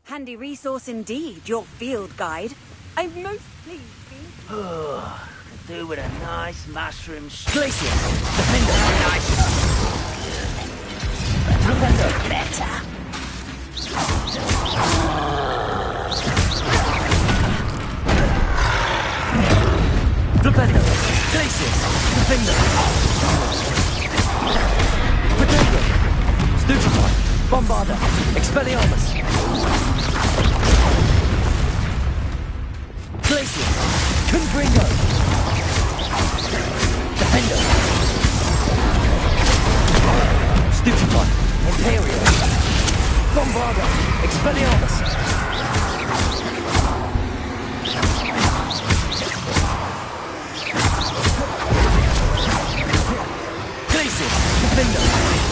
Handy resource indeed, your field guide. I'm most pleased. Oh, could do with a nice mushroom Glacier! Defender! Nice. Defender! Better. Defender! Glacier! Defender! Potato! Stupefy! Bombarder! Expelliarmus! Glacier! Confringo! Defender! Stupefy! Imperial! Bombarder! Expelliarmus! Glacier! Defender!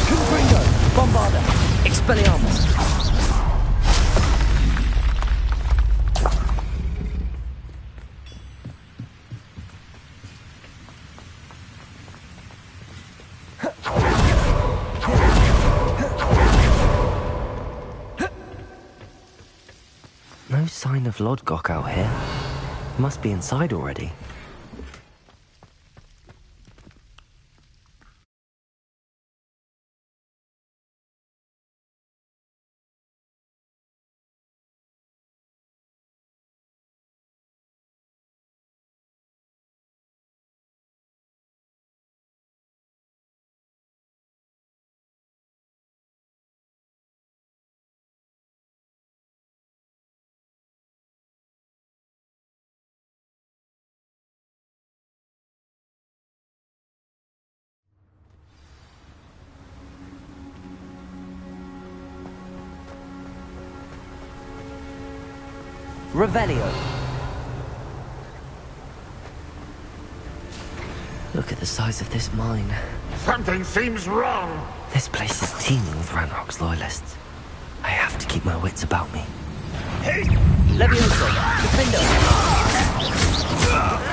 Confringo! Bombarder! Expelliarmus! No sign of Lodgok out here. Must be inside already. Revelio. Look at the size of this mine. Something seems wrong. This place is teeming with Ranrock's loyalists. I have to keep my wits about me. Levioso. Defender.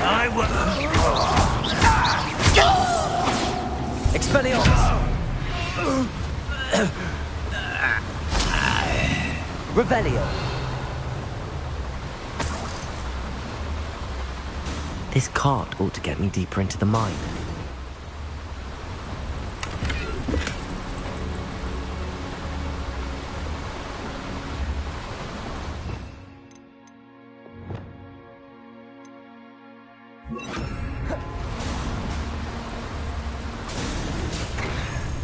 I will. Expelliarmus. Revelio. This cart ought to get me deeper into the mine.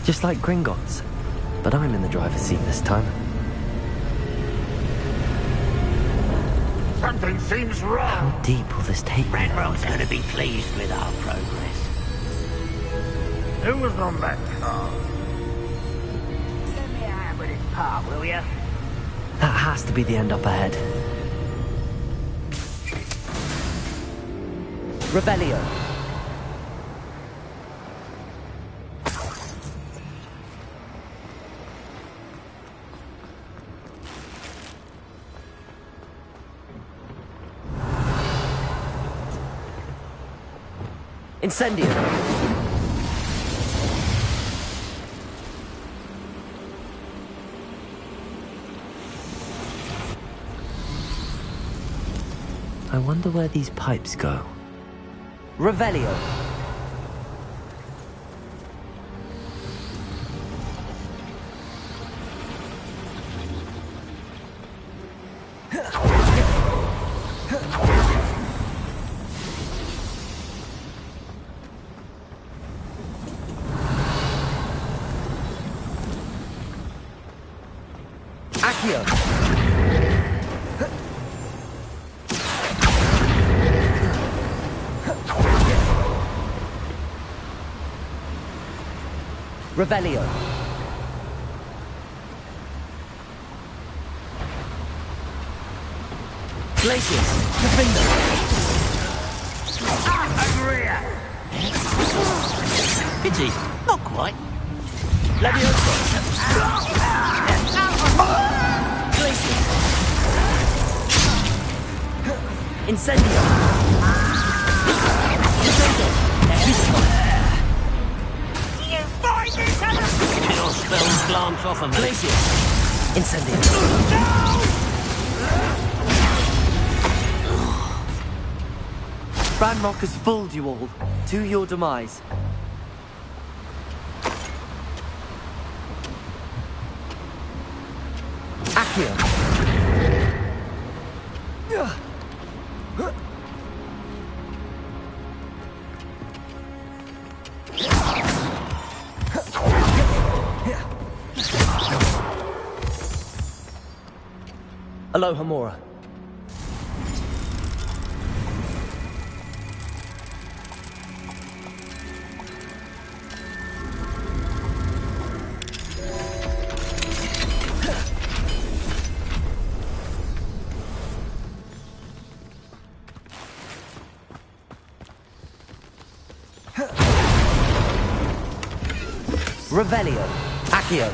Just like Gringotts, but I'm in the driver's seat this time. Something seems How wrong. deep will this take me? Ranrock's going to be pleased with our progress. Who was on that car? Send me a hand with this part, will ya? That has to be the end up ahead. Revelio. Incendio. I wonder where these pipes go. Revelio. Accio. Revelio. Glacius. Defender. Agria! Pity, not quite. Levioso. Glacius. Incendio. Defender. You find this other... Your spells glance off of me. Glacius. Incendio. Ranrock has fooled you all, to your demise. Accio. Aloha Mora. Revelio. Accio.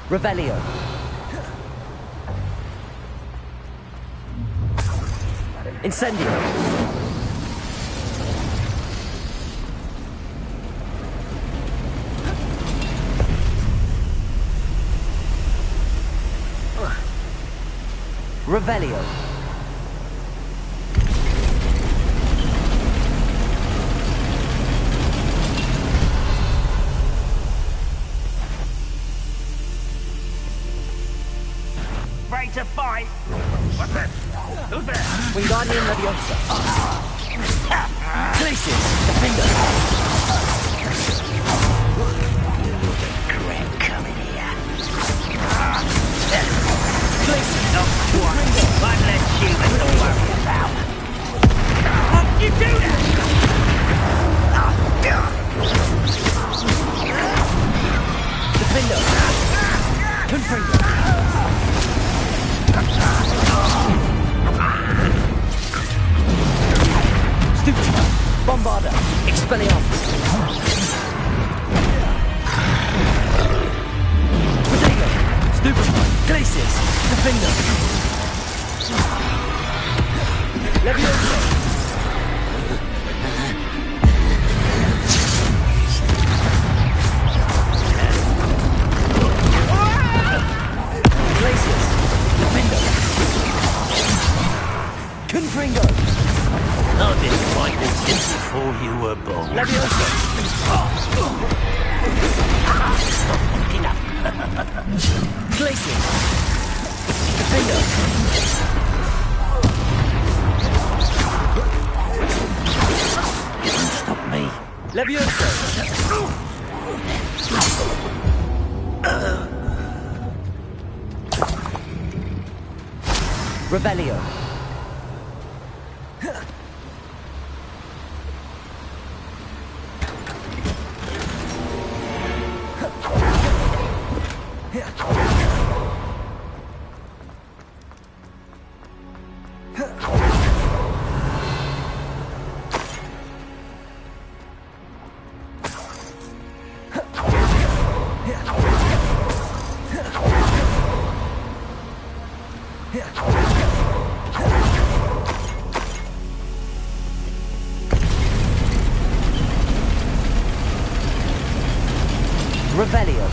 Revelio. Incendio. Revelio. Ready to fight? What's this? Who's there? Wingardium Leviosa. Glacius. Defender. Crap coming here. Glacius. One less human to worry about. How'd you do that? Defender. Confringo. Stupid. Bombarda. Expelliarmus. Protego. Stupid. Glacius. Defender. Leviosa. Glacius. Defender. Confringo. I've been fighting since before you were born. Leviosa. Enough. Glacius. Defender. Stop me. Leviosa. Revelio. Revelio.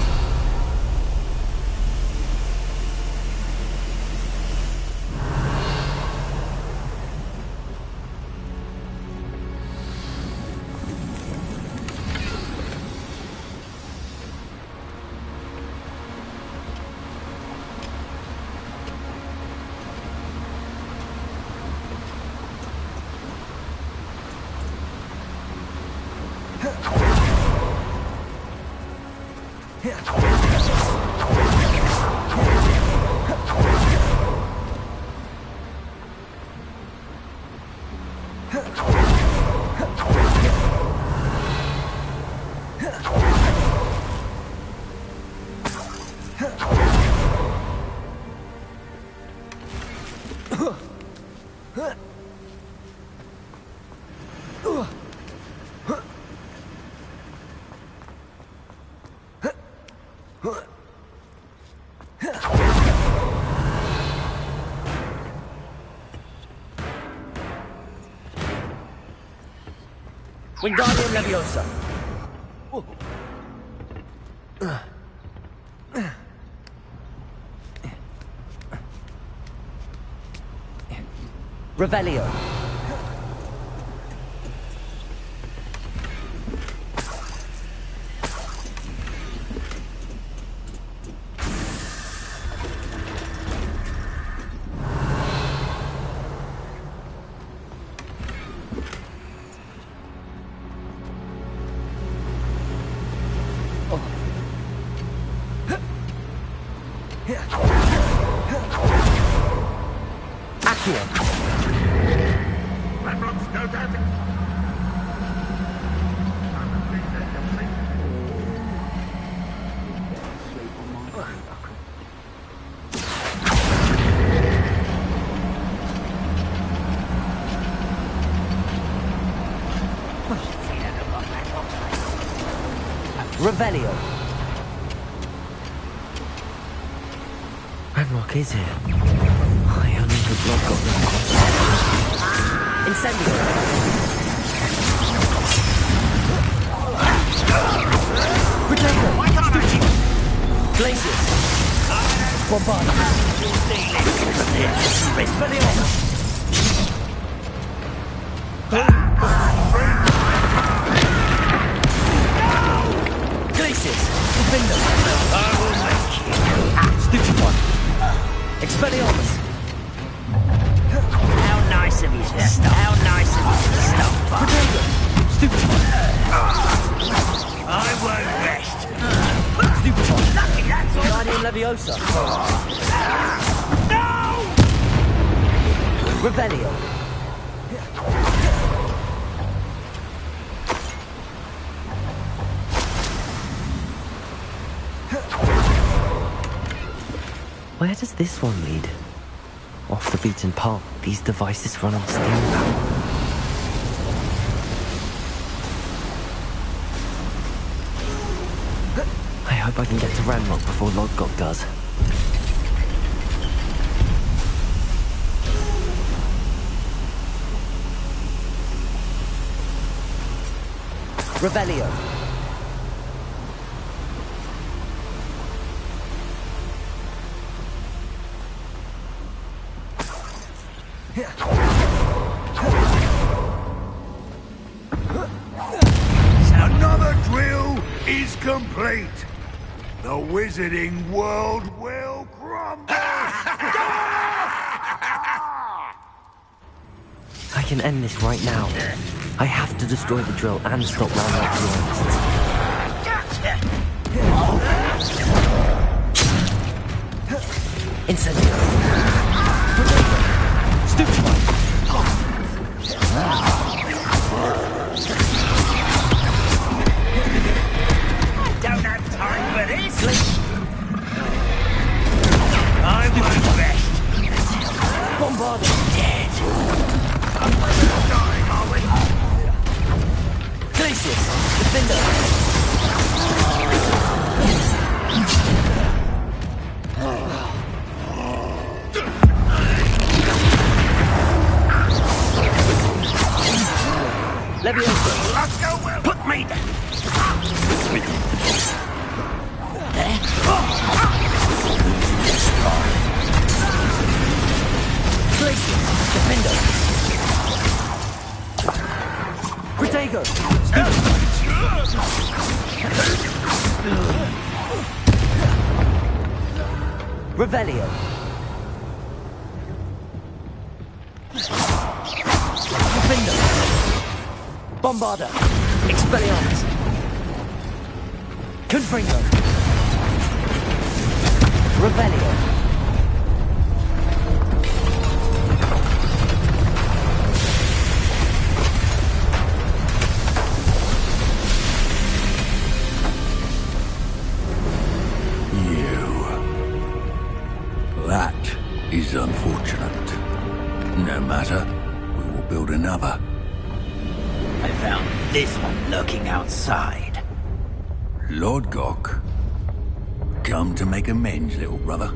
Wingardium Leviosa. Revelio. Accio. Ramrocks go down. Revelio. Ranrock is here. I only hope Lord got them. Incendio. Protego. Glacius. Bombard. Expelliarmus. Glacius. Defender. I will make you. Stupefy. Expelliarmus. How nice of you to stop. How nice of you to stop. Protego. Stupefy. I won't rest. Stupefy. Lucky, that's all. Guardian Leviosa. No! Revelio. Where does this one lead? Off the beaten path, these devices run on steam power. I hope I can get to Ranrock before Lodgok does. Revelio. Another drill is complete. The wizarding world will crumble. I can end this right now. I have to destroy the drill and stop Ranrock's loyalists. Incendio. Protego. Stupefy. Don't have time for this. I won't rest. Bombard. Dead. Dying, are we? Glacius. Defender. Leviosa. Let's go, Will. Put me down. Glacius. Defender. Protego. Revelio. Defender. Bombarda. Expelliarmus. Confringo. Revelio. That is unfortunate. No matter, we will build another. I found this one lurking outside. Lord Gok, come to make amends, little brother.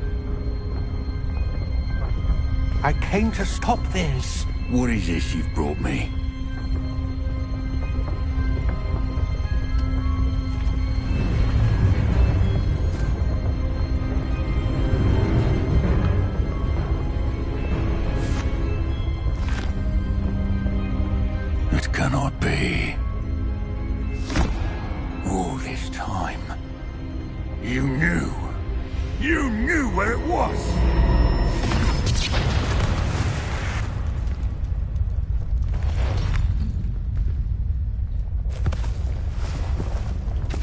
I came to stop this. What is this you've brought me? cannot be. All this time, you knew. You knew where it was!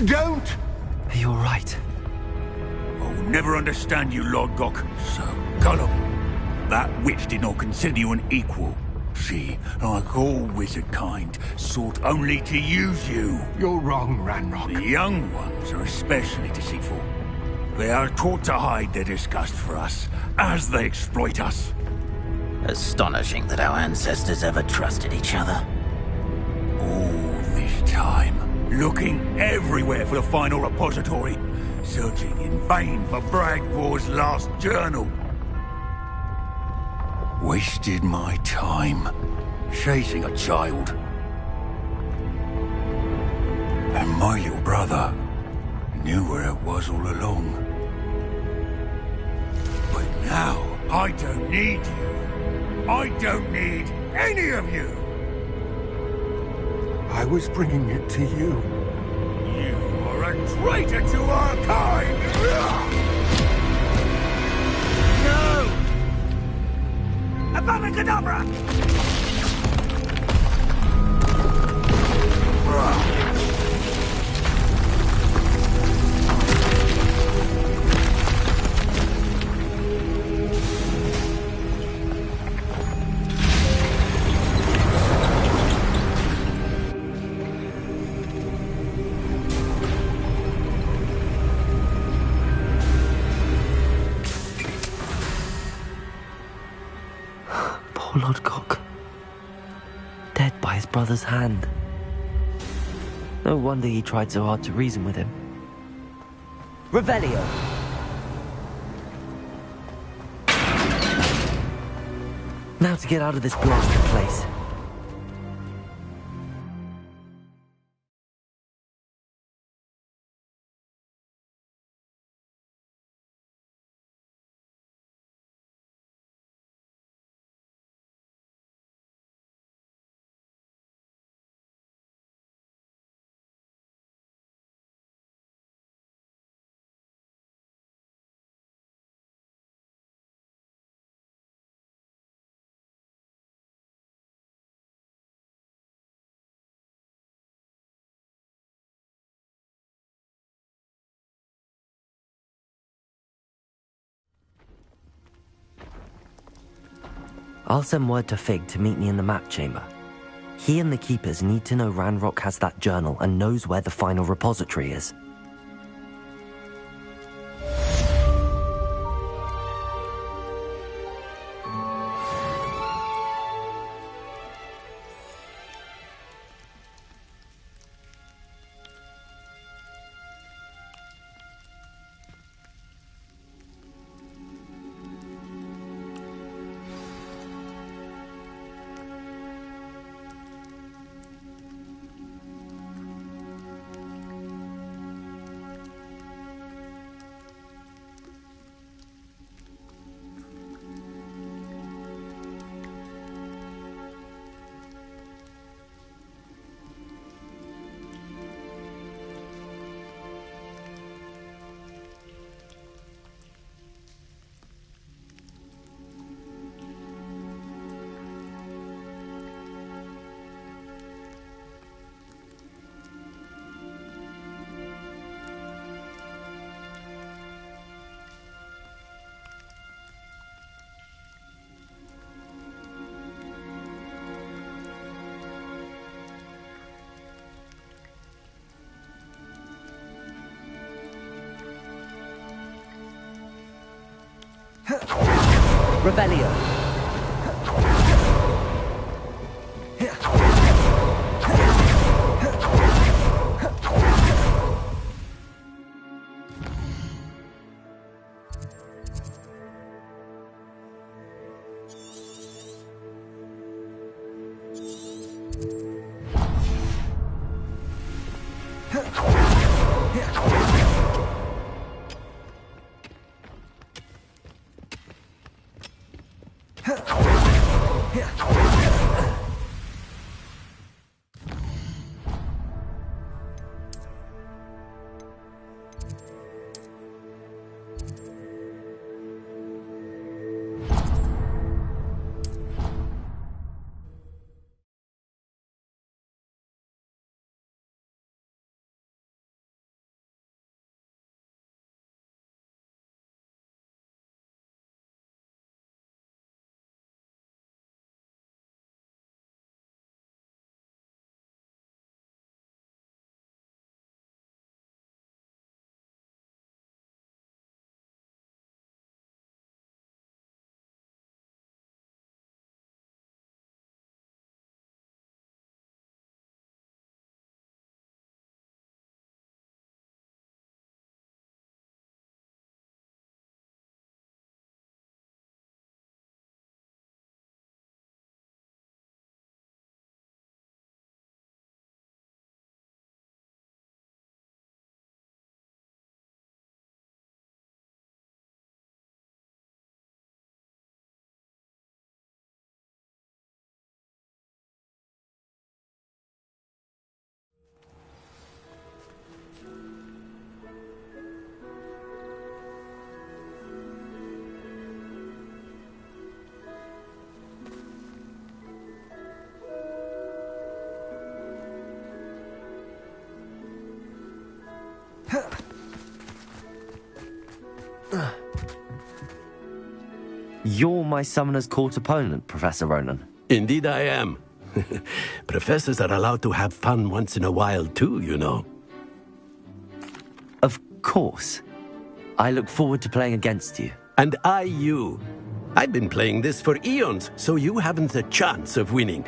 Don't! Are you alright? I'll never understand you, Lord Gok. So gullible. That witch did not consider you an equal. She, like all wizard kind, sought only to use you. You're wrong, Ranrock. The young ones are especially deceitful. They are taught to hide their disgust for us, as they exploit us. Astonishing that our ancestors ever trusted each other. All this time, looking everywhere for the final repository, searching in vain for Bragbor's last journal. Wasted my time, chasing a child. And my little brother knew where it was all along. But now, I don't need you. I don't need any of you. I was bringing it to you. You are a traitor to our kind! No! Avada Kedavra! Poor Lord Cock. Dead by his brother's hand. No wonder he tried so hard to reason with him. Revelio. Now to get out of this blasted place. I'll send word to Fig to meet me in the map chamber. He and the Keepers need to know Ranrock has that journal and knows where the final repository is. Revelio. You're my Summoner's Court opponent, Professor Ronan. Indeed I am. Professors are allowed to have fun once in a while too, you know. Of course. I look forward to playing against you. And I you. I've been playing this for eons, so you haven't a chance of winning.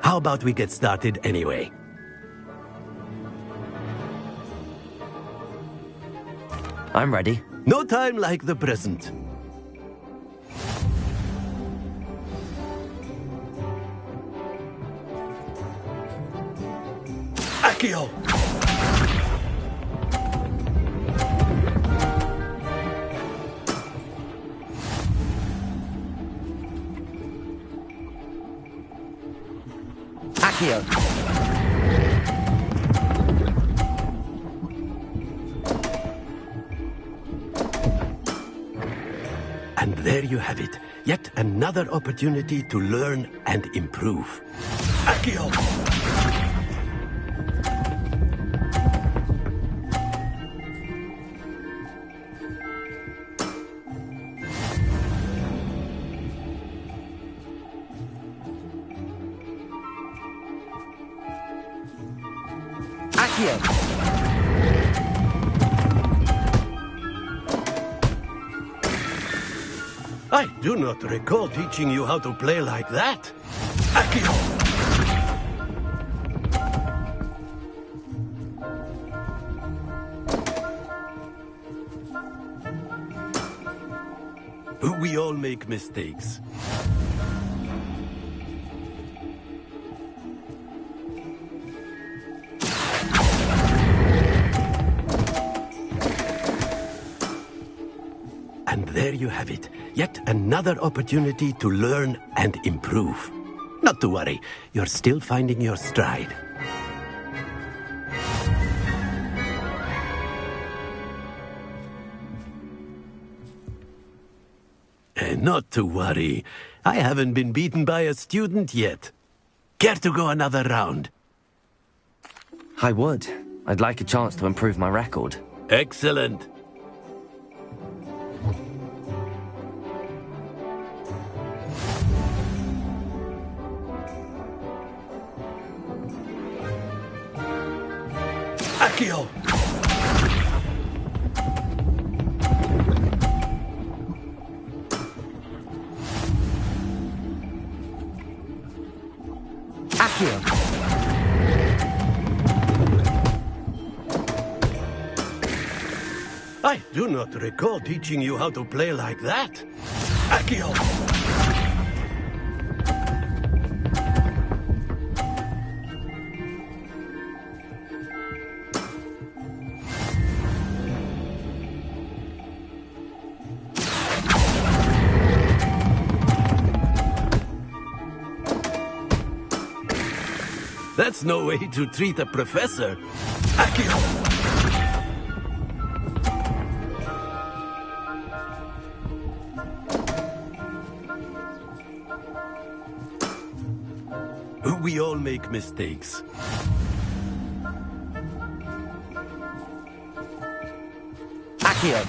How about we get started anyway? I'm ready. No time like the present. Accio! Accio! And there you have it. Yet another opportunity to learn and improve. Accio! Accio! I do not recall teaching you how to play like that. Accio! We all make mistakes. And there you have it. Yet another opportunity to learn and improve. Not to worry, you're still finding your stride. Not to worry. I haven't been beaten by a student yet. Care to go another round? I would. I'd like a chance to improve my record. Excellent. Accio! Accio! I do not recall teaching you how to play like that. Accio! That's no way to treat a professor. Accio! We all make mistakes. Accio!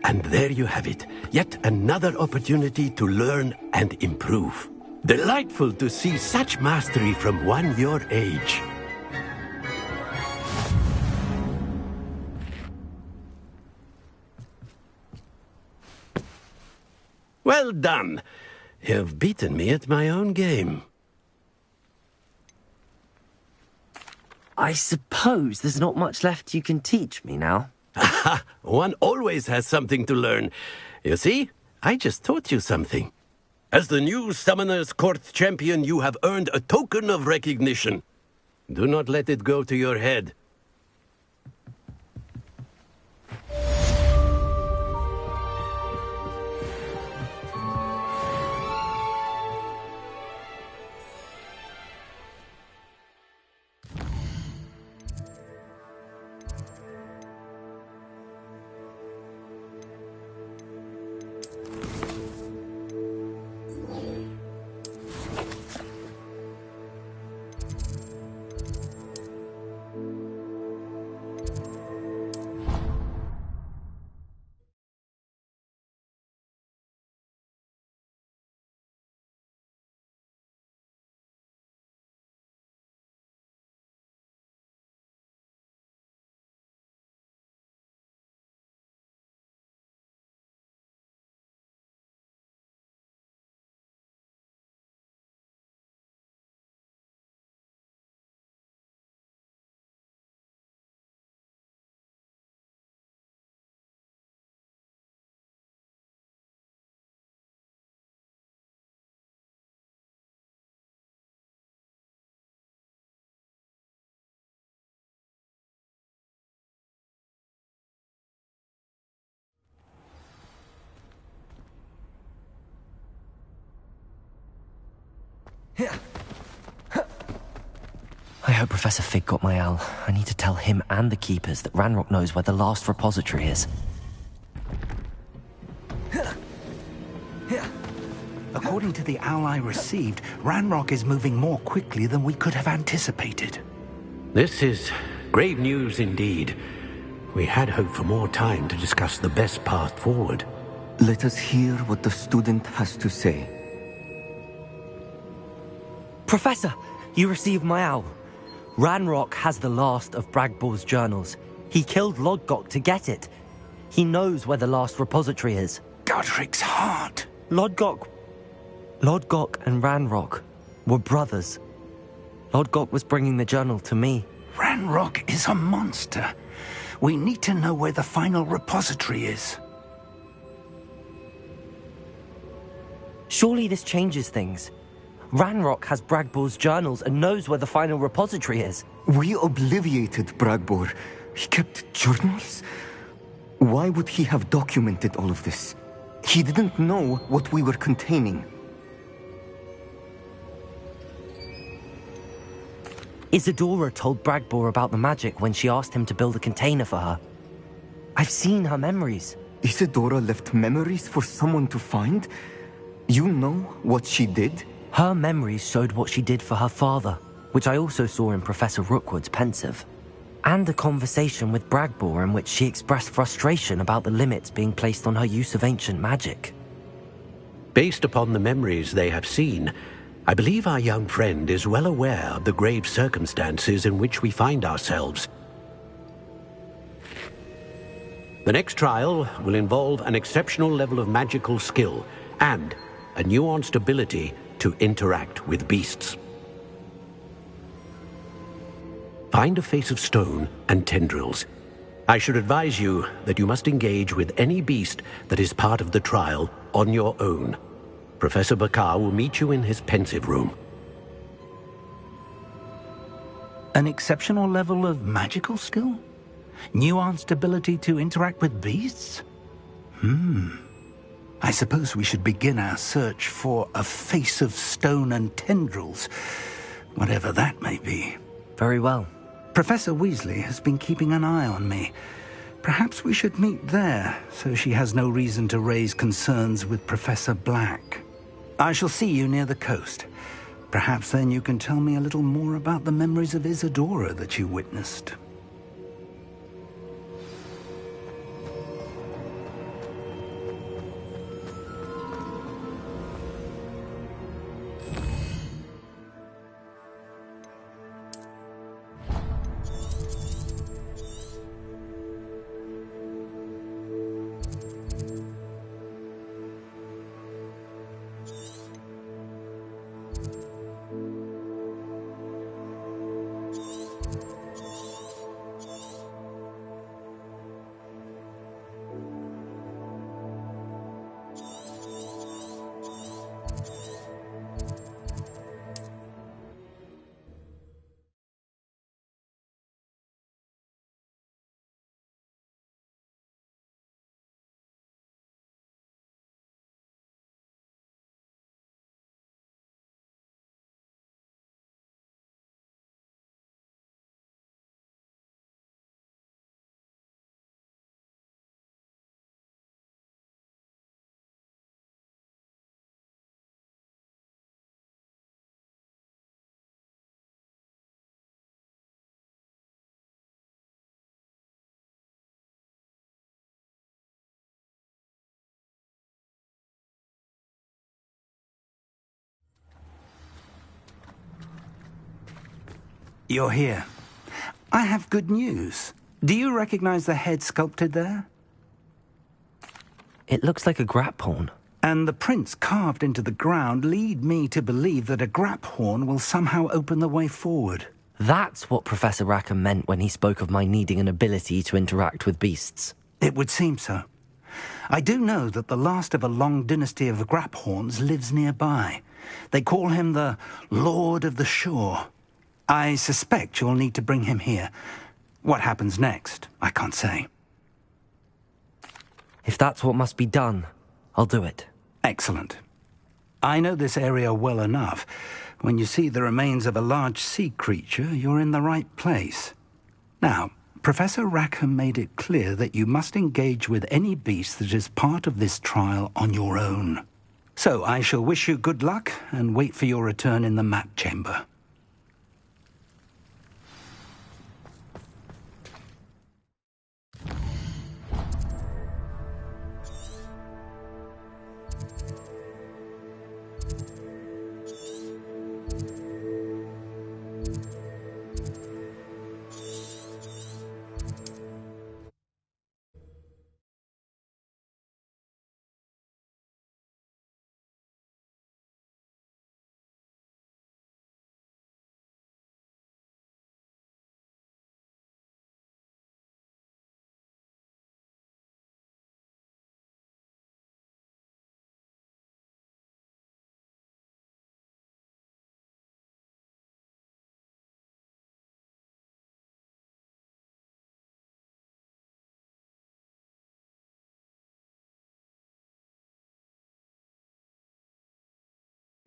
And there you have it. Yet another opportunity to learn and improve. Delightful to see such mastery from one your age. Well done. You've beaten me at my own game. I suppose there's not much left you can teach me now. One always has something to learn. You see, I just taught you something. As the new Summoner's Court champion, you have earned a token of recognition. Do not let it go to your head. hope Professor Fig got my owl. I need to tell him and the Keepers that Ranrock knows where the last repository is. According to the owl I received, Ranrock is moving more quickly than we could have anticipated. This is grave news indeed. We had hoped for more time to discuss the best path forward. Let us hear what the student has to say. Professor, you received my owl. Ranrock has the last of Bragbor's journals. He killed Lodgok to get it. He knows where the last repository is. Godric's heart. Lodgok and Ranrock were brothers. Lodgok was bringing the journal to me. Ranrock is a monster. We need to know where the final repository is. Surely this changes things. Ranrock has Bragbor's journals and knows where the final repository is. We obliviated Bragbor. He kept journals? Why would he have documented all of this? He didn't know what we were containing. Isadora told Bragbor about the magic when she asked him to build a container for her. I've seen her memories. Isadora left memories for someone to find? You know what she did? Her memories showed what she did for her father, which I also saw in Professor Rookwood's pensive. And a conversation with Bragbor in which she expressed frustration about the limits being placed on her use of ancient magic. Based upon the memories they have seen, I believe our young friend is well aware of the grave circumstances in which we find ourselves. The next trial will involve an exceptional level of magical skill and a nuanced ability to interact with beasts. Find a face of stone and tendrils. I should advise you that you must engage with any beast that is part of the trial on your own. Professor Bakar will meet you in his pensive room. An exceptional level of magical skill? Nuanced ability to interact with beasts? I suppose we should begin our search for a face of stone and tendrils, whatever that may be. Very well. Professor Weasley has been keeping an eye on me. Perhaps we should meet there, so she has no reason to raise concerns with Professor Black. I shall see you near the coast. Perhaps then you can tell me a little more about the memories of Isadora that you witnessed. You're here. I have good news. Do you recognize the head sculpted there? It looks like a graphorn. And the prints carved into the ground lead me to believe that a graphorn will somehow open the way forward. That's what Professor Rackham meant when he spoke of my needing an ability to interact with beasts. It would seem so. I do know that the last of a long dynasty of graphorns lives nearby. They call him the Lord of the Shore. I suspect you'll need to bring him here. What happens next, I can't say. If that's what must be done, I'll do it. Excellent. I know this area well enough. When you see the remains of a large sea creature, you're in the right place. Now, Professor Rackham made it clear that you must engage with any beast that is part of this trial on your own. So I shall wish you good luck and wait for your return in the mat chamber.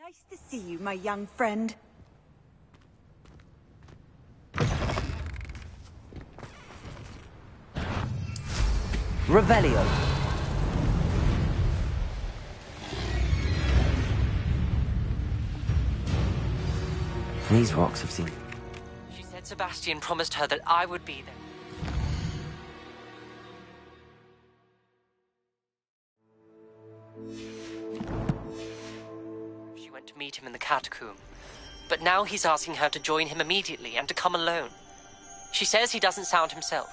Nice to see you, my young friend. Revelio. These rocks have seen... She said Sebastian promised her that I would be there. She went to meet him in the catacomb. But now he's asking her to join him immediately and to come alone. She says he doesn't sound himself.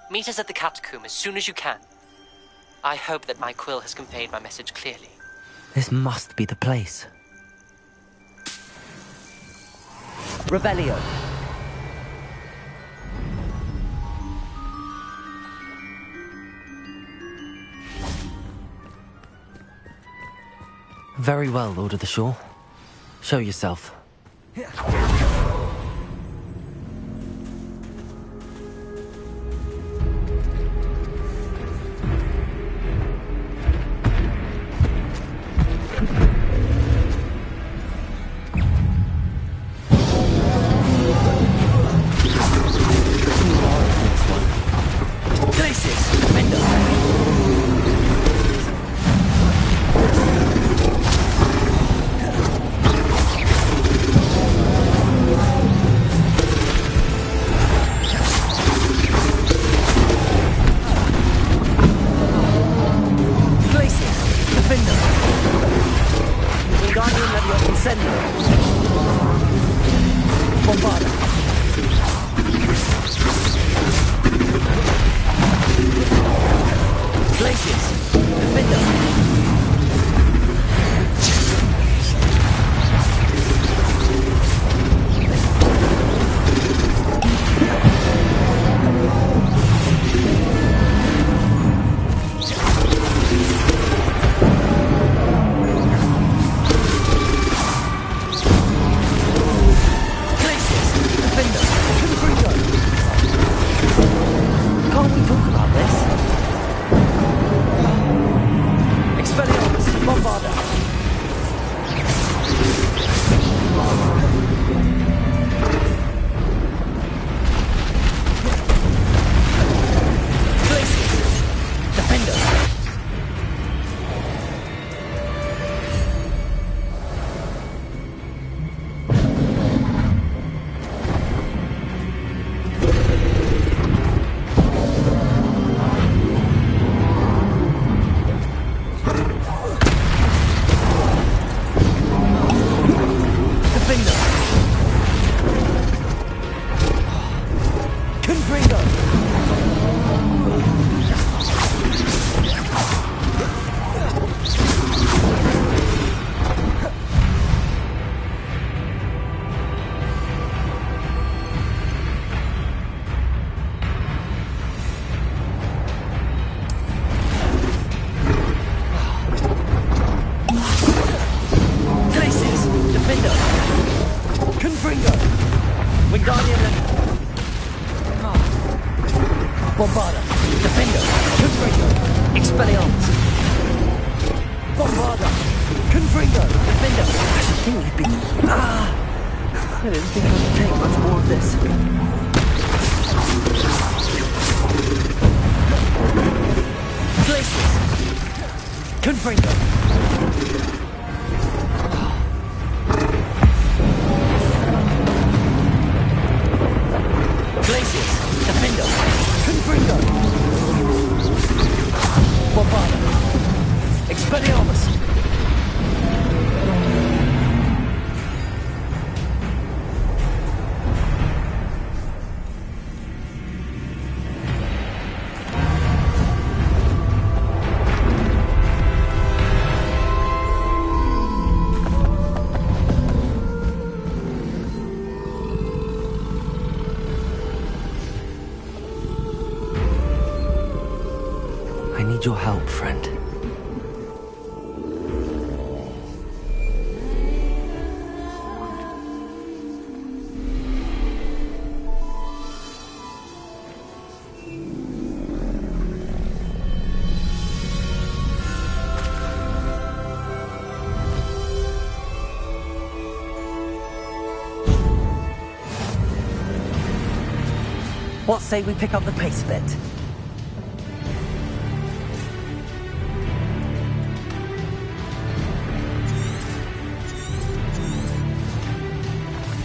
Meet us at the catacomb as soon as you can. I hope that my quill has conveyed my message clearly. This must be the place. Revelio. Very well, Lord of the Shore. Show yourself. Bombarda. Defender. Confringo. Expelliarmus. Bombarda. Confringo. Confringo! Defender! I should think you'd be... I didn't think I could take much more of this. Glaciers! Confringo! Glaciers! Defender! Confringo! Bombarda! Expelliarmus! I need your help, friend. What say we pick up the pace a bit?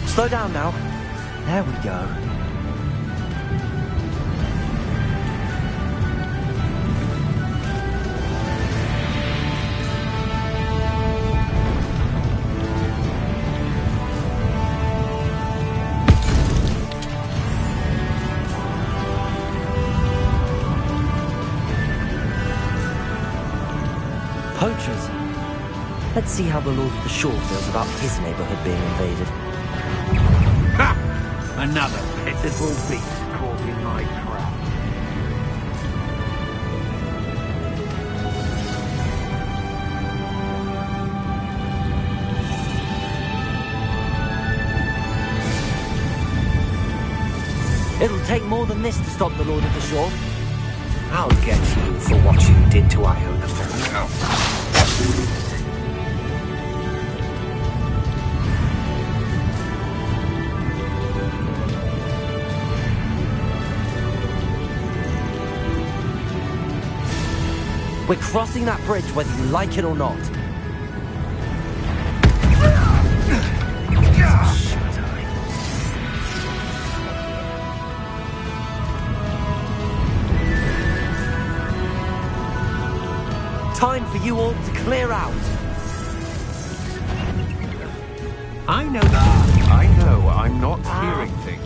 Slow down now. There we go. Poachers. Let's see how the Lord of the Shore feels about his neighborhood being invaded. Ha! Another pitiful beast caught in my trap. It'll take more than this to stop the Lord of the Shore. I'll get you for what you did to Iona Ferrell. We're crossing that bridge whether you like it or not. Time for you all to clear out. I know that. I know I'm not hearing things.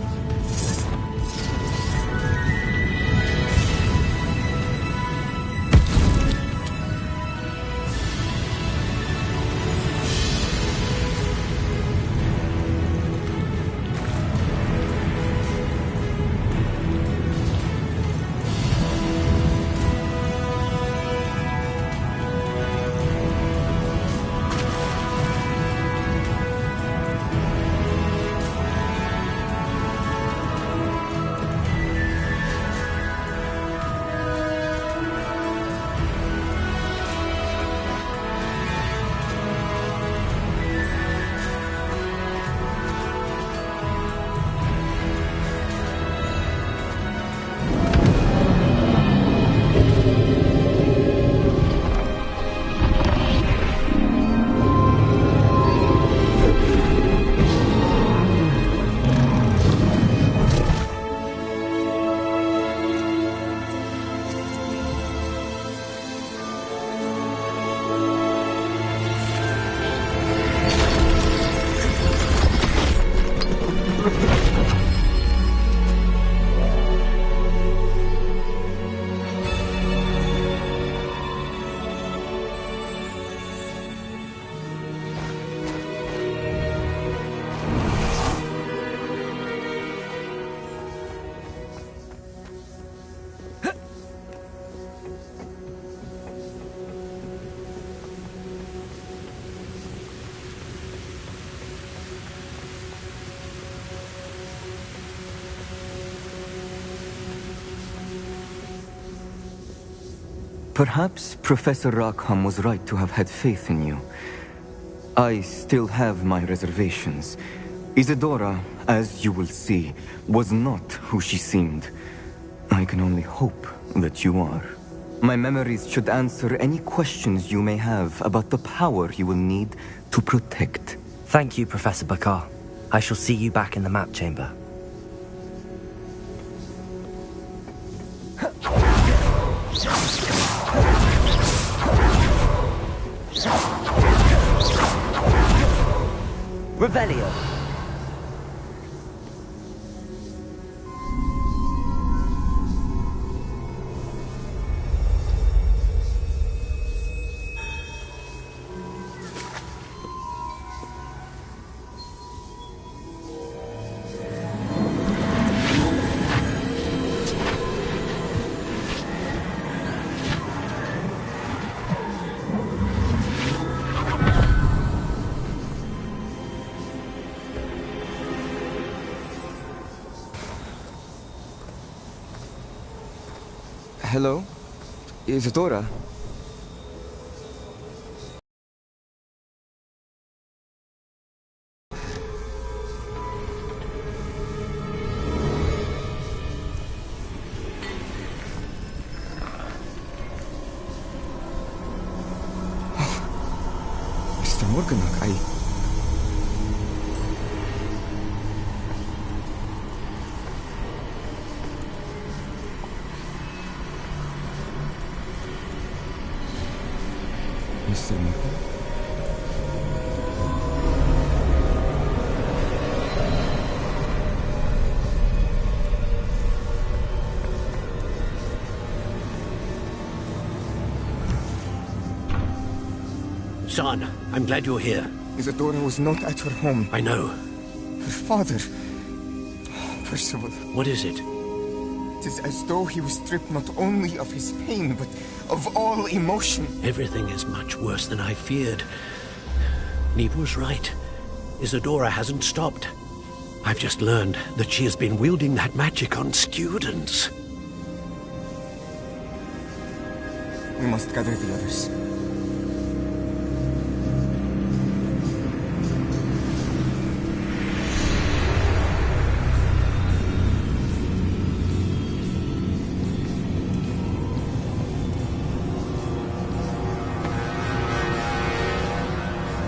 Perhaps Professor Rackham was right to have had faith in you. I still have my reservations. Isadora, as you will see, was not who she seemed. I can only hope that you are. My memories should answer any questions you may have about the power you will need to protect. Thank you, Professor Bakar. I shall see you back in the map chamber. Revelio. Hello? Isadora? Mr. Morganach, Mr. Morgan? Son, I'm glad you're here. Isadora was not at her home. I know. Her father... Percival. What is it? It is as though he was stripped not only of his pain, but of all emotion. Everything is much worse than I feared. Neve was right. Isadora hasn't stopped. I've just learned that she has been wielding that magic on students. We must gather the others.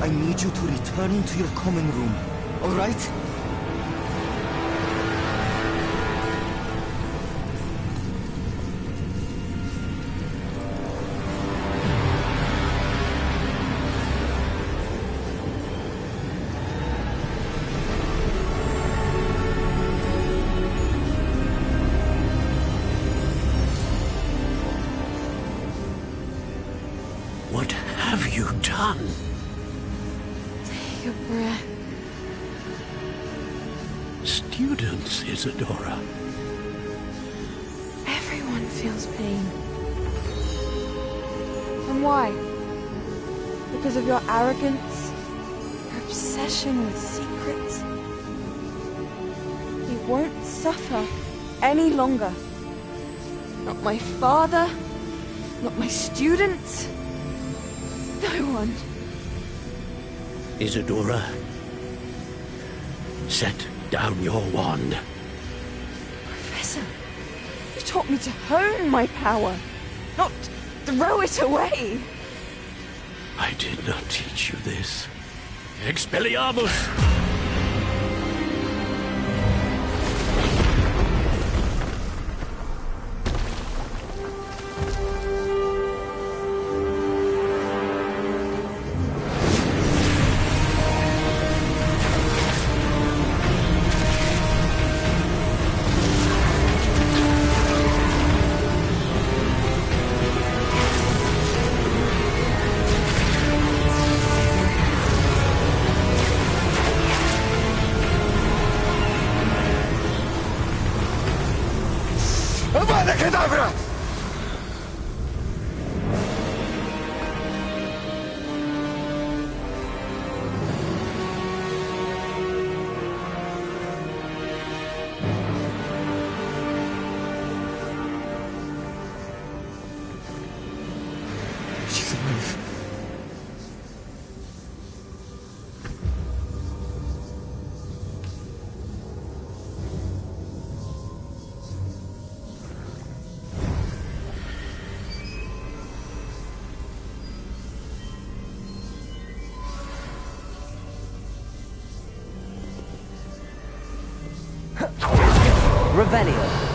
I need you to return to your common room, all right? What have you done? Take a breath. Students, Isadora. Everyone feels pain. And why? Because of your arrogance? Your obsession with secrets? You won't suffer any longer. Not my father, not my students, no one. Isadora, set down your wand. Professor, you taught me to hone my power, not throw it away. I did not teach you this. Expelliarmus! Revelio.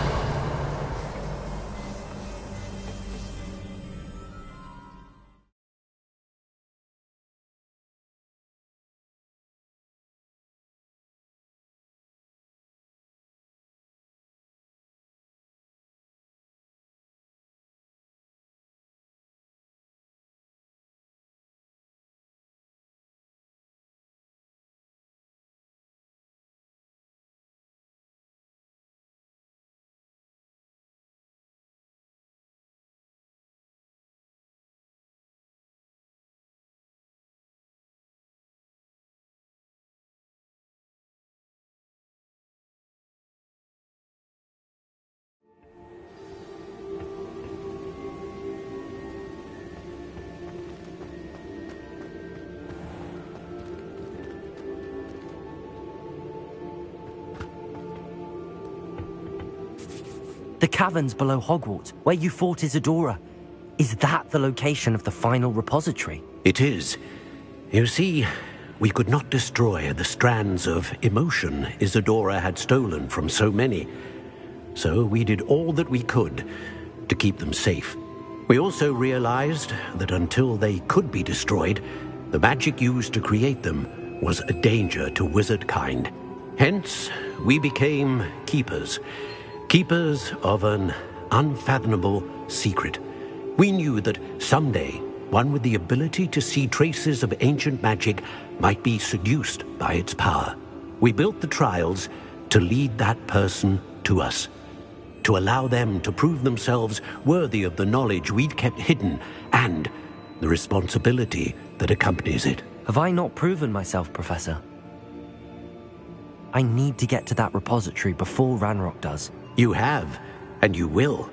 The caverns below Hogwarts, where you fought Isadora. Is that the location of the final repository? It is. You see, we could not destroy the strands of emotion Isadora had stolen from so many. So we did all that we could to keep them safe. We also realized that until they could be destroyed, the magic used to create them was a danger to wizard kind. Hence, we became keepers. Keepers of an unfathomable secret. We knew that someday, one with the ability to see traces of ancient magic might be seduced by its power. We built the trials to lead that person to us, to allow them to prove themselves worthy of the knowledge we'd kept hidden and the responsibility that accompanies it. Have I not proven myself, Professor? I need to get to that repository before Ranrock does. You have, and you will.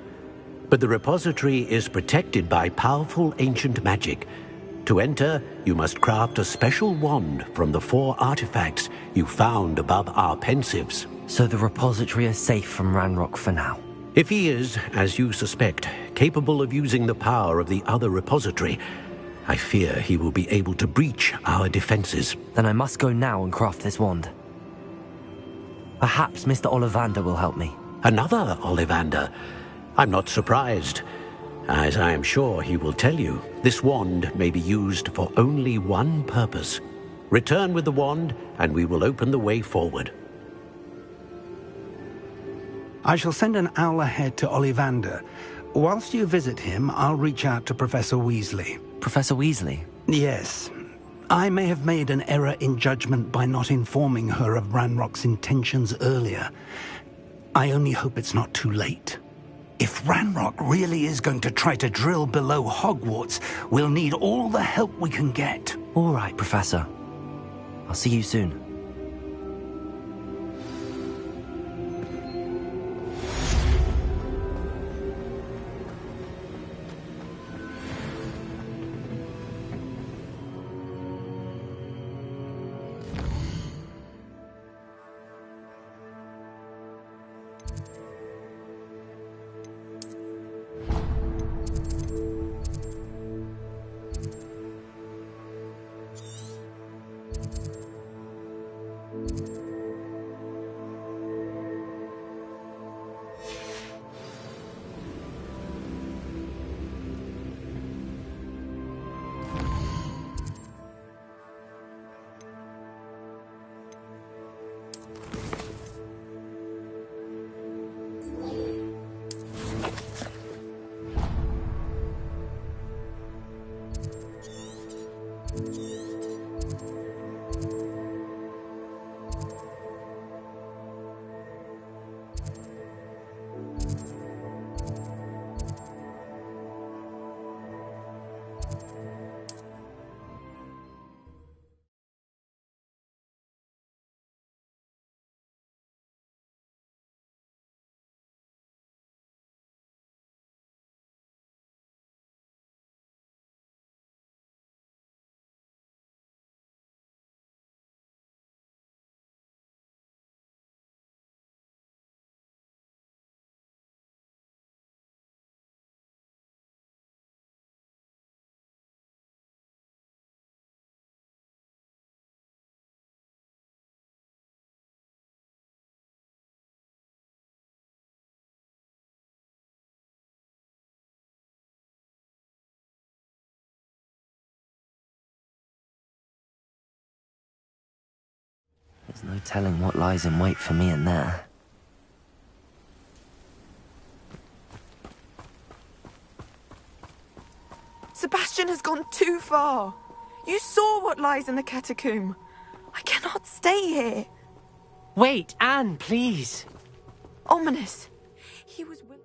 But the repository is protected by powerful ancient magic. To enter, you must craft a special wand from the 4 artifacts you found above our pensives. So the repository is safe from Ranrock for now? If he is, as you suspect, capable of using the power of the other repository, I fear he will be able to breach our defenses. Then I must go now and craft this wand. Perhaps Mr. Ollivander will help me. Another Ollivander? I'm not surprised. As I am sure he will tell you, this wand may be used for only one purpose. Return with the wand, and we will open the way forward. I shall send an owl ahead to Ollivander. Whilst you visit him, I'll reach out to Professor Weasley. Professor Weasley? Yes. I may have made an error in judgment by not informing her of Ranrock's intentions earlier. I only hope it's not too late. If Ranrock really is going to try to drill below Hogwarts, we'll need all the help we can get. All right, Professor. I'll see you soon. There's no telling what lies in wait for me in there. Sebastian has gone too far. You saw what lies in the catacomb. I cannot stay here. Wait, Anne, please. Ominous. He was willing.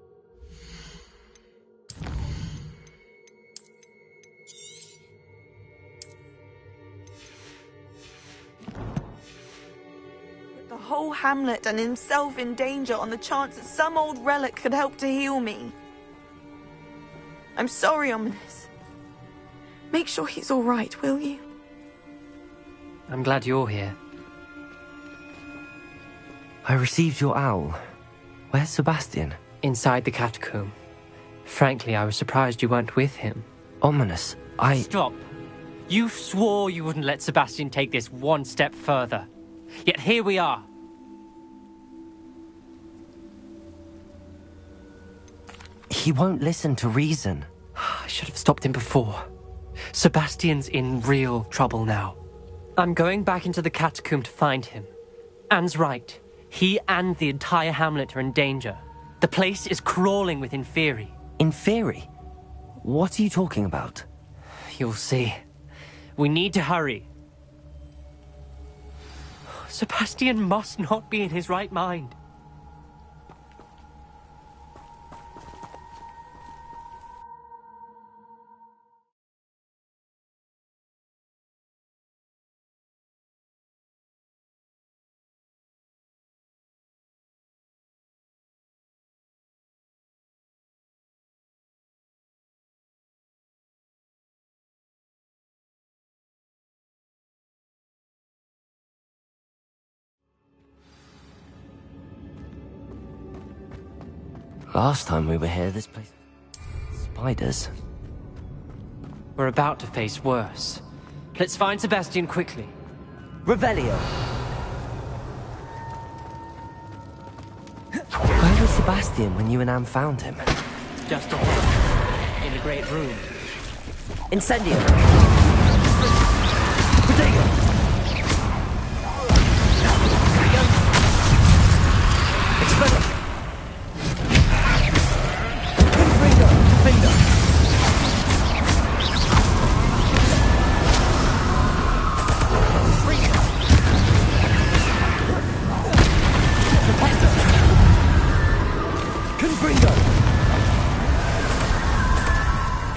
Put the whole hamlet and himself in danger on the chance that some old relic could help to heal me. I'm sorry, Ominous. Make sure he's all right, will you? I'm glad you're here. I received your owl. Where's Sebastian? Inside the catacomb. Frankly, I was surprised you weren't with him. Ominous, Stop. You swore you wouldn't let Sebastian take this one step further. Yet here we are. He won't listen to reason. I should have stopped him before. Sebastian's in real trouble now. I'm going back into the catacomb to find him. Anne's right. He and the entire hamlet are in danger. The place is crawling with Inferi. Inferi? What are you talking about? You'll see. We need to hurry. Sebastian must not be in his right mind. Last time we were here, this place... spiders. We're about to face worse. Let's find Sebastian quickly. Revelio! Where was Sebastian when you and Anne found him? Just ahead. In the great room. Incendio! Protego! Expelliarmus!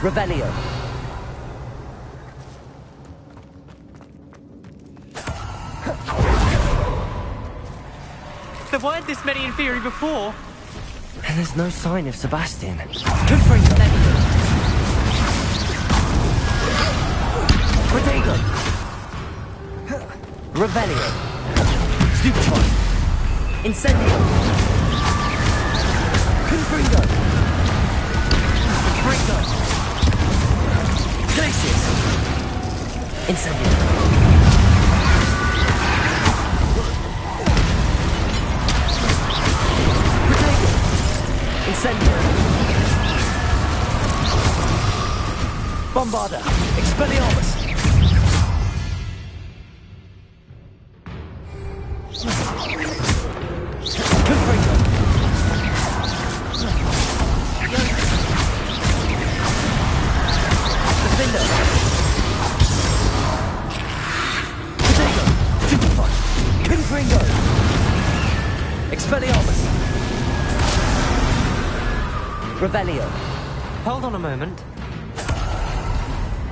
Revelio. There weren't this many Inferi before. And there's no sign of Sebastian. Confringo. Protego. Revelio. Stupefy. Incendio. Confringo. Confringo. Glacius! Incendio! Protego! Incendio! Bombarda! Expelliarmus! Confringo! Defender! Protego! Stupefy! Confringo! Expelliarmus! Revelio! Hold on a moment.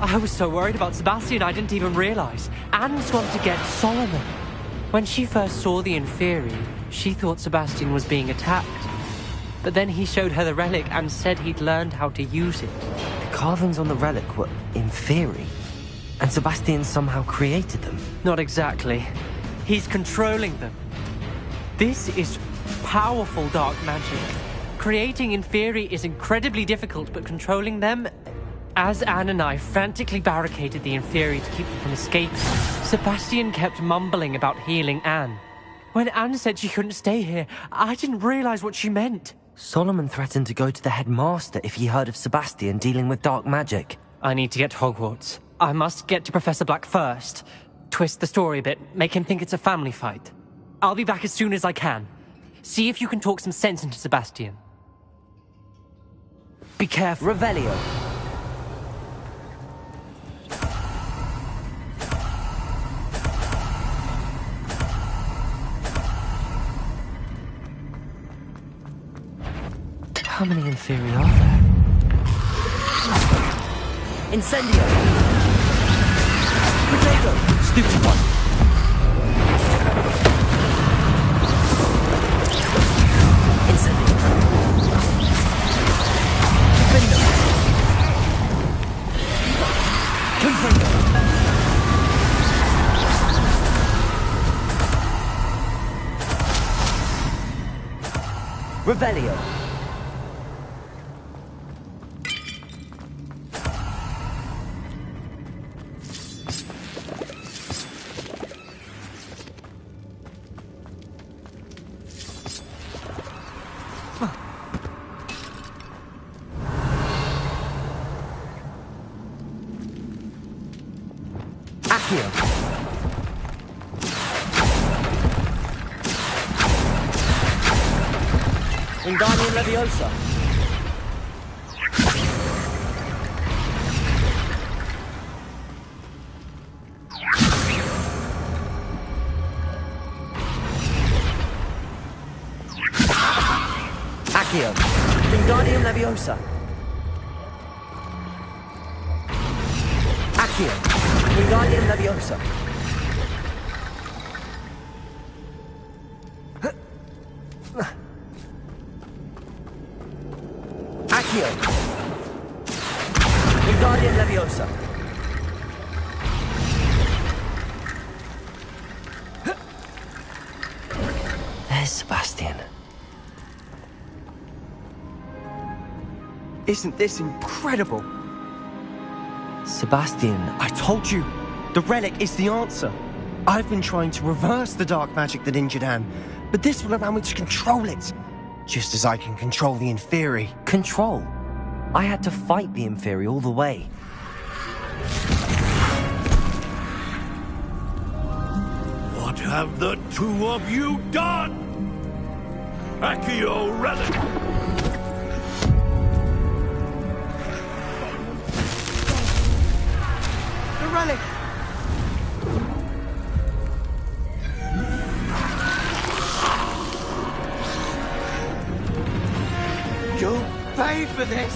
I was so worried about Sebastian I didn't even realize. Anne's gone to get Solomon. When she first saw the Inferi, she thought Sebastian was being attacked. But then he showed her the relic and said he'd learned how to use it. The carvings on the relic were Inferi, and Sebastian somehow created them. Not exactly. He's controlling them. This is powerful dark magic. Creating Inferi is incredibly difficult, but controlling them... As Anne and I frantically barricaded the Inferi to keep them from escaping, Sebastian kept mumbling about healing Anne. When Anne said she couldn't stay here, I didn't realize what she meant. Solomon threatened to go to the headmaster if he heard of Sebastian dealing with dark magic. I need to get to Hogwarts. I must get to Professor Black first. Twist the story a bit, make him think it's a family fight. I'll be back as soon as I can. See if you can talk some sense into Sebastian. Be careful. Revelio. How many Inferi are there? Incendio! Potato! Stupid one! Incendio! Defender! Confringo! Revelio! Wingardium Leviosa. Accio. Wingardium Leviosa. Accio. Wingardium Leviosa. Accio. Wingardium Leviosa. There's Sebastian. Isn't this incredible? Sebastian, I told you, the relic is the answer. I've been trying to reverse the dark magic that injured Anne, but this will allow me to control it. Just as I can control the Inferi. Control? I had to fight the Inferi all the way. What have the two of you done? Accio Relic! The relic! You'll pay for this!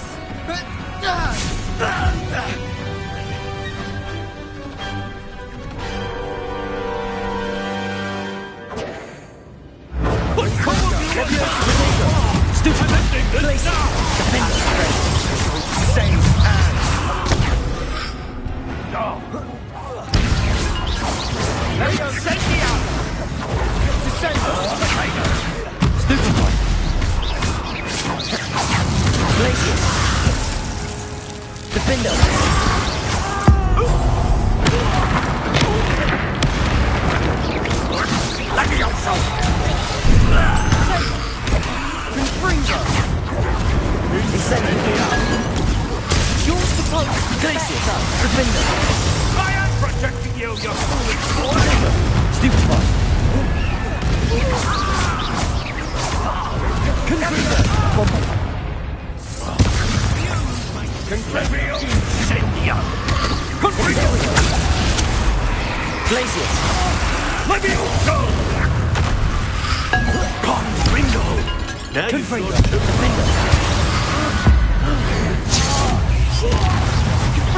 Stupid lifting this now! Same hand! Levio, send me out! Stupid one! Glacius! Defender! Levioso! Confringo! Incendio! You're supposed to Glacius! Defender! I am protecting you, you foolish boy! Stupid one! Confringo! Levio, incendio! Confringo! Glacius! Levioso! Confringo! Now you've Confringo! got to... Defender!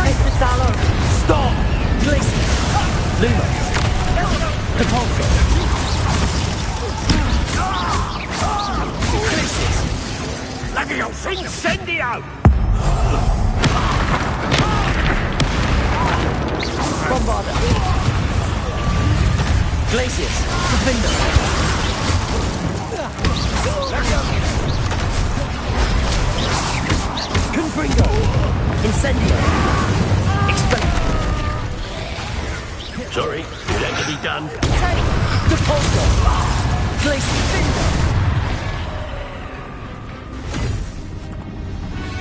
Espitalo! Stop! Glacius! Lumos! Repulso! Glacius! Levioso, incendio! Bombarda! Glacius! Defender! Confringo! Incendio! Expel! Sorry, it had to be done. Repulso! Glacius!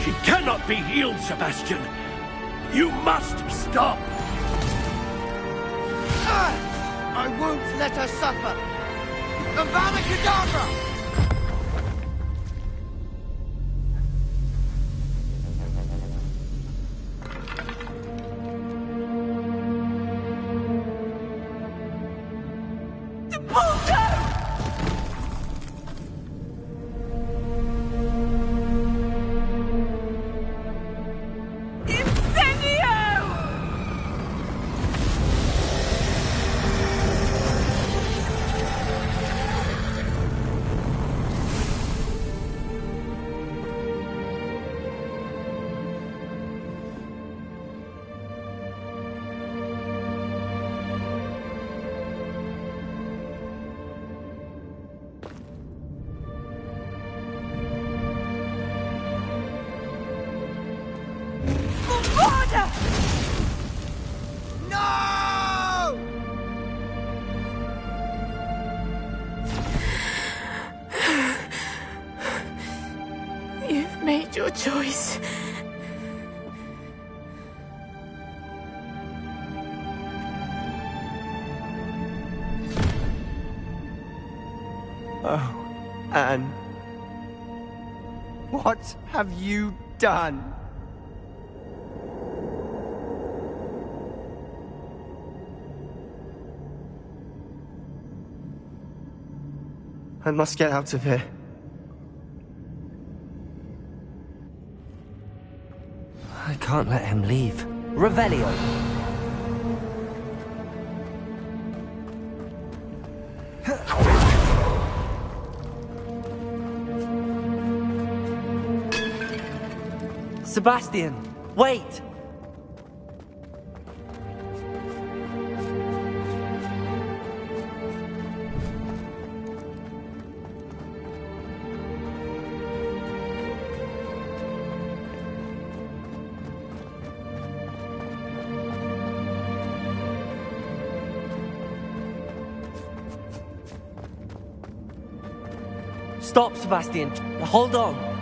She cannot be healed, Sebastian. You must stop. I won't let her suffer! Avada Kedavra! You've made your choice. Oh, Anne. What have you done? I must get out of here. I can't let him leave. Revelio! Sebastian, wait! Stop, Sebastian. Hold on.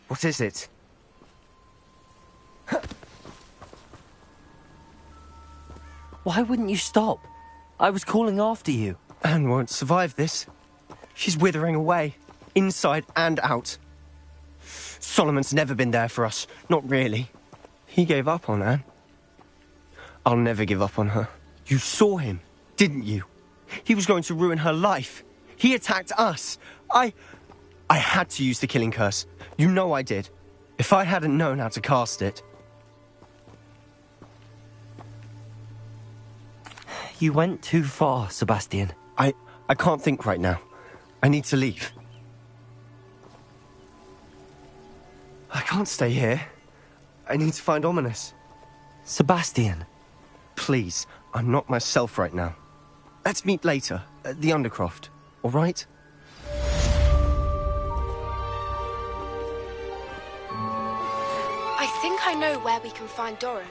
What is it? Why wouldn't you stop? I was calling after you. Anne won't survive this. She's withering away, inside and out. Solomon's never been there for us. Not really. He gave up on Anne. I'll never give up on her. You saw him, didn't you? He was going to ruin her life. He attacked us. I had to use the killing curse. You know I did. If I hadn't known how to cast it... You went too far, Sebastian. I can't think right now. I need to leave. I can't stay here. I need to find Ominous. Sebastian. Please, I'm not myself right now. Let's meet later, at the Undercroft, all right? I think I know where we can find Doran.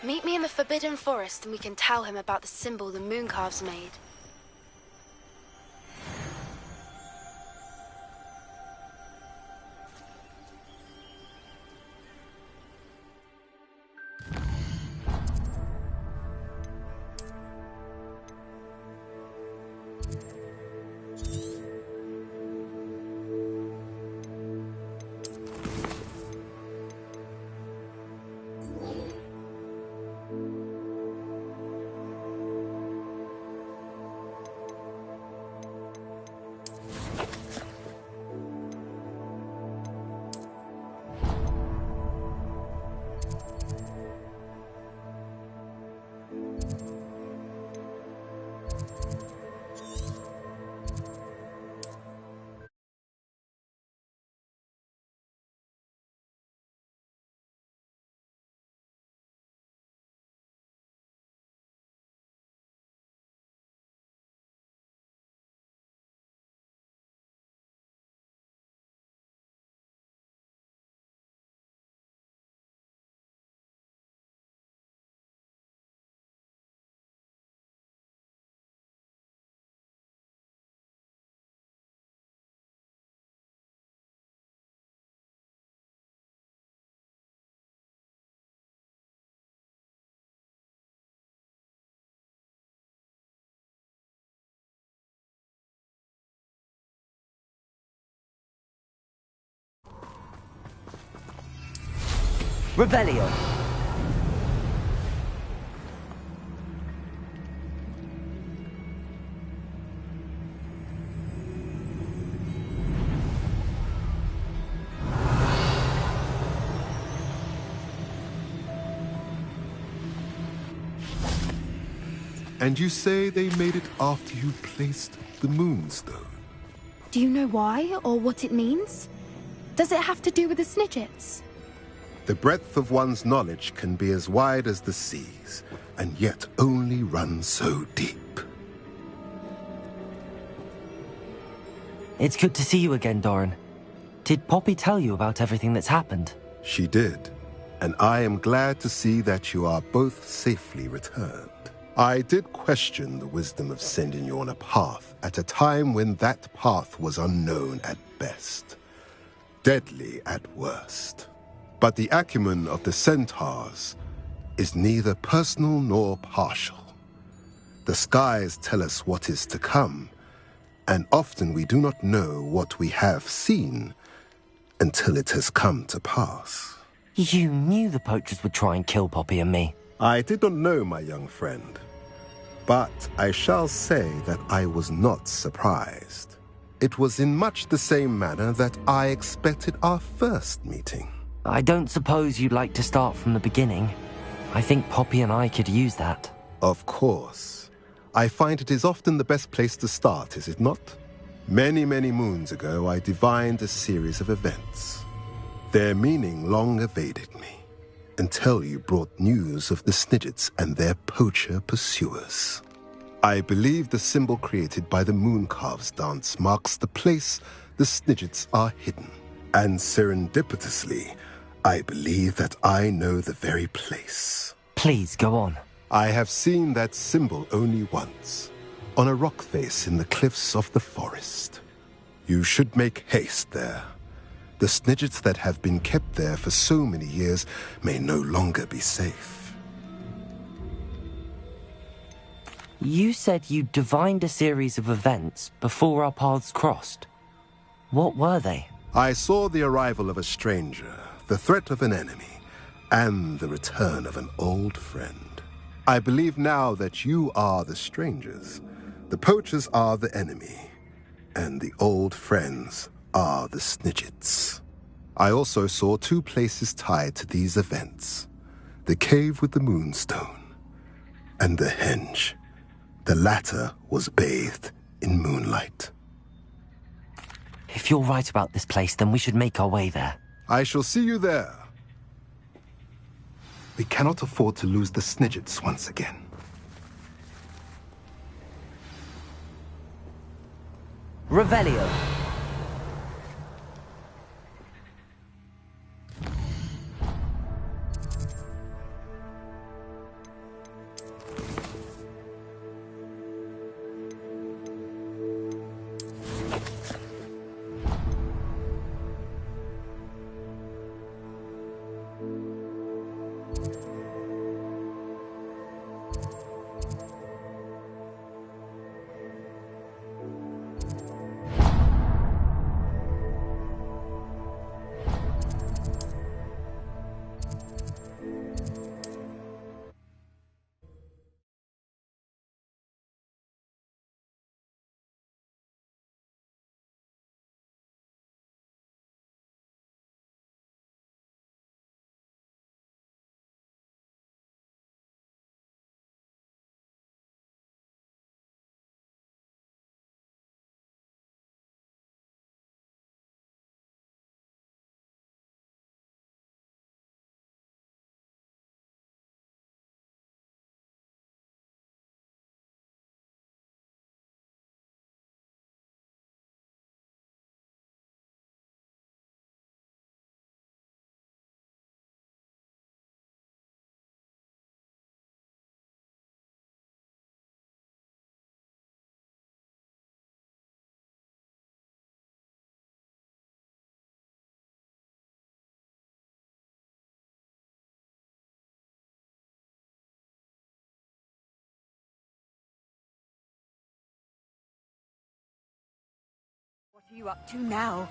Meet me in the Forbidden Forest and we can tell him about the symbol the Mooncalves made. Revelio. And you say they made it after you placed the Moonstone? Do you know why, or what it means? Does it have to do with the Snidgets? The breadth of one's knowledge can be as wide as the seas, and yet only run so deep. It's good to see you again, Doran. Did Poppy tell you about everything that's happened? She did, and I am glad to see that you are both safely returned. I did question the wisdom of sending you on a path at a time when that path was unknown at best, deadly at worst. But the acumen of the centaurs is neither personal nor partial. The skies tell us what is to come, and often we do not know what we have seen until it has come to pass. You knew the poachers would try and kill Poppy and me. I did not know, my young friend, but I shall say that I was not surprised. It was in much the same manner that I expected our first meeting. I don't suppose you'd like to start from the beginning. I think Poppy and I could use that. Of course. I find it is often the best place to start, is it not? Many, many moons ago, I divined a series of events. Their meaning long evaded me, until you brought news of the Snidgets and their poacher pursuers. I believe the symbol created by the Mooncalves dance marks the place the Snidgets are hidden. And serendipitously, I believe that I know the very place. Please, go on. I have seen that symbol only once, on a rock face in the cliffs of the forest. You should make haste there. The Snidgets that have been kept there for so many years may no longer be safe. You said you divined a series of events before our paths crossed. What were they? I saw the arrival of a stranger, the threat of an enemy, and the return of an old friend. I believe now that you are the strangers, the poachers are the enemy, and the old friends are the Snidgets. I also saw two places tied to these events: the cave with the Moonstone and the henge. The latter was bathed in moonlight. If you're right about this place, then we should make our way there. I shall see you there. We cannot afford to lose the Snidgets once again. Revelio. What are you up to now?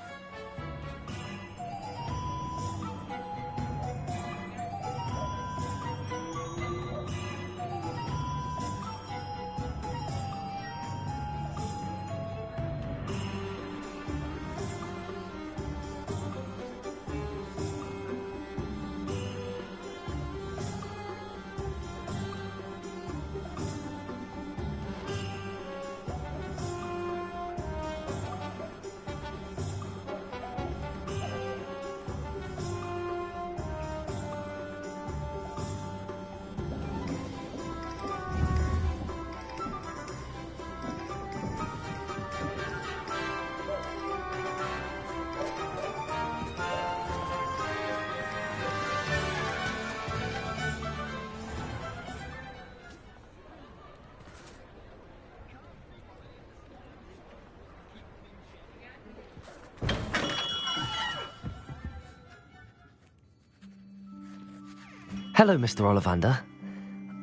Hello, Mr. Ollivander.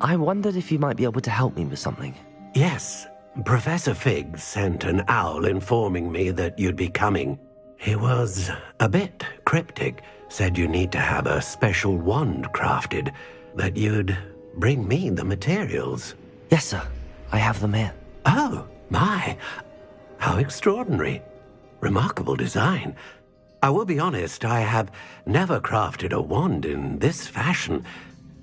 I wondered if you might be able to help me with something. Yes, Professor Fig sent an owl informing me that you'd be coming. He was a bit cryptic, said you need to have a special wand crafted, that you'd bring me the materials. Yes, sir. I have them here. Oh, my. How extraordinary. Remarkable design. I will be honest, I have never crafted a wand in this fashion.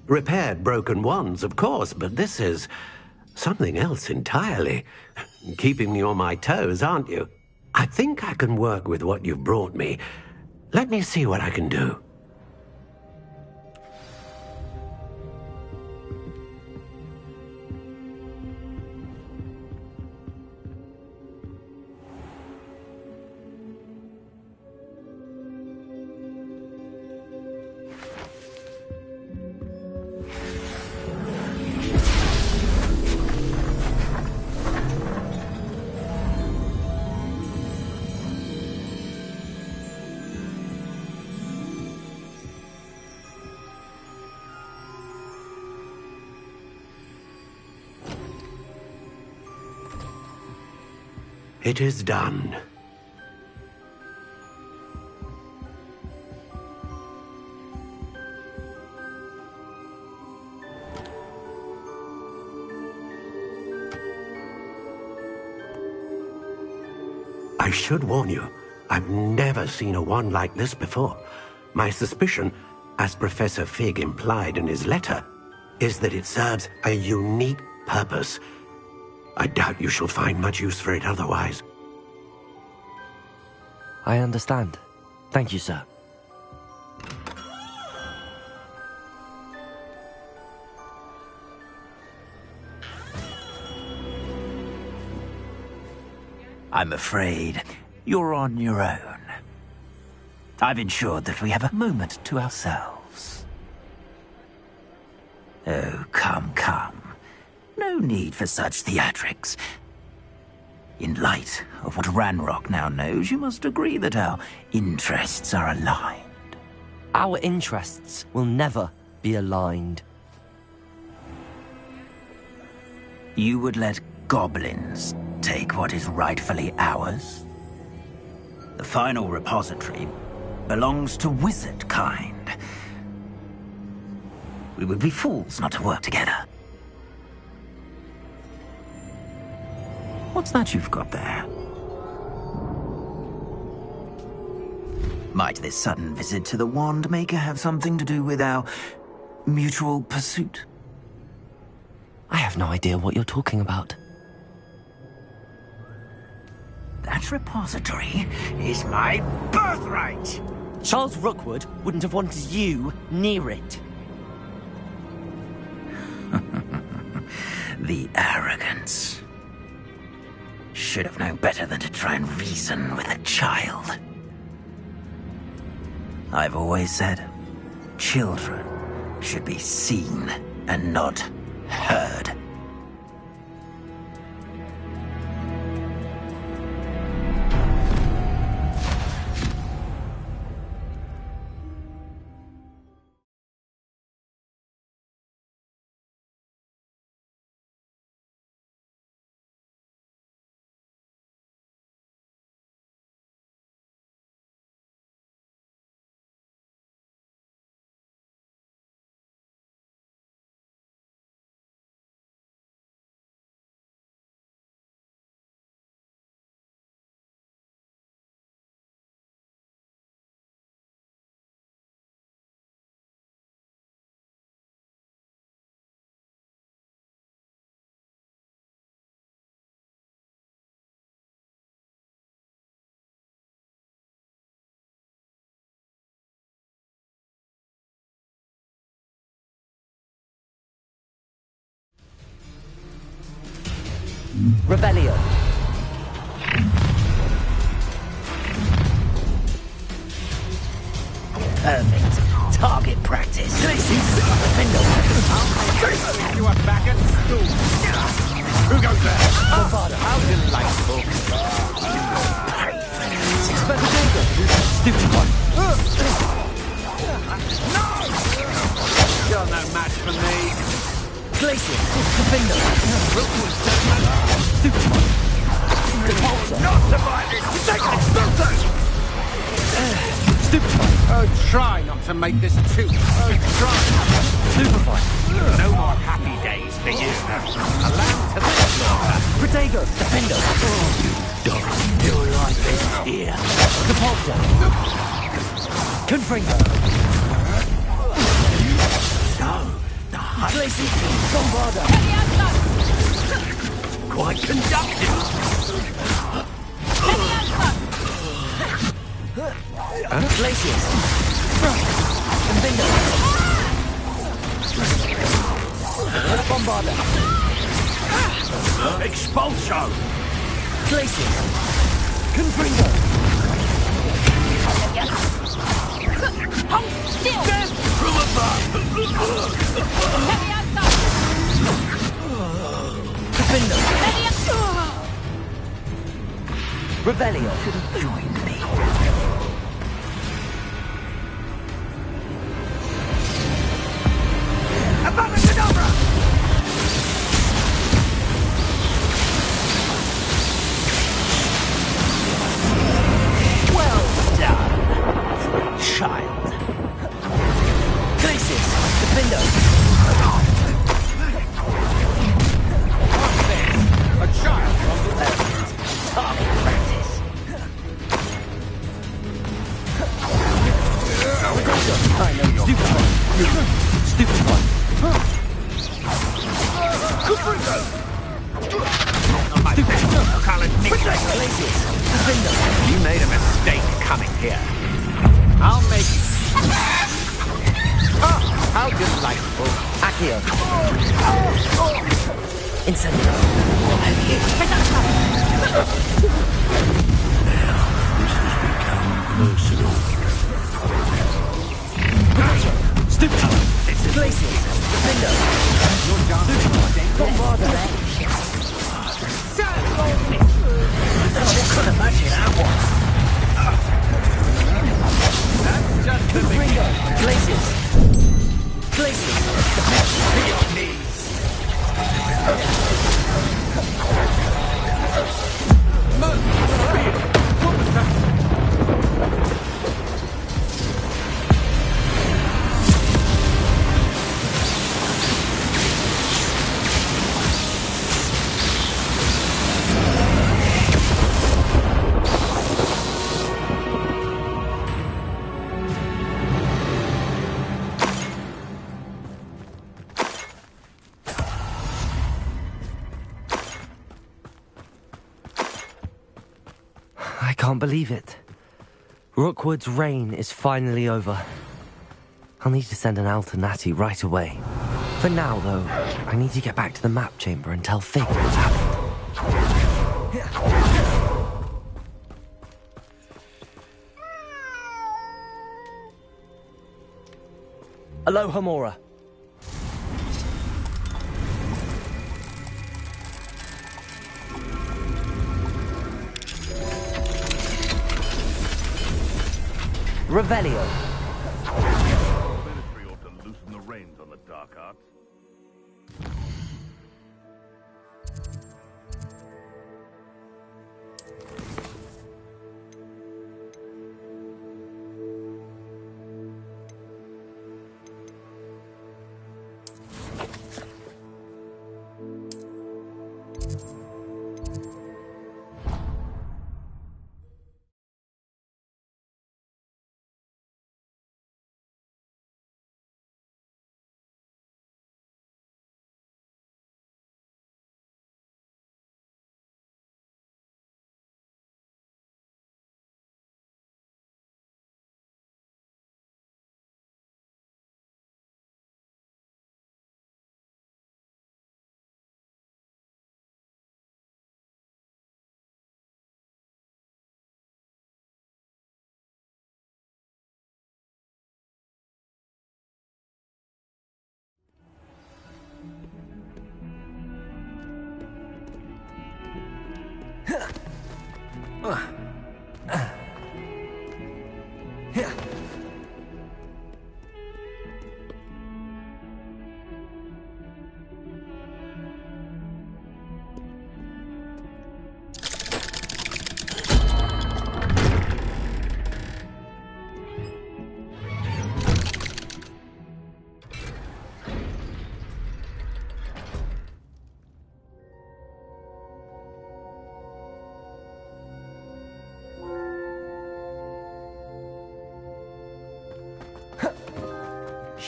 Repaired broken wands, of course, but this is something else entirely. Keeping me on my toes, aren't you? I think I can work with what you've brought me. Let me see what I can do. It is done. I should warn you, I've never seen a wand like this before. My suspicion, as Professor Fig implied in his letter, is that it serves a unique purpose. I doubt you shall find much use for it otherwise. I understand. Thank you, sir. I'm afraid you're on your own. I've ensured that we have a moment to ourselves. Oh, come, come. No need for such theatrics. In light of what Ranrock now knows, you must agree that our interests are aligned. Our interests will never be aligned. You would let goblins take what is rightfully ours? The final repository belongs to wizard kind. We would be fools not to work together. What's that you've got there? Might this sudden visit to the Wand Maker have something to do with our mutual pursuit? I have no idea what you're talking about. That repository is my birthright! Charles Rookwood wouldn't have wanted you near it. The arrogance. Should have known better than to try and reason with a child. I've always said, children should be seen and not heard. Rebellion. Perfect. Target practice. You are back at school. Who goes there? Father, how delightful. Stupid one. No! You're no Oh, try not to make this too... Oh, try. Stupefy. No more happy days for you. A lamb to the slaughter. Protego. Defender. Your life is here. Repulsor. Confringo. So, the hunt Glacier. Bombarder. quite conductive. Glaciers. Confringo. Bombarder. Expulso. Glaciers. Confringo. Hold still! From above. Defender. Revelio. Join me. Abracadabra! Well done, child. Glaciers. Defender. A child. Target practice. I know. Stupid one. Glaciers. Defender. You made a mistake coming here. I'll make... Oh, how delightful. Accio. Incendio. Stupid. Glaciers. Defender. Bombarder. What kind of magic that was? That's just the beginning. Glaciers. Glaciers. To your knees. What was that? I can't believe it. Rookwood's reign is finally over. I'll need to send an Al to Natty right away. For now, though, I need to get back to the map chamber and tell Fig what's happened. Aloha, Mora. Revelio. Ministry ought to loosen the reins on the dark arts.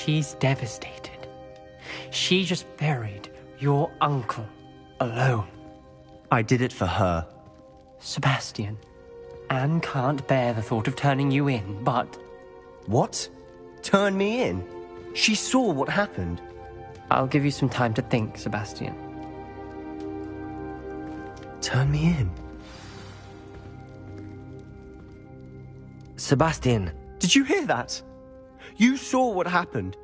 She's devastated. She just buried your uncle alone. I did it for her. Sebastian, Anne can't bear the thought of turning you in, but... What? Turn me in? She saw what happened. I'll give you some time to think, Sebastian. Turn me in? Sebastian. Did you hear that? You saw what happened.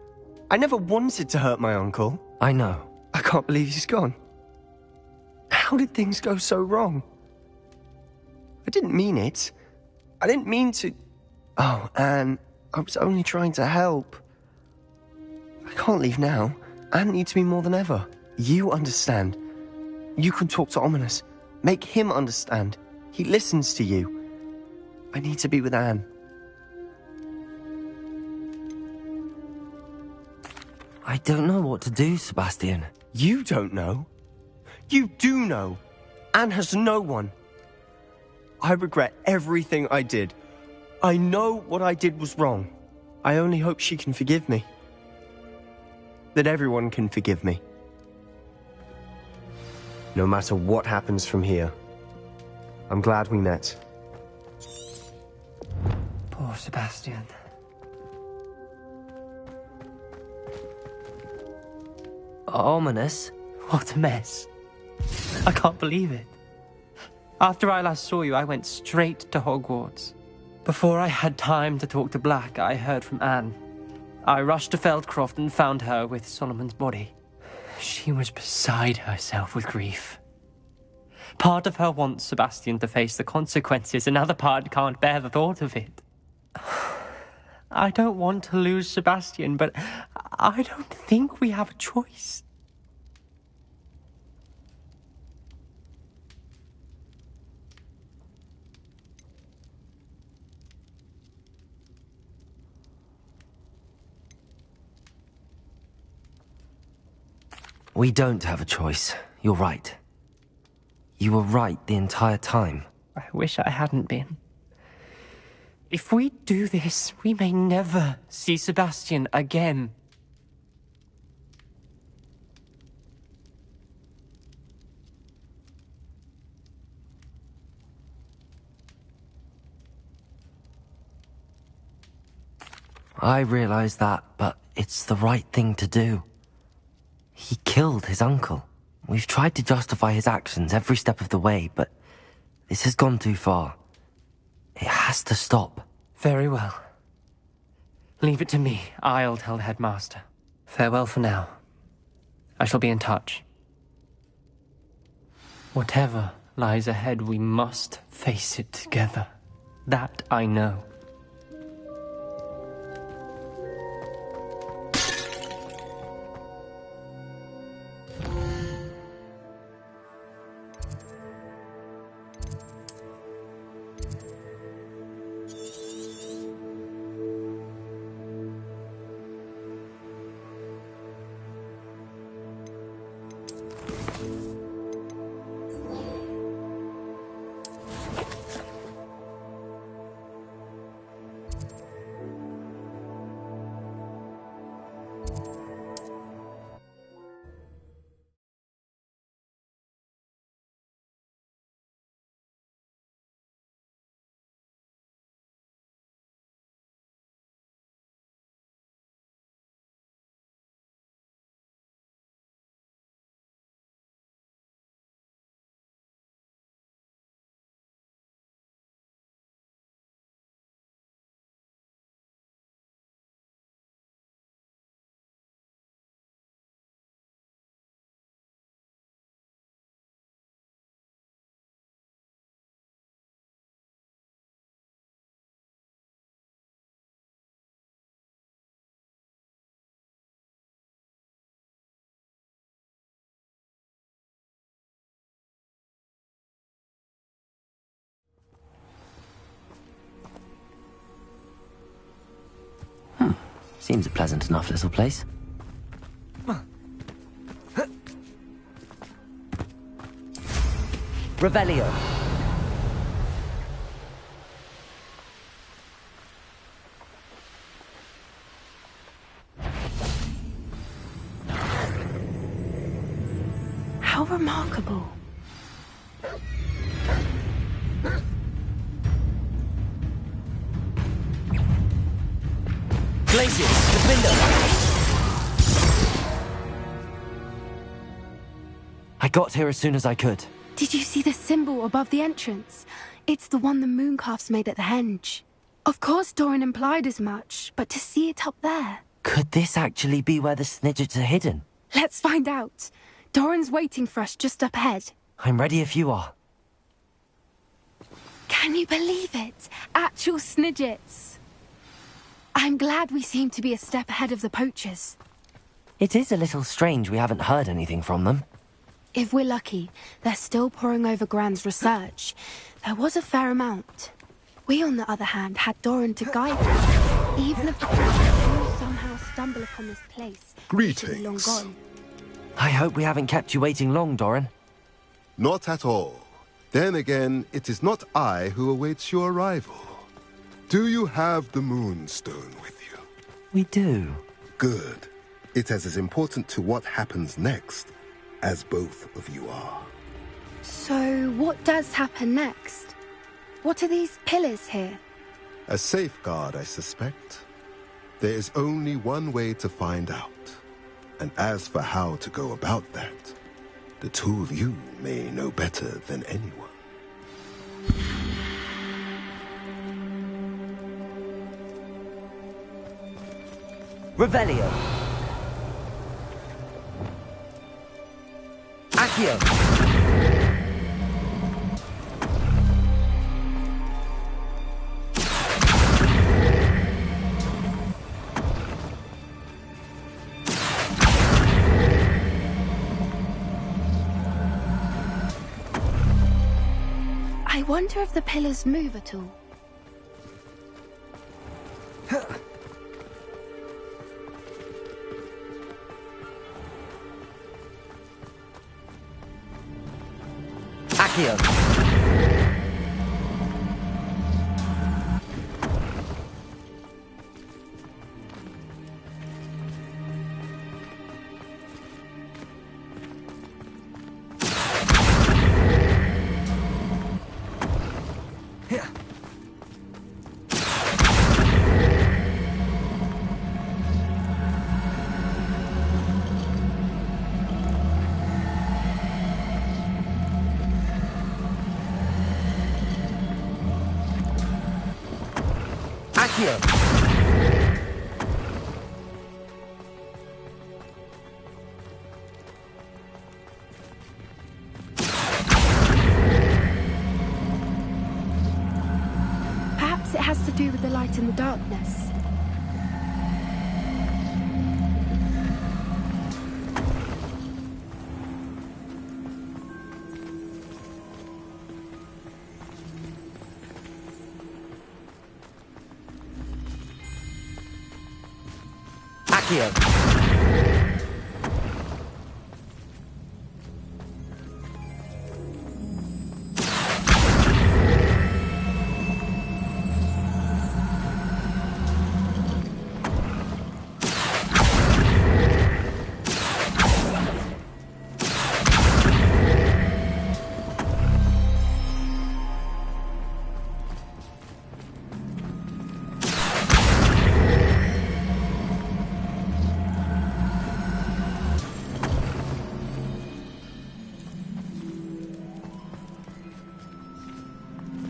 I never wanted to hurt my uncle. I know. I can't believe he's gone. How did things go so wrong? I didn't mean it. I didn't mean to... Oh, Anne, I was only trying to help. I can't leave now. Anne needs me more than ever. You understand. You can talk to Ominous. Make him understand. He listens to you. I need to be with Anne. I don't know what to do, Sebastian. You don't know. You do know. Anne has no one. I regret everything I did. I know what I did was wrong. I only hope she can forgive me. That everyone can forgive me. No matter what happens from here. I'm glad we met. Poor Sebastian. Ominous? What a mess. I can't believe it. After I last saw you, I went straight to Hogwarts. Before I had time to talk to Black, I heard from Anne. I rushed to Feldcroft and found her with Solomon's body. She was beside herself with grief. Part of her wants Sebastian to face the consequences, another part can't bear the thought of it. I don't want to lose Sebastian, but I don't think we have a choice. We don't have a choice. You're right. You were right the entire time. I wish I hadn't been. If we do this, we may never see Sebastian again. I realize that, but it's the right thing to do. He killed his uncle. We've tried to justify his actions every step of the way, but this has gone too far. It has to stop. Very well. Leave it to me. I'll tell the headmaster. Farewell for now. I shall be in touch. Whatever lies ahead, we must face it together. That I know. Seems a pleasant enough little place. Revelio. remarkable. Glacius, defender! I got here as soon as I could. Did you see the symbol above the entrance? It's the one the mooncalfs made at the henge. Of course Doran implied as much, but to see it up there... Could this actually be where the Snidgets are hidden? Let's find out. Doran's waiting for us just up ahead. I'm ready if you are. Can you believe it? Actual Snidgets. I'm glad we seem to be a step ahead of the poachers. It is a little strange we haven't heard anything from them. If we're lucky, they're still poring over Gran's research. There was a fair amount. We, on the other hand, had Doran to guide us. Even if the poachers do somehow stumble upon this place, it should be long gone. I hope we haven't kept you waiting long, Doran. Not at all. Then again, it is not I who awaits your arrival. Do you have the Moonstone with you? We do. Good. It is as important to what happens next as both of you are. So, what does happen next? What are these pillars here? A safeguard, I suspect. There is only one way to find out. And as for how to go about that, the two of you may know better than anyone. Revelio. Accio. I wonder if the pillars move at all. Accio. Accio. Perhaps it has to do with the light in the darkness. Accio.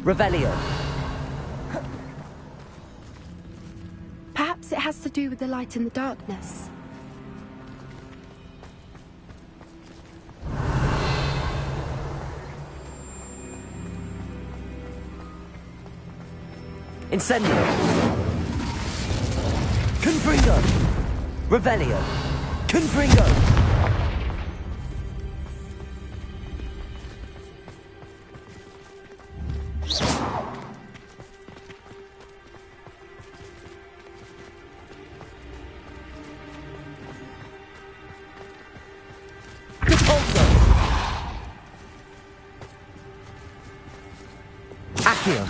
Revelio. Perhaps it has to do with the light in the darkness. Incendio. Confringo. Revelio. Confringo. Accio.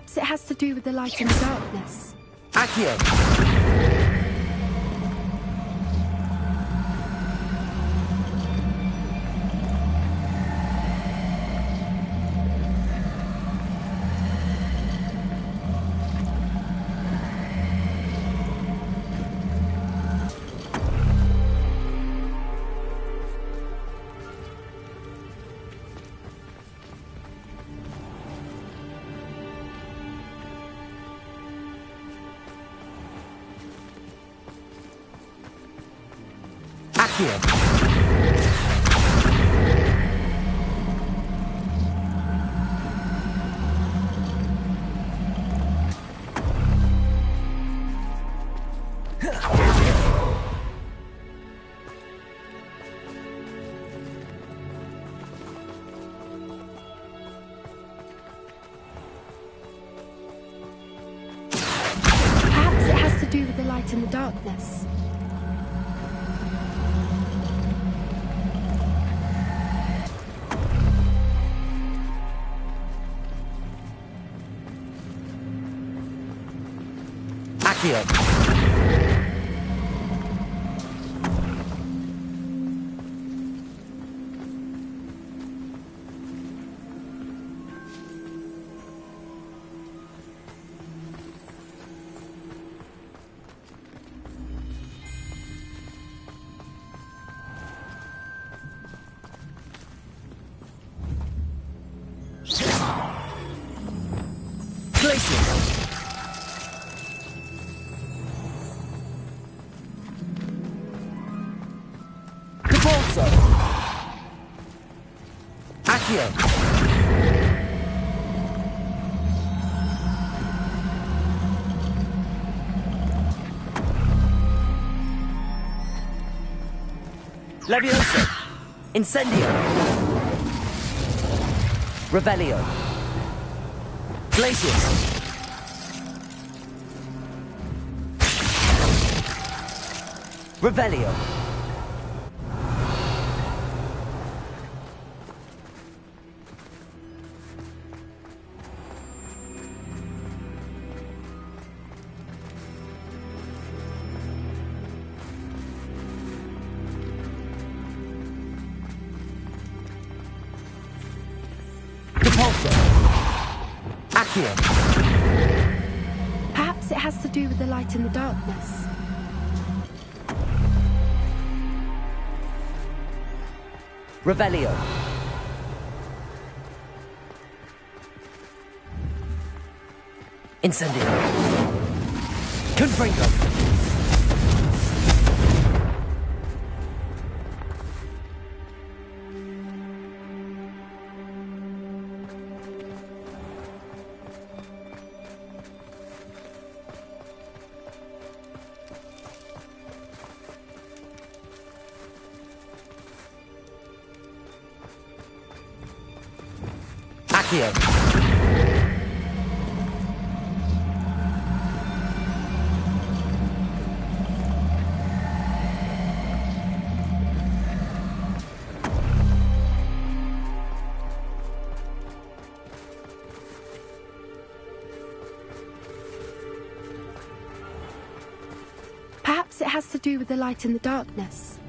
Perhaps it has to do with the light and the darkness. Accio! Perhaps it has to do with the light and the darkness. Accio! Levioso! Incendio! Revelio! Glacius! Revelio! Perhaps it has to do with the light and the darkness. Revelio. Incendio. Confringo. Accio. Perhaps it has to do with the light and the darkness.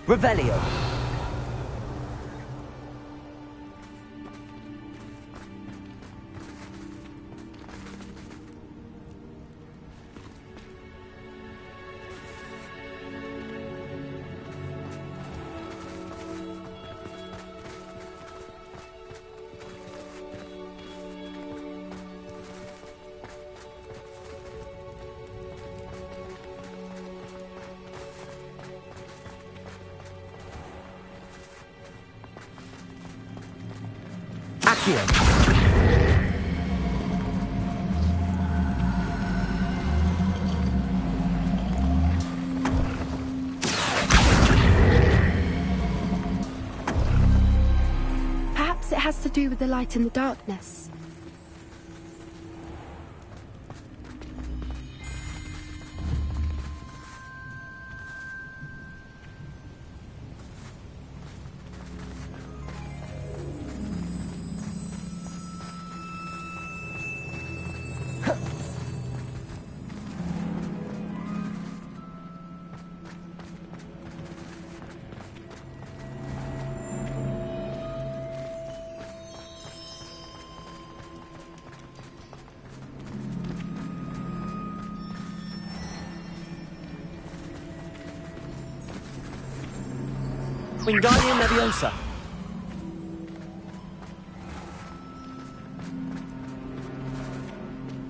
Revelio. Accio. Perhaps it has to do with the light and the darkness. Wingardium Leviosa.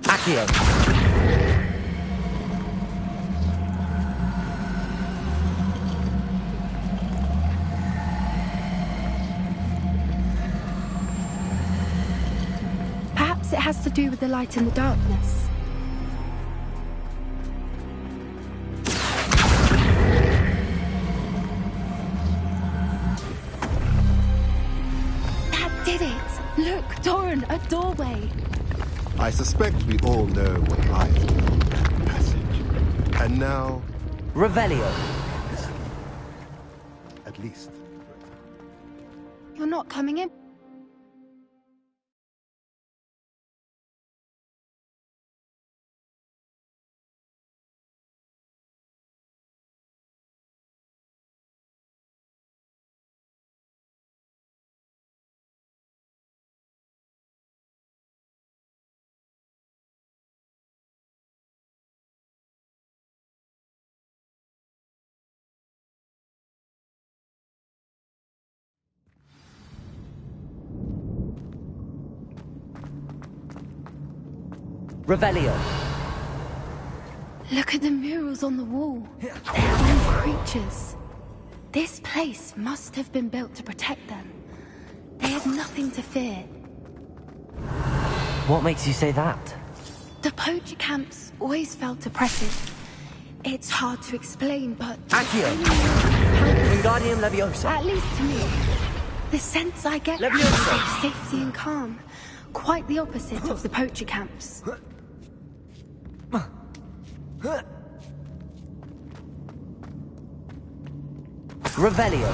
Accio. Perhaps it has to do with the light in the darkness. That did it! Look, Doran, a doorway. I suspect we all know what lies beyond that passage. And now... Revelio. At least. You're not coming in? Revelio. Look at the murals on the wall. They're all creatures. This place must have been built to protect them. They had nothing to fear. What makes you say that? The poacher camps always felt oppressive. It's hard to explain, but... Accio. Wingardium Leviosa. At least to me. The sense I get Leviosa. is safety and calm. Quite the opposite of the poacher camps. Revelio.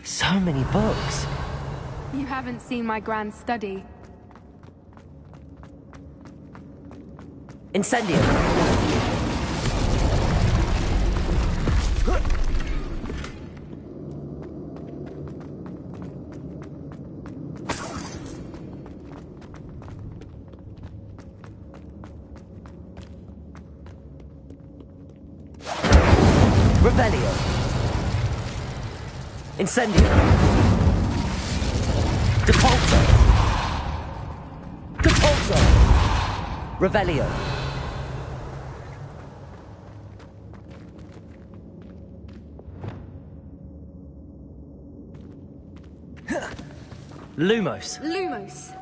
So many books. You haven't seen my grand study. Incendio. Revelio. Incendio. Depulso. Depulso. Revelio. Lumos. Lumos.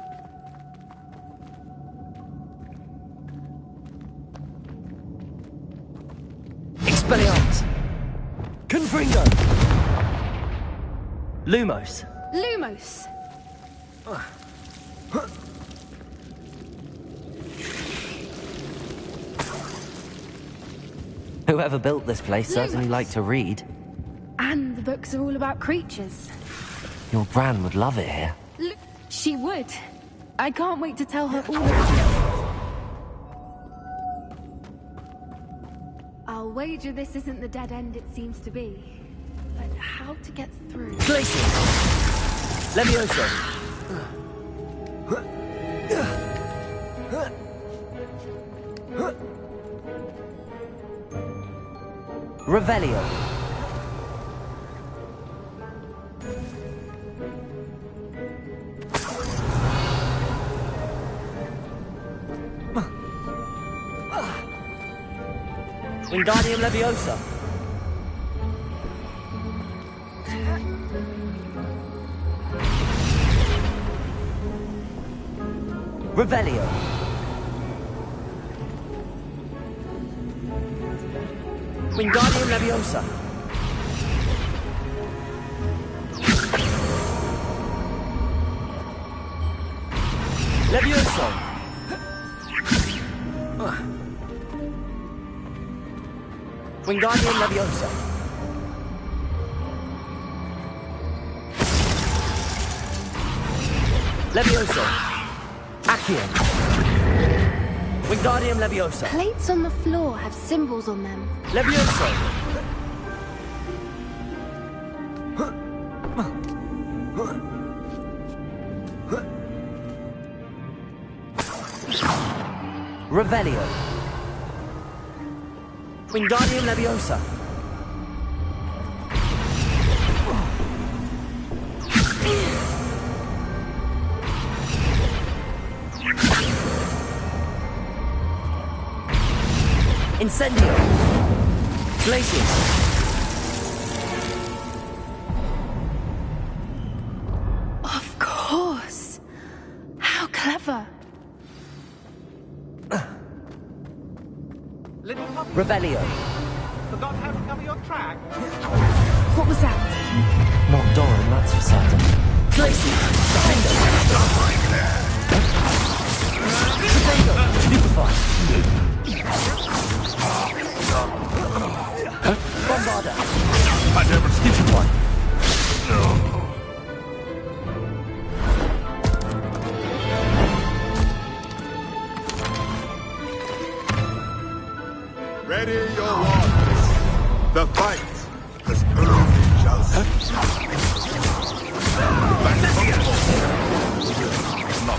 Expelliarmus. Confringo. Lumos. Lumos. Whoever built this place certainly liked to read. And the books are all about creatures. Your Bran would love it here. She would. I can't wait to tell her all about it. I'll wager this isn't the dead end it seems to be. But how to get through? Glacius. Leviosa. Revelio. Wingardium Leviosa. Revelio. Wingardium Leviosa. Levioso. Wingardium Leviosa. Levioso. Accio. Wingardium Leviosa. Plates on the floor have symbols on them. Leviosa. Revelio. Wingardium Leviosa. Incendio. Glacius. Of course. How clever. Revelio. Forgot how to cover your track? What was that? Not Doran, that's for certain. Glacius. Stupefy. Bombarda. I never Stupefy. Ready your warriors. The fight has only just.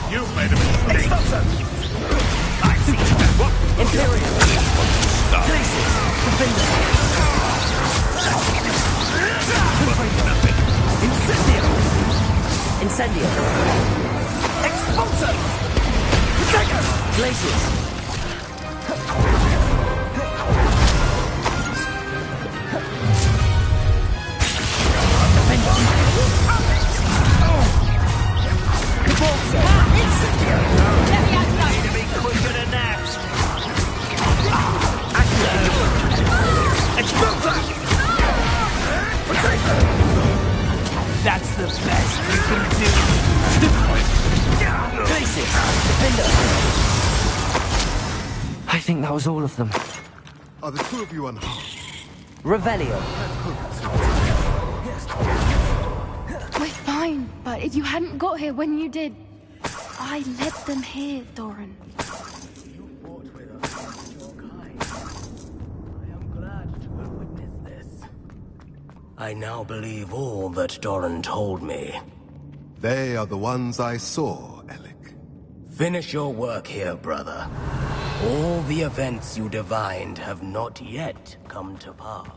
You've made a mistake. Expulsor! I see. What? Imperial. Stop. Glacius. Defender. Incendio! Incendio. Expulsor! Protego! Glacius. That's the best you can do. Glacius. Defender. I think that was all of them. Are the two of you unharmed? Revelio. We're fine, but if you hadn't got here when you did, I led them here, Doran. I now believe all that Doran told me. They are the ones I saw, Alec. Finish your work here, brother. All the events you divined have not yet come to pass.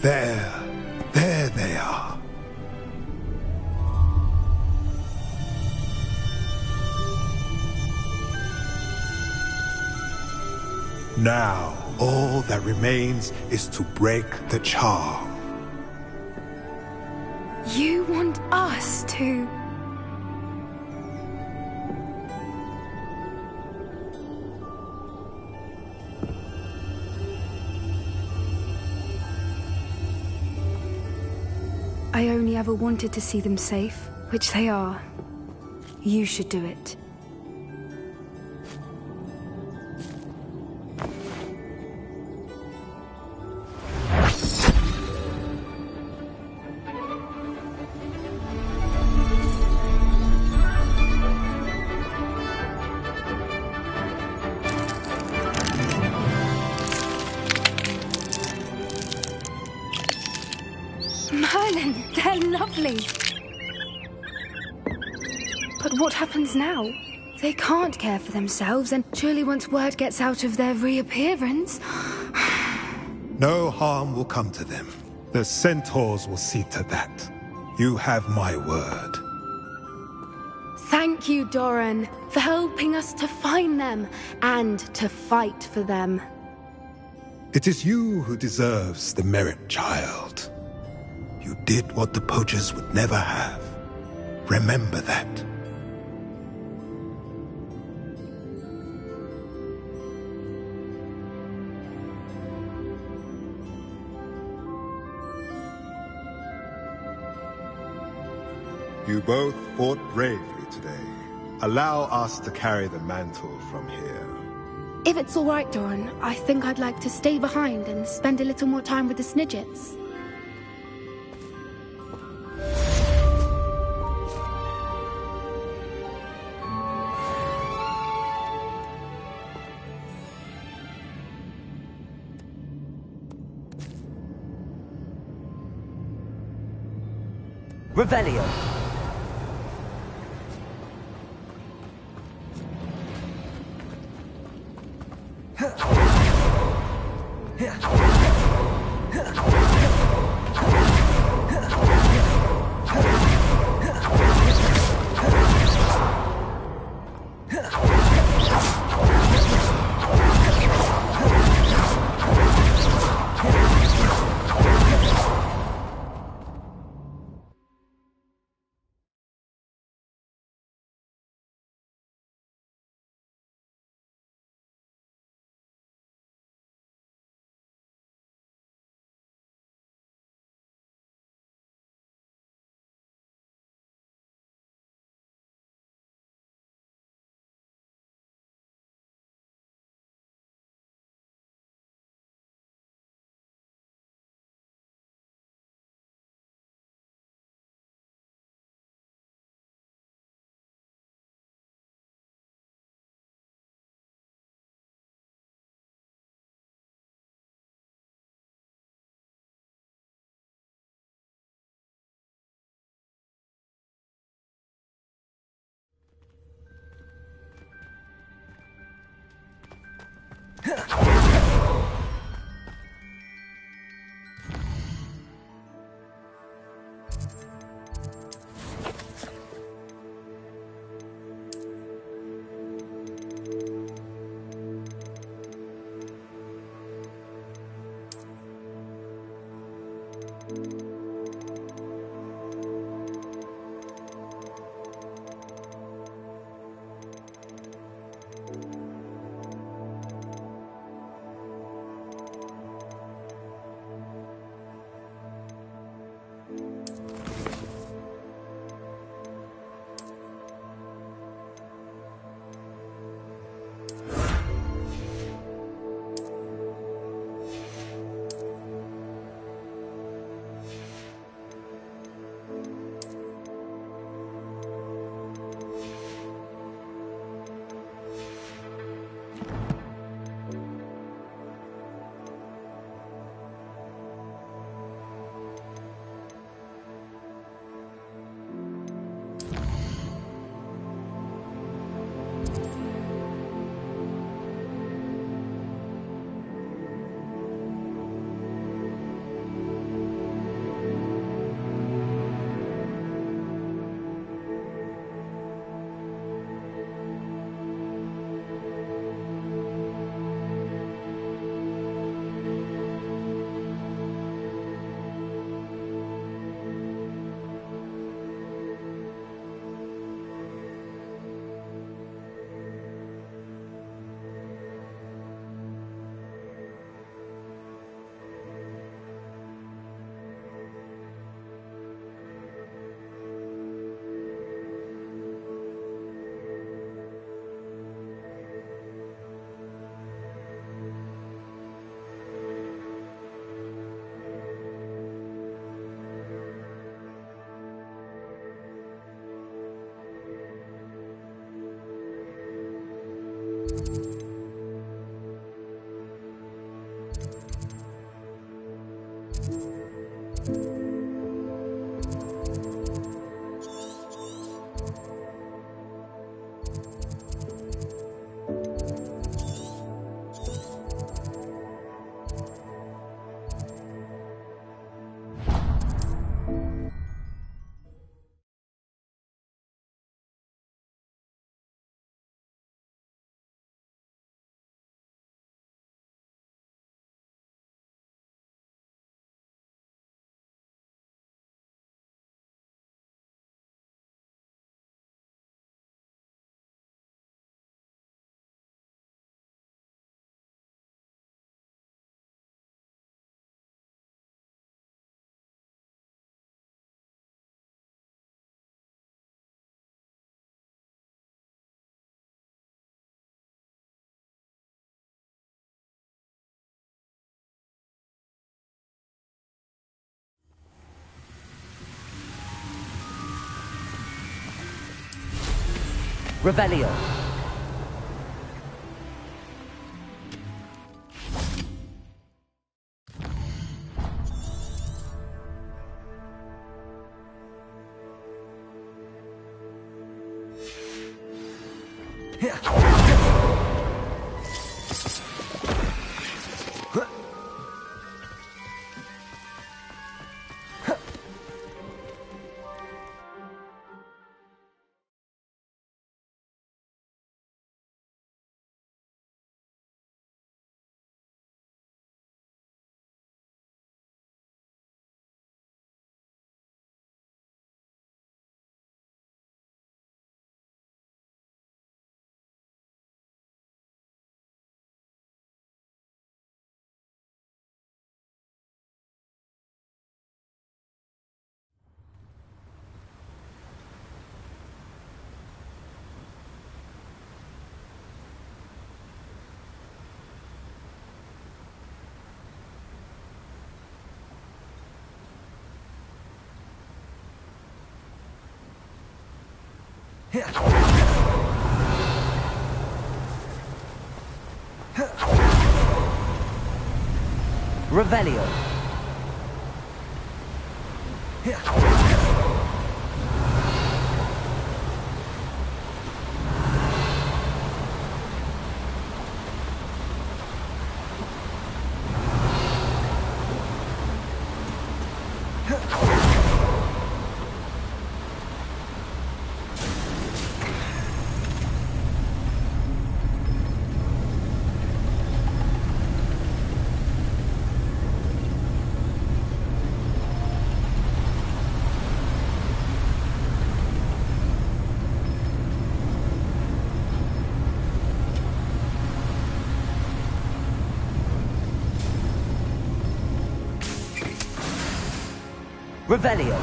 There they are. Now, all that remains is to break the charm. You want us to... I only ever wanted to see them safe, which they are. You should do it. Merlin, they're lovely. But what happens now? They can't care for themselves, and surely once word gets out of their reappearance... No harm will come to them. The centaurs will see to that. You have my word. Thank you, Doran, for helping us to find them and to fight for them. It is you who deserves the merit, child. You did what the poachers would never have. Remember that. You both fought bravely today. Allow us to carry the mantle from here. If it's all right, Doran, I think I'd like to stay behind and spend a little more time with the Snidgets. Revelio. Revelio. Revelio. Revelio.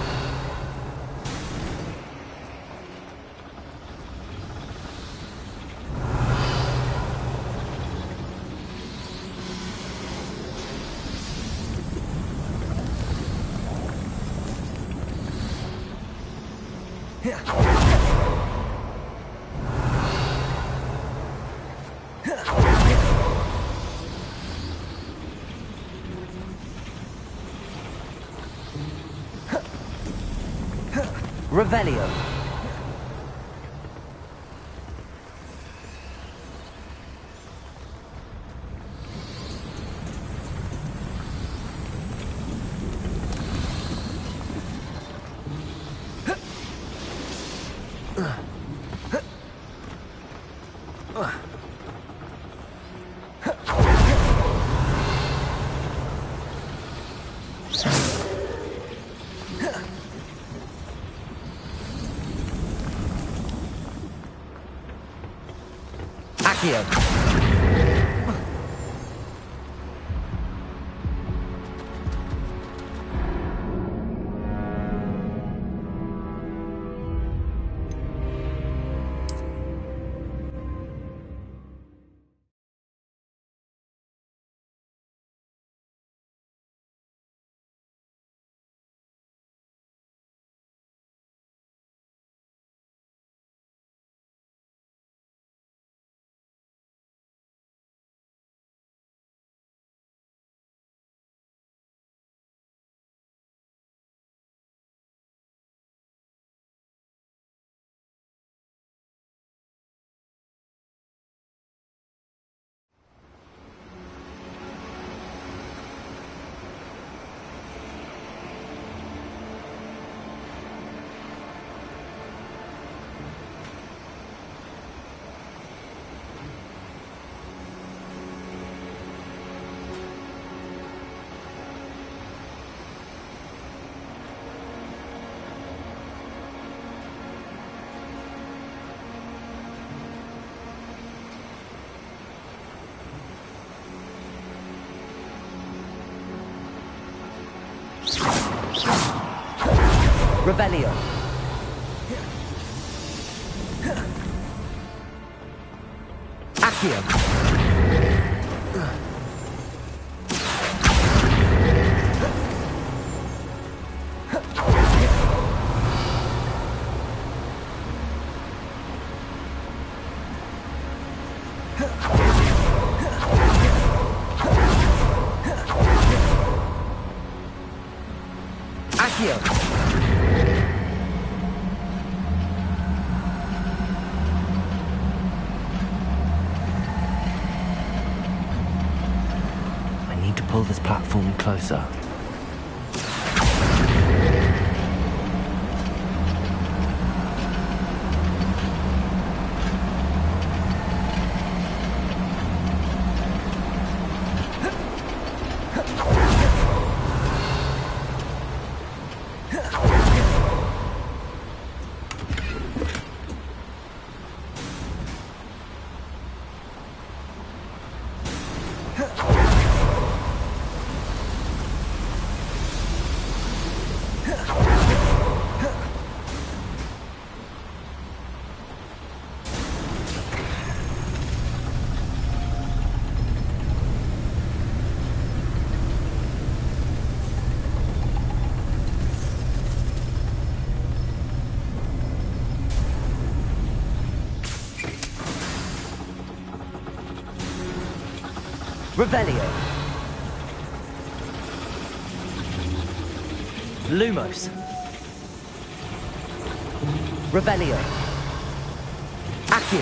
Revelio. Accio. Revelio. Accio. Accio! I need to pull this platform closer. Revelio. Lumos. Revelio. Accio.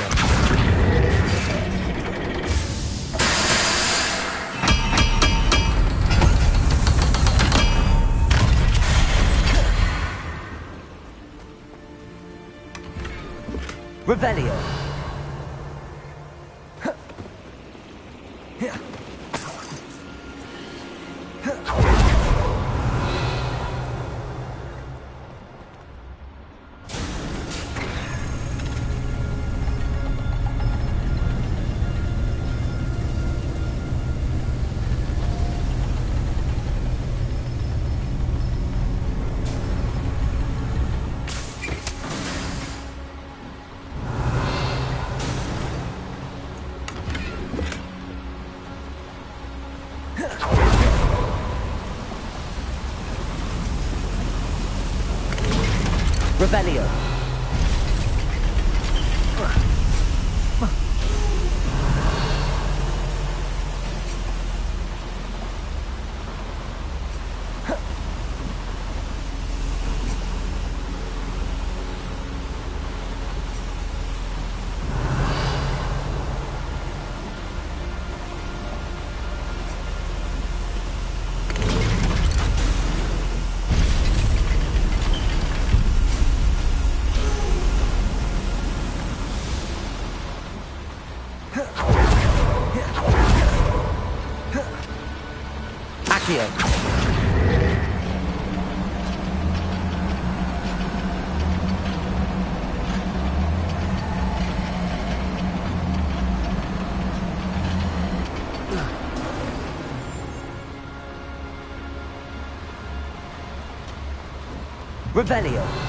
Revelio. Revelio. Accio. Revelio.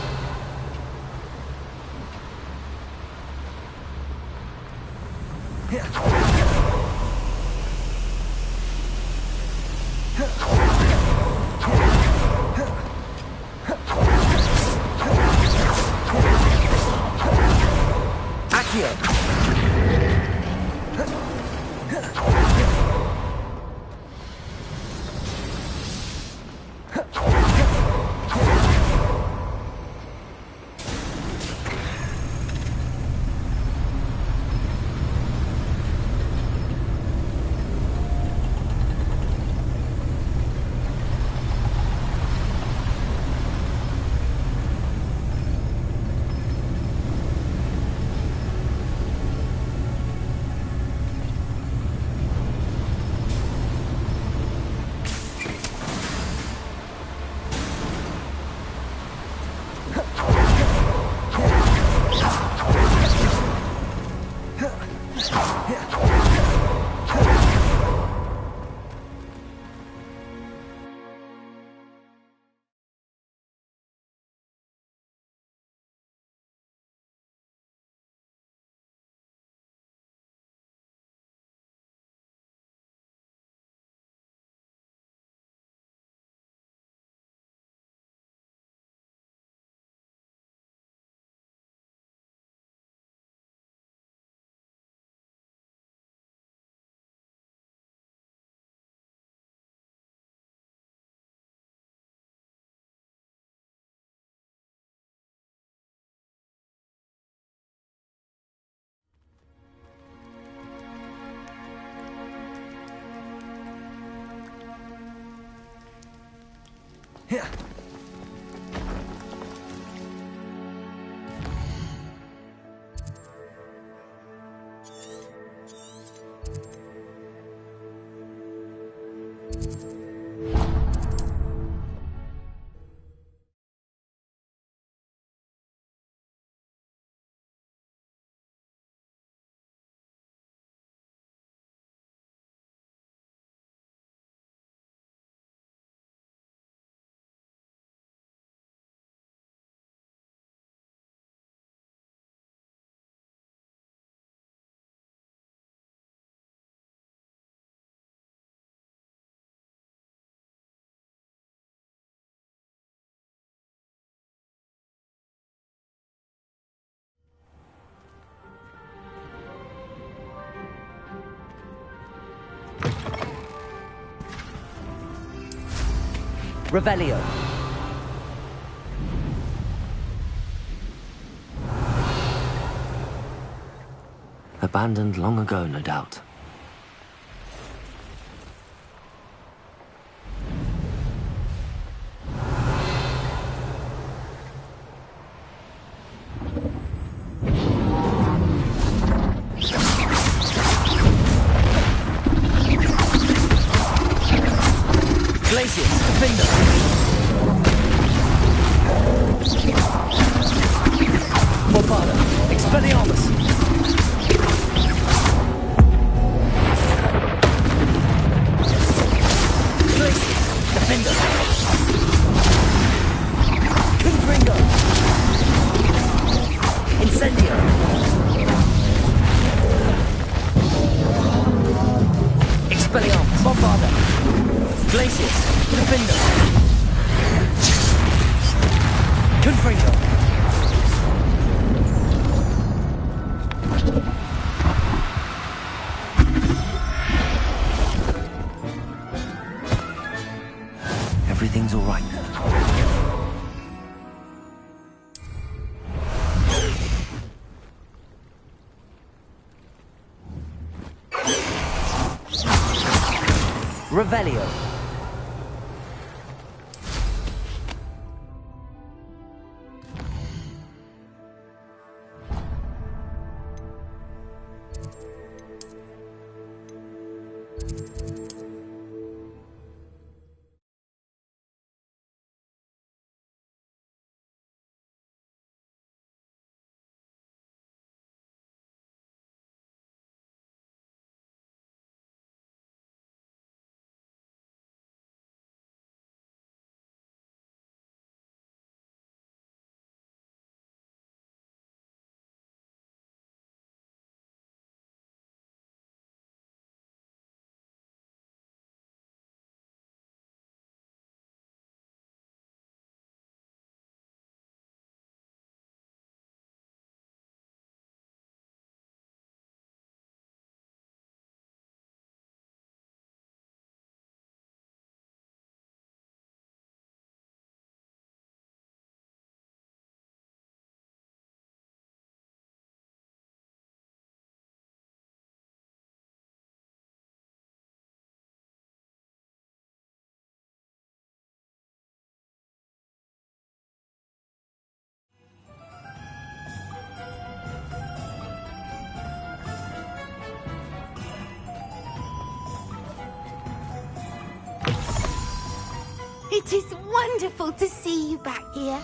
Revelio. Abandoned long ago, no doubt. Everything's all right. Revelio. It is wonderful to see you back here.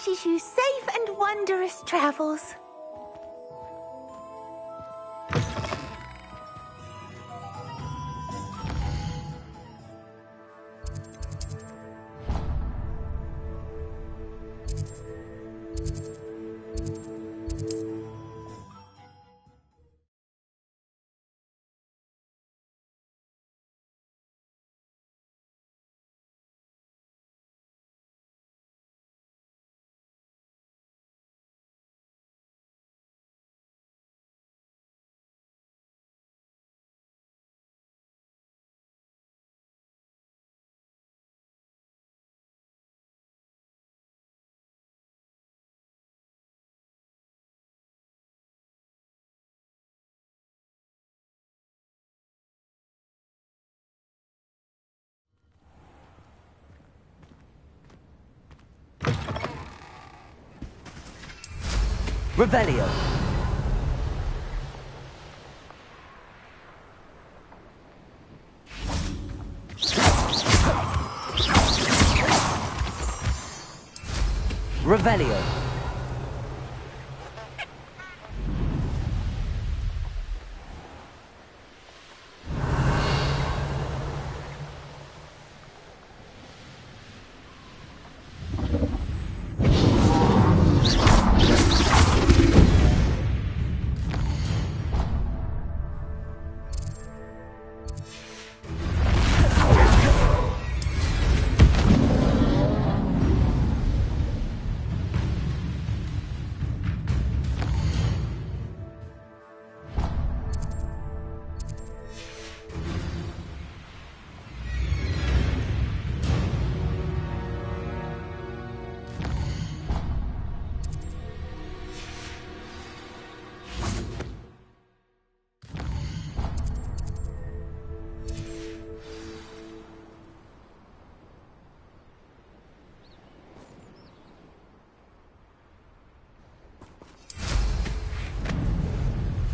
wishes you safe and wondrous travels. Revelio. Revelio.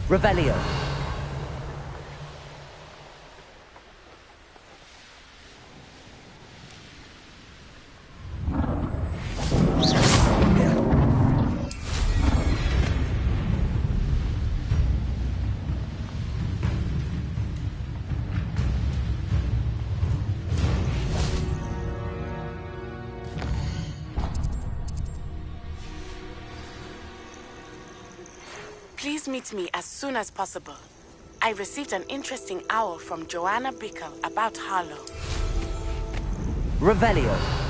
Revelio. Please meet me as soon as possible. I received an interesting owl from Joanna Bickle about Harlow. Revelio.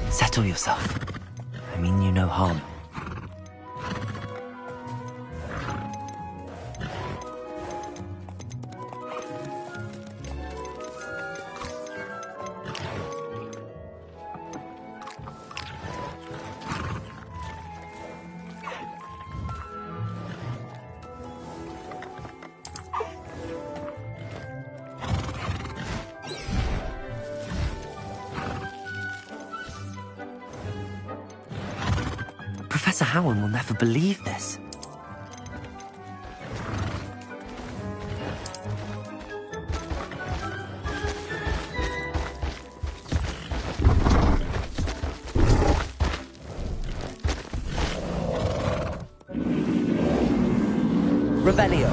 Settle yourself. I mean you no harm. Professor Howard will never believe this. Revelio.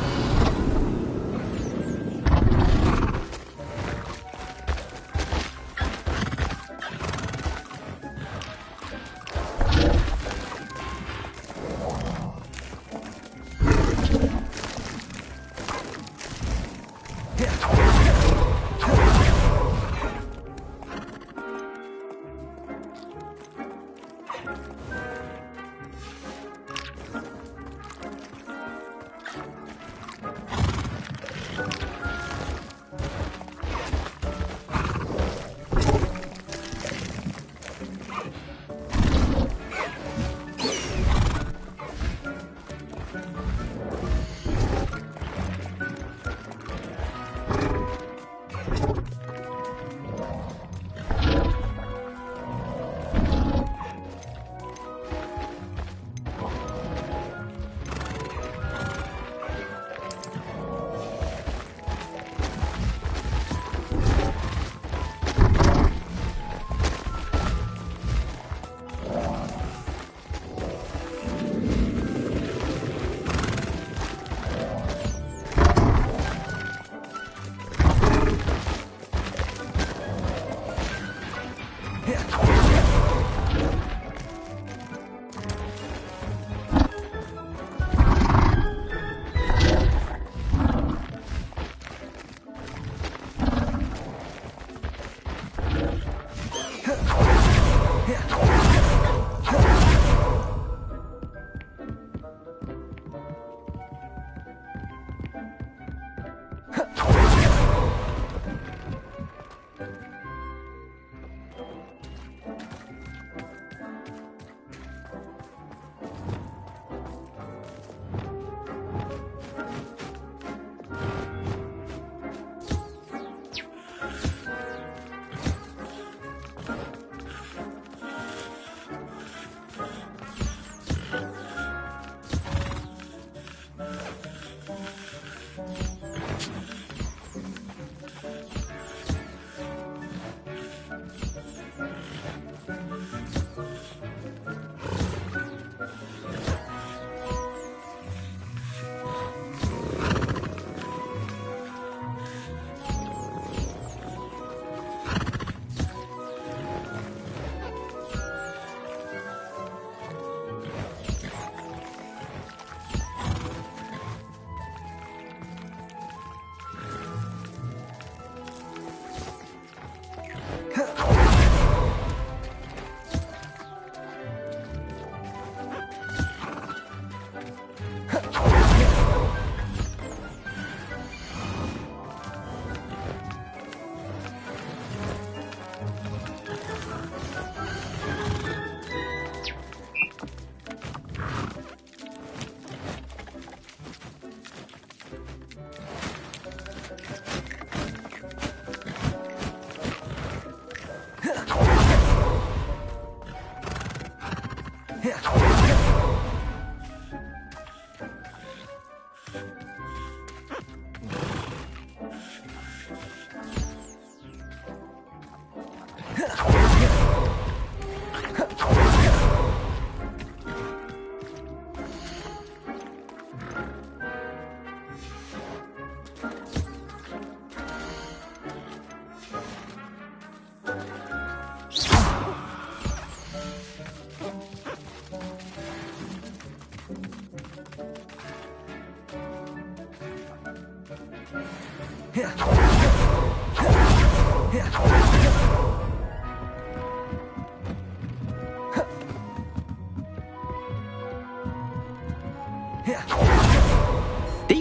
Deke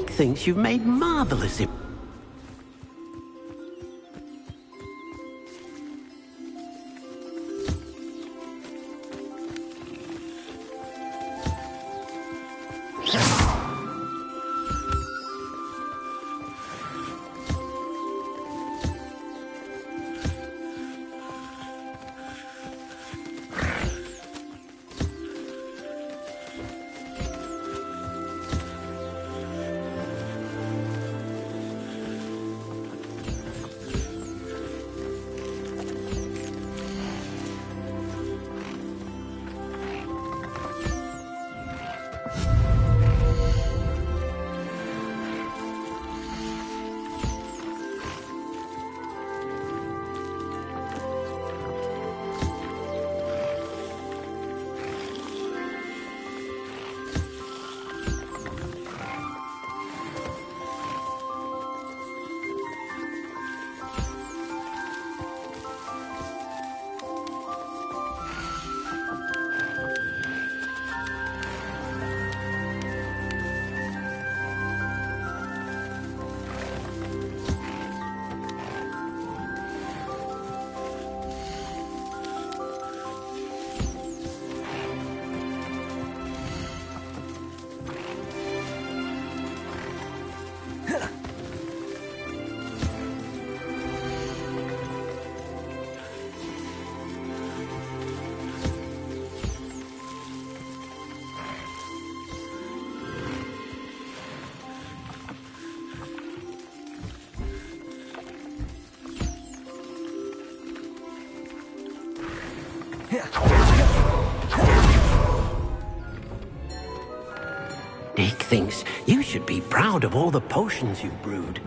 thinks you've made marvelous Deke thinks you should be proud of all the potions you've brewed.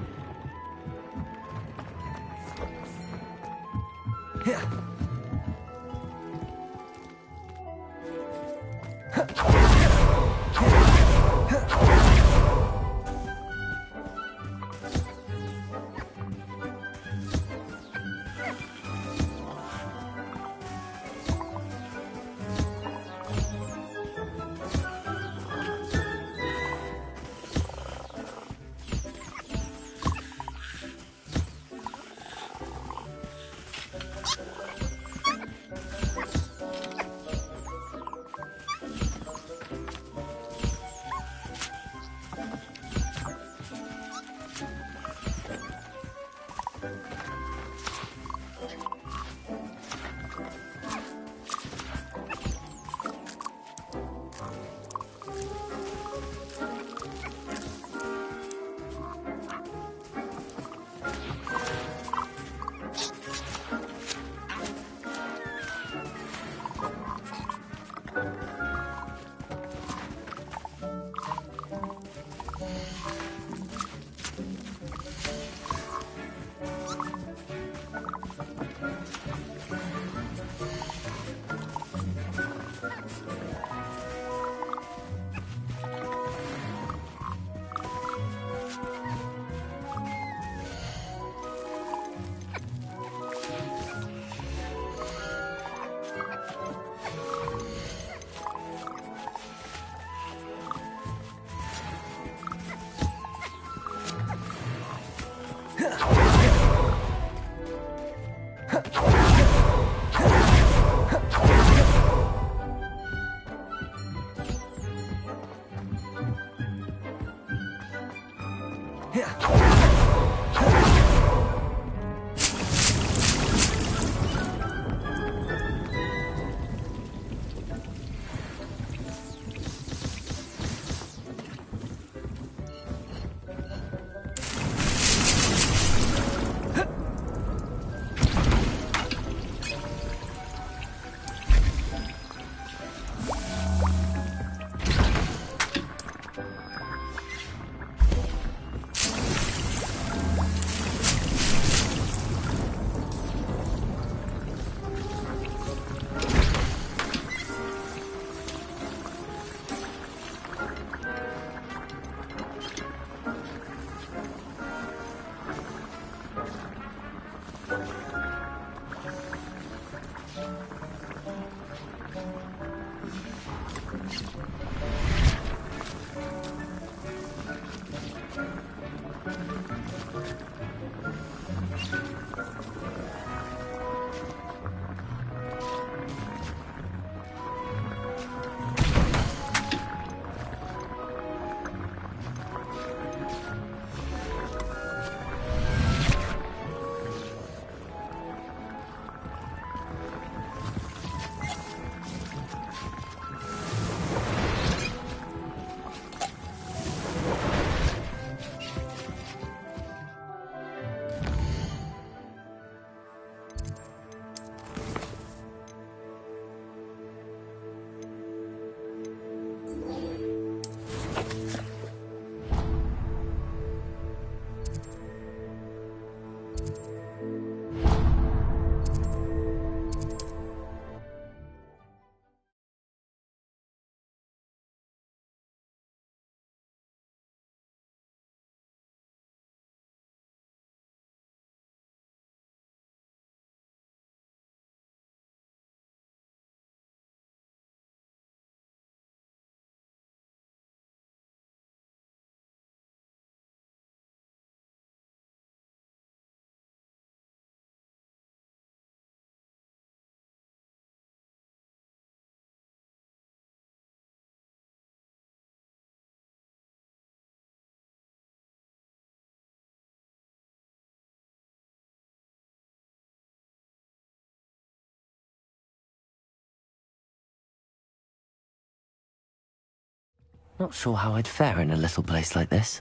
Not sure how I'd fare in a little place like this.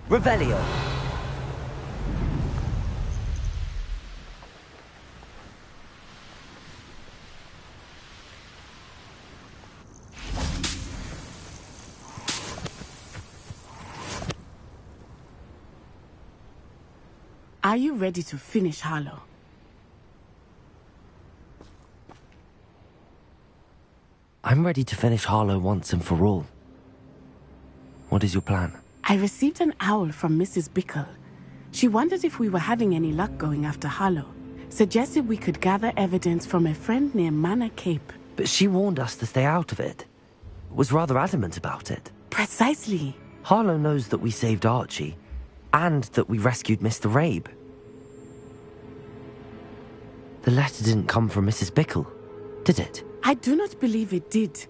Revelio! Are you ready to finish Harlow? I'm ready to finish Harlow once and for all. What is your plan? I received an owl from Mrs. Bickle. She wondered if we were having any luck going after Harlow. Suggested we could gather evidence from a friend near Manor Cape. But she warned us to stay out of it. Was rather adamant about it. Precisely. Harlow knows that we saved Archie, and that we rescued Mr. Rabe. The letter didn't come from Mrs. Bickle, did it? I do not believe it did.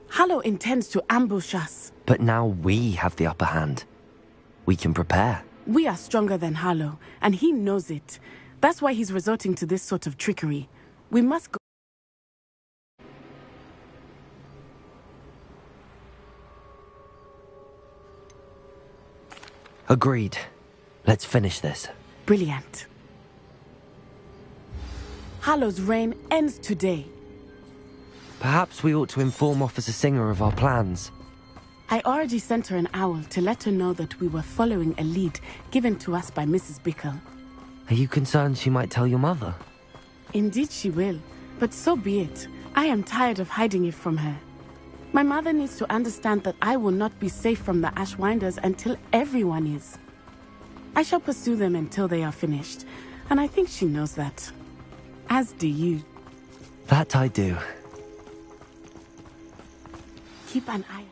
Harlow intends to ambush us. But now we have the upper hand. We can prepare. We are stronger than Harlow, and he knows it. That's why he's resorting to this sort of trickery. We must go. Agreed. Let's finish this. Brilliant. Harlow's reign ends today. Perhaps we ought to inform Officer Singer of our plans. I already sent her an owl to let her know that we were following a lead given to us by Mrs. Bickle. Are you concerned she might tell your mother? Indeed she will, but so be it. I am tired of hiding it from her. My mother needs to understand that I will not be safe from the Ashwinders until everyone is. I shall pursue them until they are finished, and I think she knows that. As do you. That I do. Keep an eye.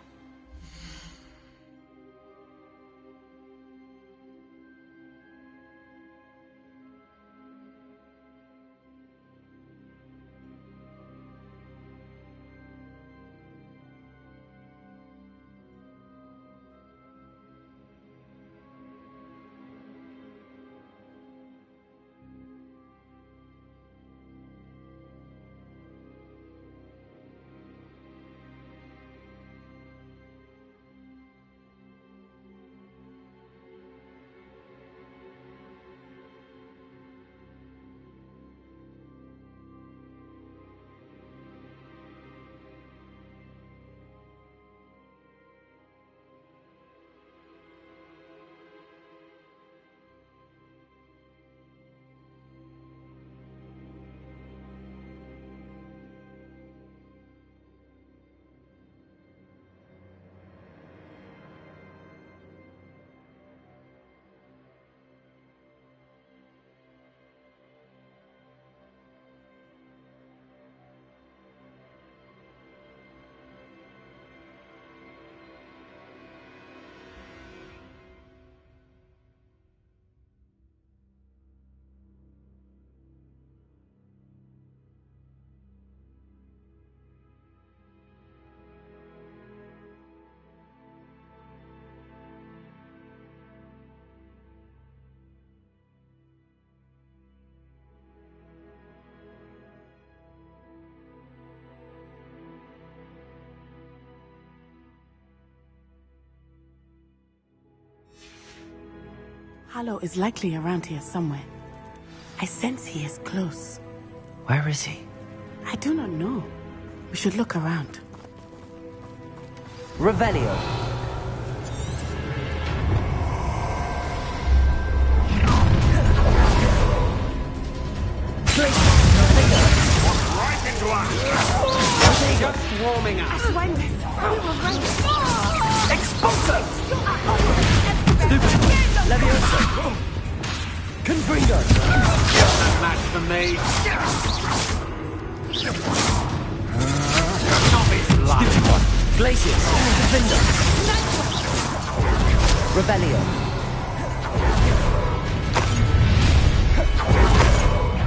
Harlow is likely around here somewhere. I sense he is close. Where is he? I do not know. We should look around. Revelio. Right into us! Just warming up. Expulso! Stupid. Leviosa. Confringo. No match for me. Novice luck. Stupid one. Glacius. Defender. Revelio.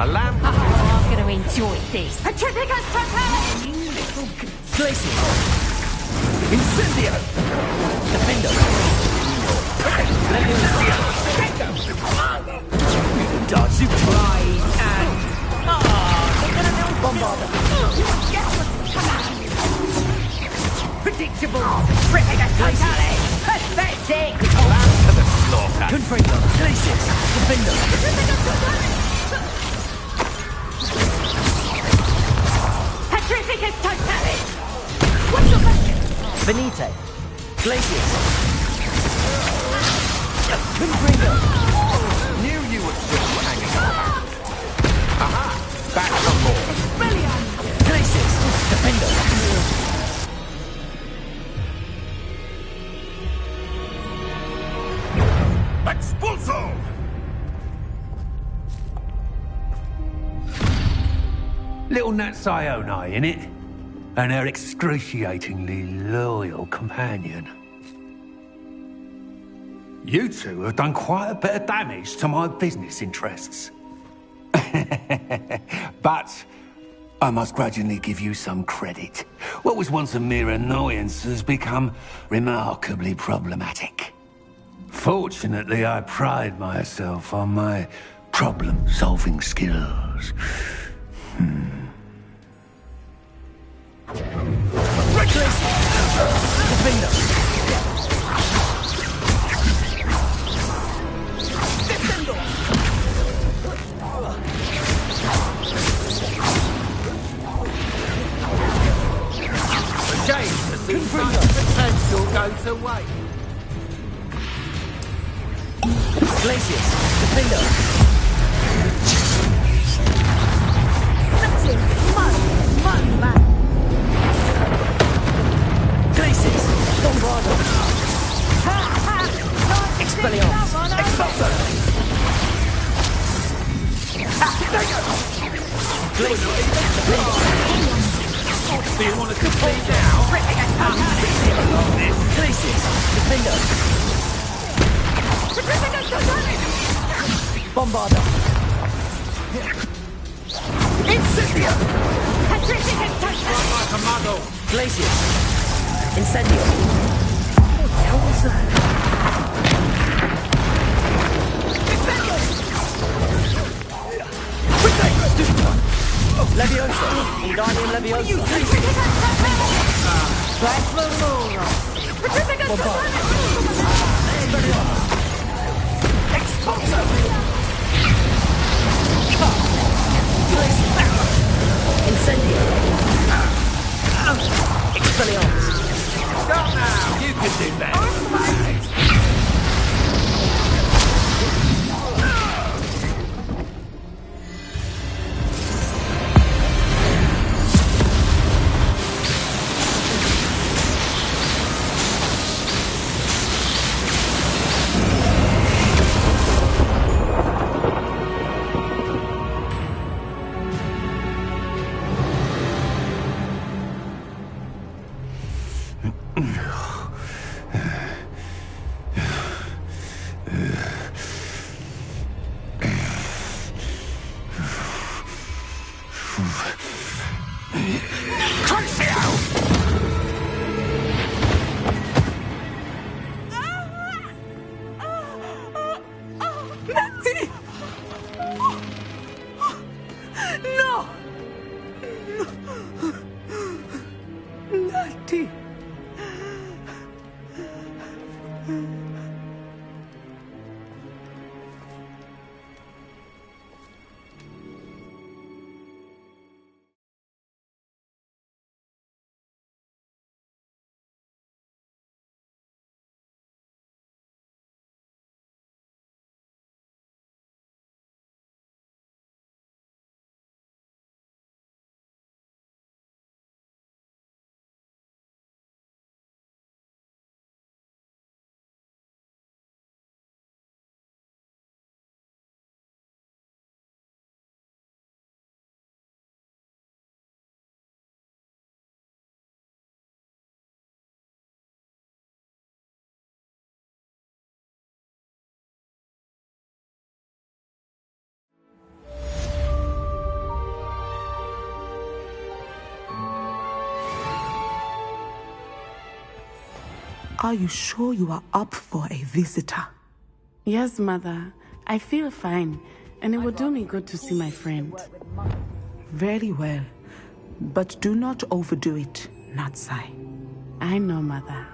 A lamp. Oh, I'm going to enjoy this. Petrificus Totalis! Glacius. Incendio. Defender. Leviosa. Dodge. Super. And... Oh, they're going to build Bombarder. Predictable. Petrificus Totalis! Pathetic! Lamp to the slaughter. Confringo. Glacius. Defender. Petrificus Totalis! Petrificus Totalis! What's your question? Venite. Glacius. Confringo. Knew you would still hanging around. Aha! Back for more. Brilliant! Glacius. Defender. Expulso! Little Nat Sione, innit? And her excruciatingly loyal companion. You two have done quite a bit of damage to my business interests. But I must grudgingly give you some credit. What was once a mere annoyance has become remarkably problematic. Fortunately, I pride myself on my problem-solving skills. Potential goes away. Glacius. Defender. Glacius. Bombardo. Expelliarmus. Expulso. Glacius. Defender. Do you want to complete now? Glacius. Defender. Bombardo. Incendio. Like a muddle. Glacius. Incendio. What the hell was that? Leviosa. Wingardium Leviosa. Expulso! Incendio. Expelliarmus. Stop now! You can do that. Are you sure you are up for a visitor? Yes, Mother. I feel fine, and it will do me good to see my friend. Very well. But do not overdo it, Natsai. I know, Mother.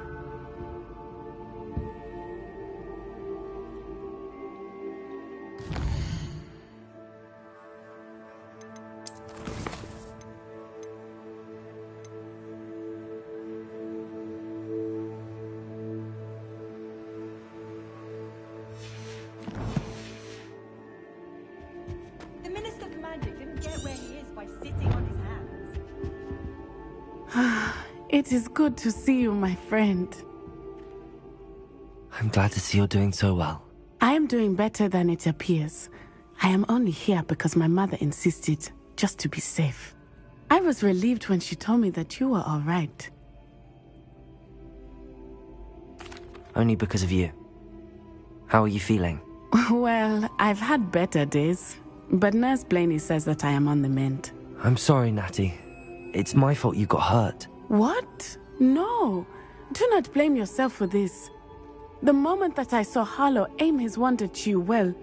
The Minister of Magic didn't get where he is by sitting on his hands. It is good to see you, my friend. I'm glad to see you're doing so well. I am doing better than it appears. I am only here because my mother insisted, just to be safe. I was relieved when she told me that you were all right. Only because of you. How are you feeling? Well, I've had better days, but Nurse Blaney says that I am on the mend. I'm sorry, Natty. It's my fault you got hurt. What? No. Do not blame yourself for this. The moment that I saw Harlow aim his wand at you, well...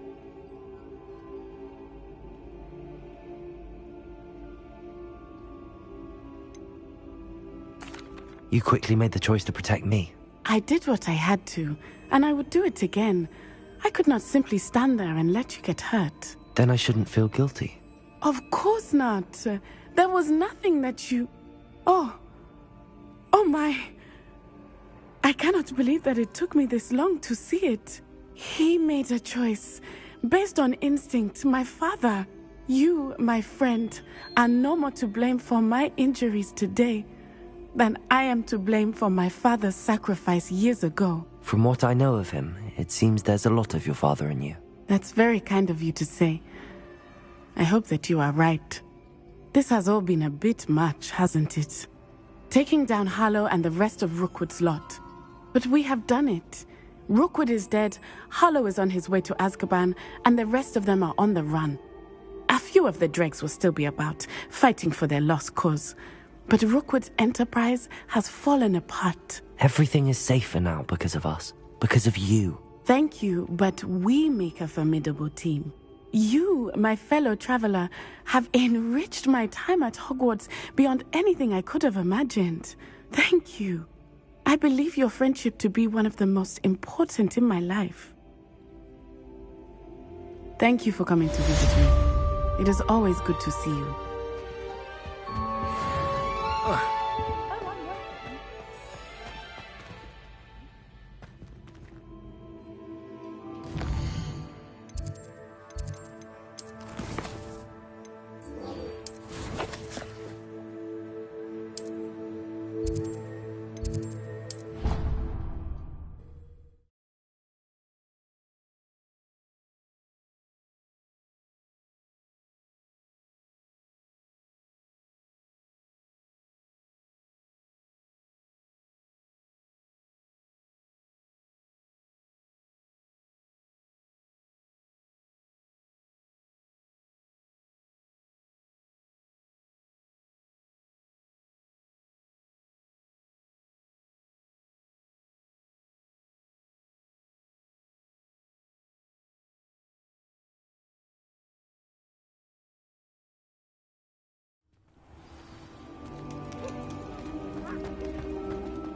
You quickly made the choice to protect me. I did what I had to, and I would do it again. I could not simply stand there and let you get hurt. Then I shouldn't feel guilty. Of course not. There was nothing that you... Oh my... I cannot believe that it took me this long to see it. He made a choice based on instinct. My father, you, my friend, are no more to blame for my injuries today than I am to blame for my father's sacrifice years ago. From what I know of him, it seems there's a lot of your father in you. That's very kind of you to say. I hope that you are right. This has all been a bit much, hasn't it? Taking down Harlow and the rest of Rookwood's lot. But we have done it. Rookwood is dead, Harlow is on his way to Azkaban, and the rest of them are on the run. A few of the dregs will still be about, fighting for their lost cause. But Rookwood's enterprise has fallen apart. Everything is safer now because of us. Because of you. Thank you, but we make a formidable team. You, my fellow traveler, have enriched my time at Hogwarts beyond anything I could have imagined. Thank you. I believe your friendship to be one of the most important in my life. Thank you for coming to visit me. It is always good to see you.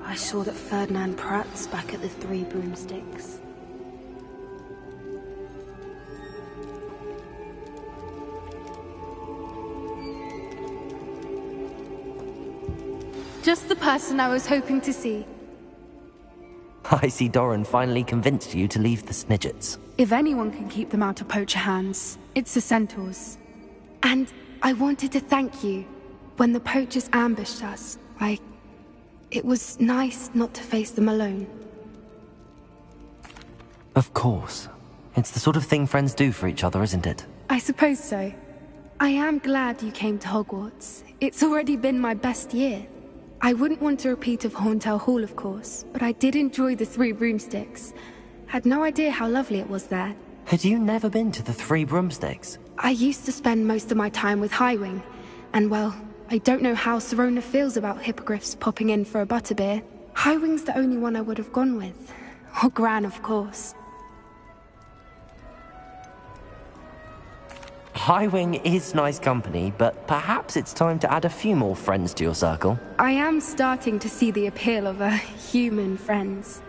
I saw that Ferdinand Pratt's back at the Three Broomsticks. Just the person I was hoping to see. I see Doran finally convinced you to leave the Snidgets. If anyone can keep them out of poacher hands, it's the Centaurs. And I wanted to thank you. When the poachers ambushed us, it was nice not to face them alone. Of course. It's the sort of thing friends do for each other, isn't it? I suppose so. I am glad you came to Hogwarts. It's already been my best year. I wouldn't want a repeat of Horntail Hall, of course, but I did enjoy the Three Broomsticks. Had no idea how lovely it was there. Had you never been to the Three Broomsticks? I used to spend most of my time with Highwing, and well, I don't know how Serona feels about hippogriffs popping in for a butterbeer. Highwing's the only one I would have gone with. Or Gran, of course. Highwing is nice company, but perhaps it's time to add a few more friends to your circle. I am starting to see the appeal of human friends.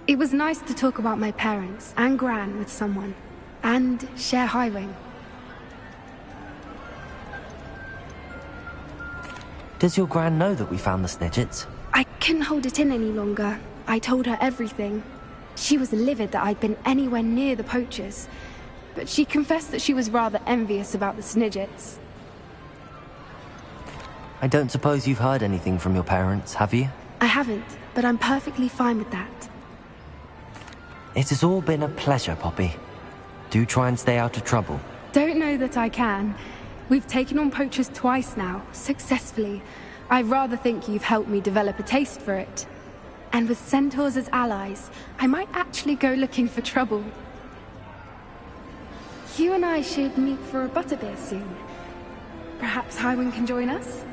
It was nice to talk about my parents and Gran with someone, and share Highwing. Does your Gran know that we found the Snidgets? I couldn't hold it in any longer. I told her everything. She was livid that I'd been anywhere near the poachers, but she confessed that she was rather envious about the Snidgets. I don't suppose you've heard anything from your parents, have you? I haven't, but I'm perfectly fine with that. It has all been a pleasure, Poppy. Do try and stay out of trouble. Don't know that I can. We've taken on poachers twice now, successfully. I rather think you've helped me develop a taste for it. And with centaurs as allies, I might actually go looking for trouble. You and I should meet for a butterbeer soon. Perhaps Highwing can join us?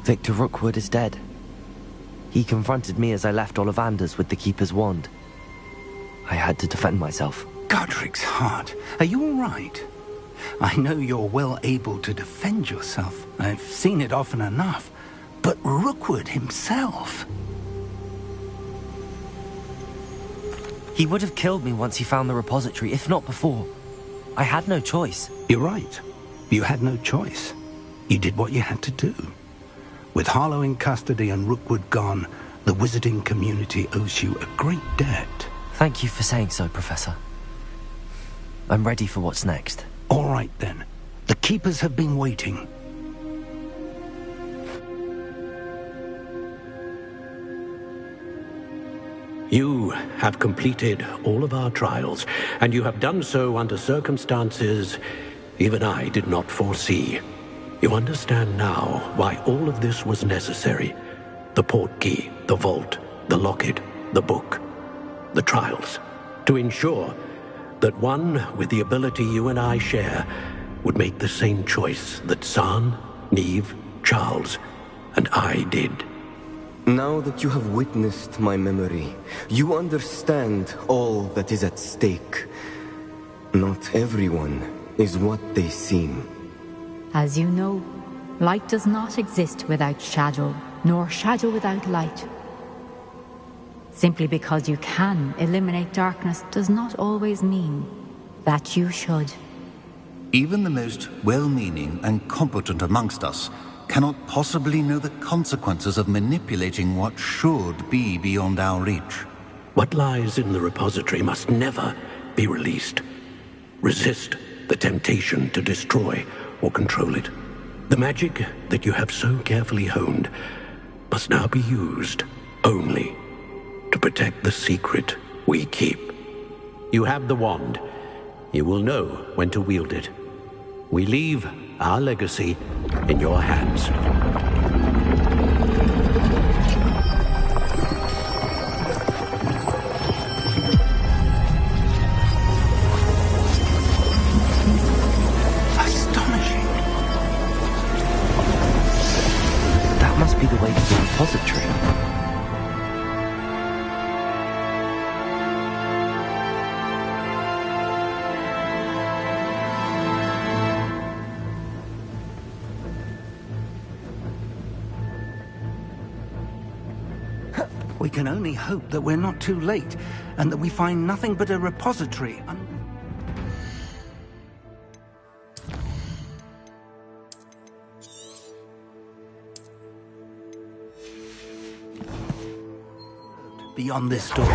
Victor Rookwood is dead. He confronted me as I left Ollivander's with the Keeper's wand. I had to defend myself. Godric's heart, are you all right? I know you're well able to defend yourself. I've seen it often enough. But Rookwood himself... He would have killed me once he found the repository, if not before. I had no choice. You're right. You had no choice. You did what you had to do. With Harlow in custody and Rookwood gone, the wizarding community owes you a great debt. Thank you for saying so, Professor. I'm ready for what's next. All right, then. The Keepers have been waiting. You have completed all of our trials, and you have done so under circumstances even I did not foresee. You understand now why all of this was necessary. The portkey, the vault, the locket, the book, the trials. To ensure that one with the ability you and I share would make the same choice that San, Neve, Charles, and I did. Now that you have witnessed my memory, you understand all that is at stake. Not everyone is what they seem. As you know, light does not exist without shadow, nor shadow without light. Simply because you can eliminate darkness does not always mean that you should. Even the most well-meaning and competent amongst us cannot possibly know the consequences of manipulating what should be beyond our reach. What lies in the repository must never be released. Resist the temptation to destroy or control it. The magic that you have so carefully honed must now be used only to protect the secret we keep. You have the wand. You will know when to wield it. We leave our legacy in your hands. Astonishing. That must be the way to the repository. We can only hope that we're not too late, and that we find nothing but a repository. Beyond this door.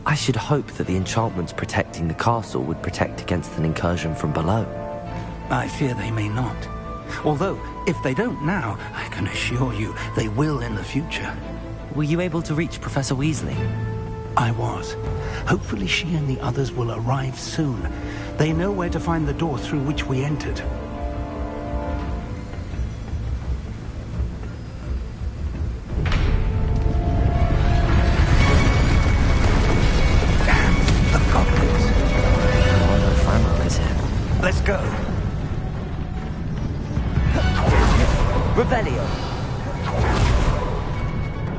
I should hope that the enchantments protecting the castle would protect against an incursion from below. I fear they may not. Although, if they don't now, I can assure you they will in the future. Were you able to reach Professor Weasley? I was. Hopefully she and the others will arrive soon. They know where to find the door through which we entered. Let's go. Revelio.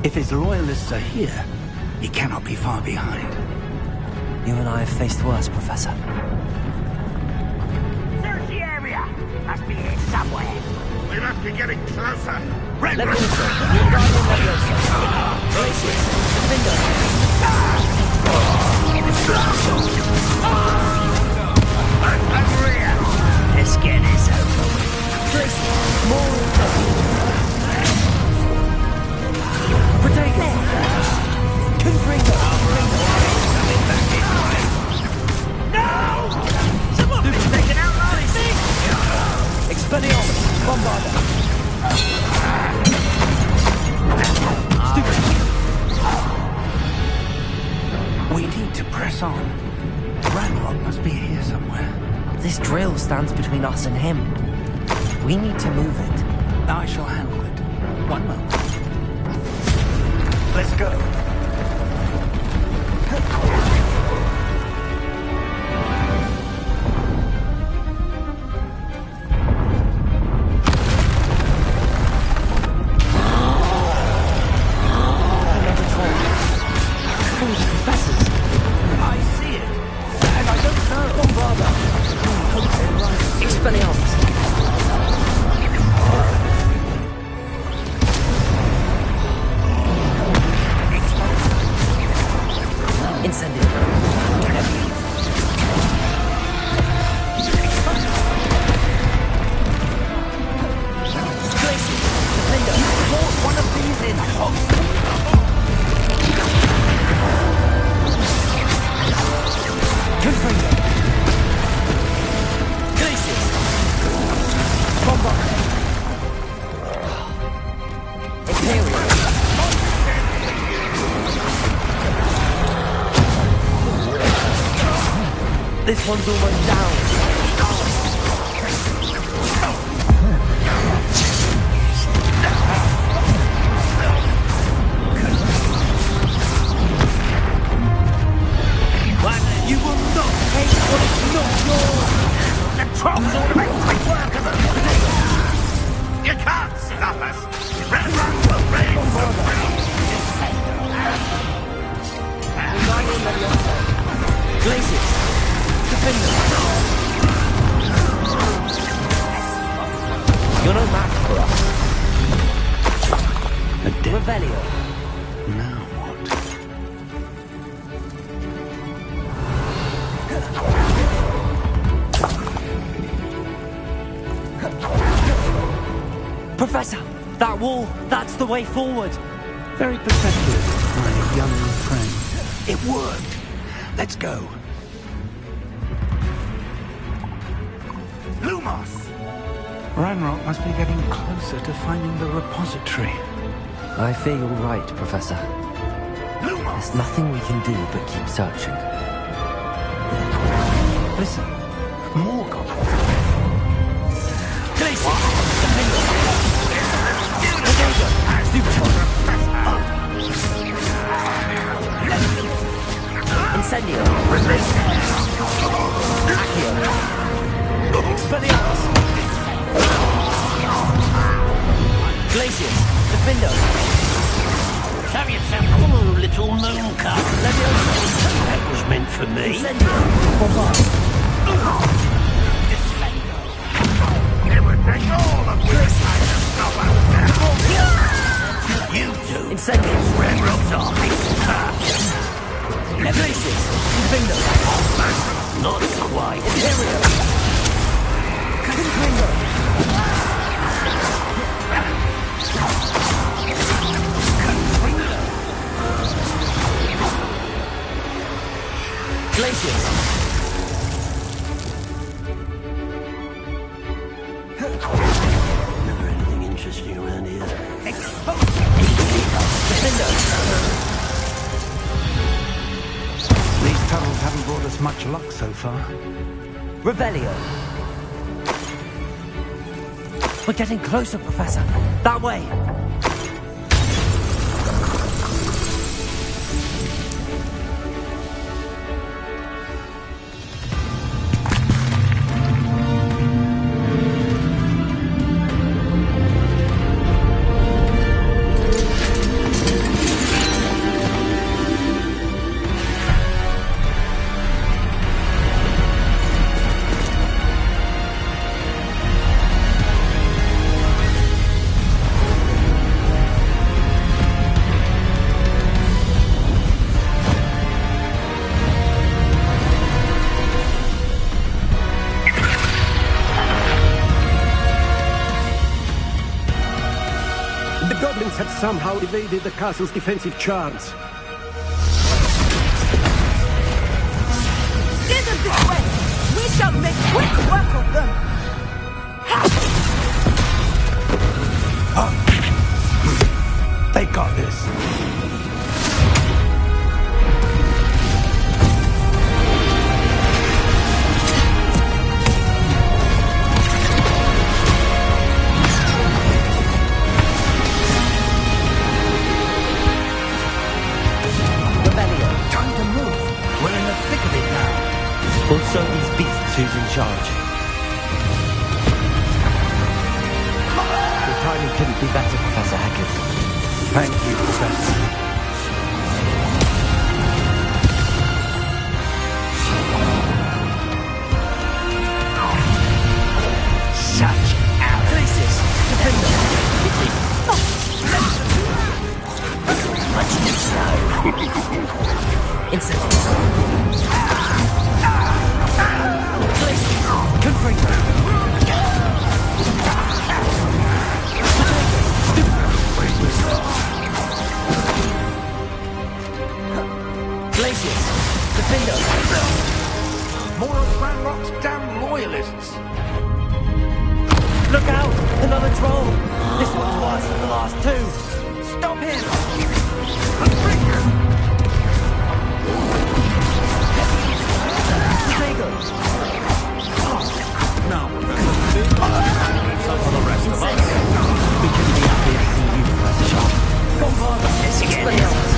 If his loyalists are here, he cannot be far behind. You and I have faced worse, Professor. Search the area. Must be here somewhere. We must be getting closer. Leviosa. Wingardium Leviosa. Braces. Let's get this over with. Tracy, more Potato! Confringo! No! Someone been taken out like this! Expelliarmus! Bombarda! We need to press on. Ranrock must be here somewhere. This drill stands between us and him. We need to move it. I shall handle it. One moment. Let's go. This one's almost down. You will not take what is not yours! The trolls ought to make quick work of them! You can't stop us! Glaciers! Defender! You're no match for us. Revelio. Now what? Professor! That wall! That's the way forward! Very pathetic, my young friend. It worked. Let's go. Lumos! Ranrock must be getting closer to finding the repository. I fear you're right, Professor. There's nothing we can do but keep searching. Listen, more goblins. Incendio! Accio! Expelliarmus! Glaciers! Defendo! Have yourself a little moon cup. That was meant for me. Incendio! Bombard! It would take all of Glaciers to stop us now. You two. Incendio! Red Rock's office. Glaciers! Defendo! Not quite. Imperio! Confringo! Glaciers! Never anything interesting around here. Defendo! These tunnels haven't brought us much luck so far. Revelio! We're getting closer, Professor. That way! The goblins had somehow evaded the castle's defensive charms. Steer them this way! We shall make quick work of them! They got this. We'll show these beasts who's in charge. Your timing couldn't be better, Professor Hackett. Thank you, Professor. Such outrageous! Defender! Much too slow. Incentive. Confringo! Glaciers! Defendo! More of Ranrock's damn loyalists. Look out! Another troll! This one's worse than the last two! Stop him! Now we're going to do some for the rest of us. We couldn't be happier to see you, Professor Sharp. Bombard! Expelliarmus!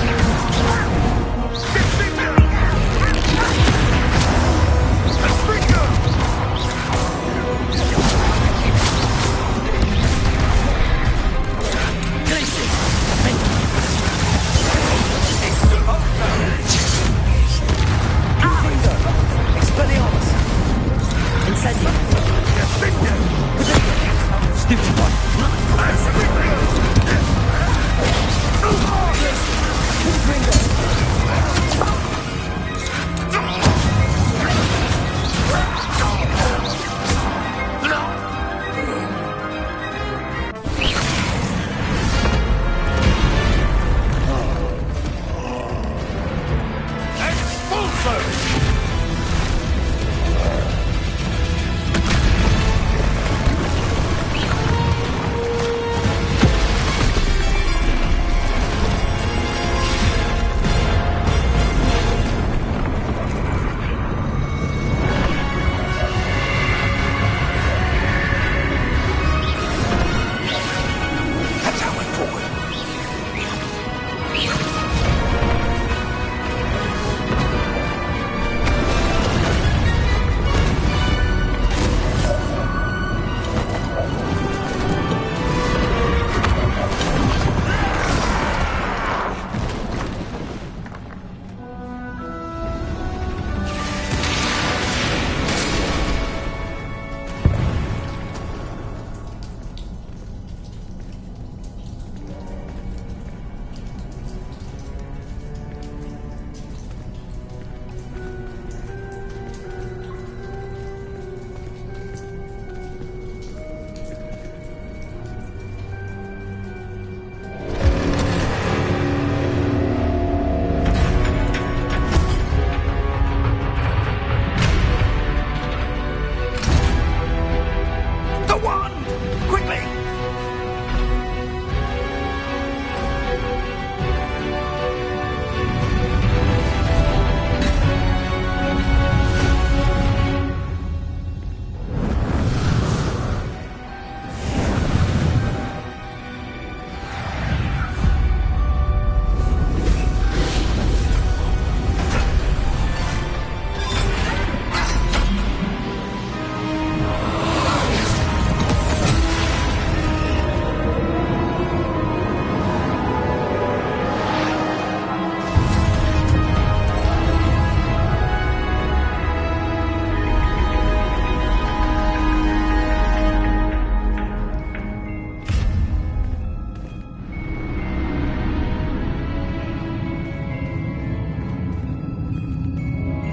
Glaciers!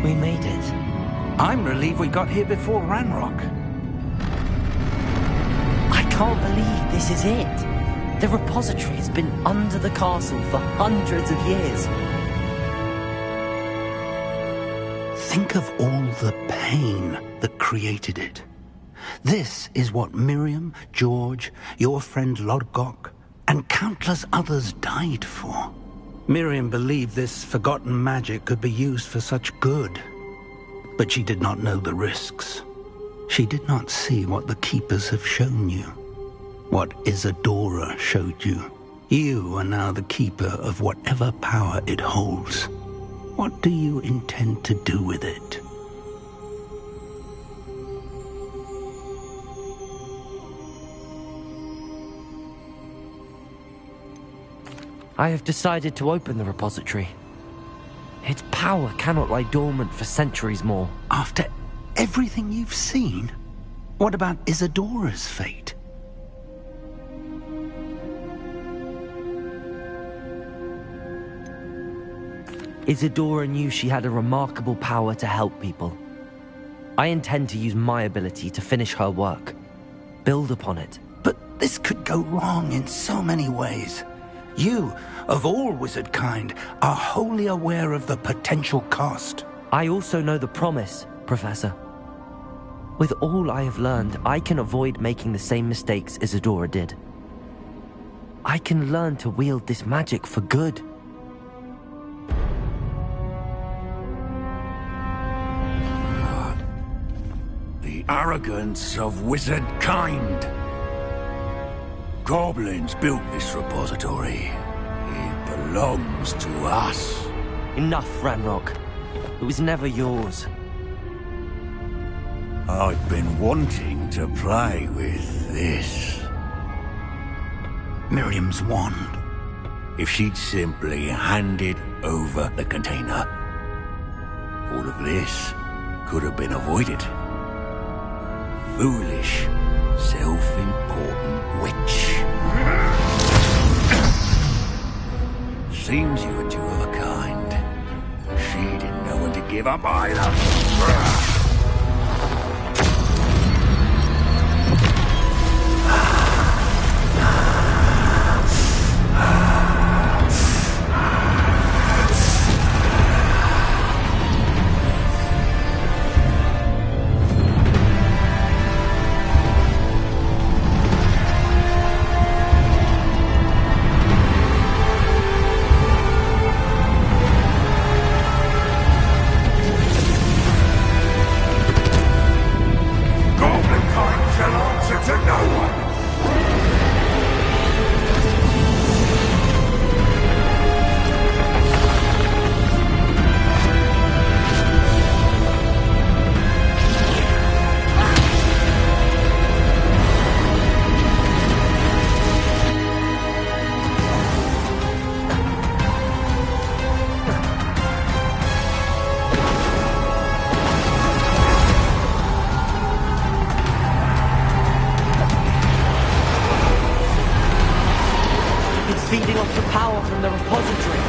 We made it. I'm relieved we got here before Ranrock. I can't believe this is it. The repository has been under the castle for hundreds of years. Think of all the pain that created it. This is what Miriam, George, your friend Lodgok, and countless others died for. Miriam believed this forgotten magic could be used for such good. But she did not know the risks. She did not see what the Keepers have shown you. What Isadora showed you. You are now the Keeper of whatever power it holds. What do you intend to do with it? I have decided to open the repository. Its power cannot lie dormant for centuries more. After everything you've seen? What about Isadora's fate? Isadora knew she had a remarkable power to help people. I intend to use my ability to finish her work. Build upon it. But this could go wrong in so many ways. You, of all wizard kind, are wholly aware of the potential cost. I also know the promise, Professor. With all I have learned, I can avoid making the same mistakes Isadora did. I can learn to wield this magic for good. The arrogance of wizard kind. Goblins built this repository. It belongs to us. Enough, Ranrock. It was never yours. I've been wanting to play with this. Miriam's wand. If she'd simply handed over the container, all of this could have been avoided. Foolish, self-important witch. Seems you were two of a kind. She didn't know when to give up either. Feeding off the power from the repository.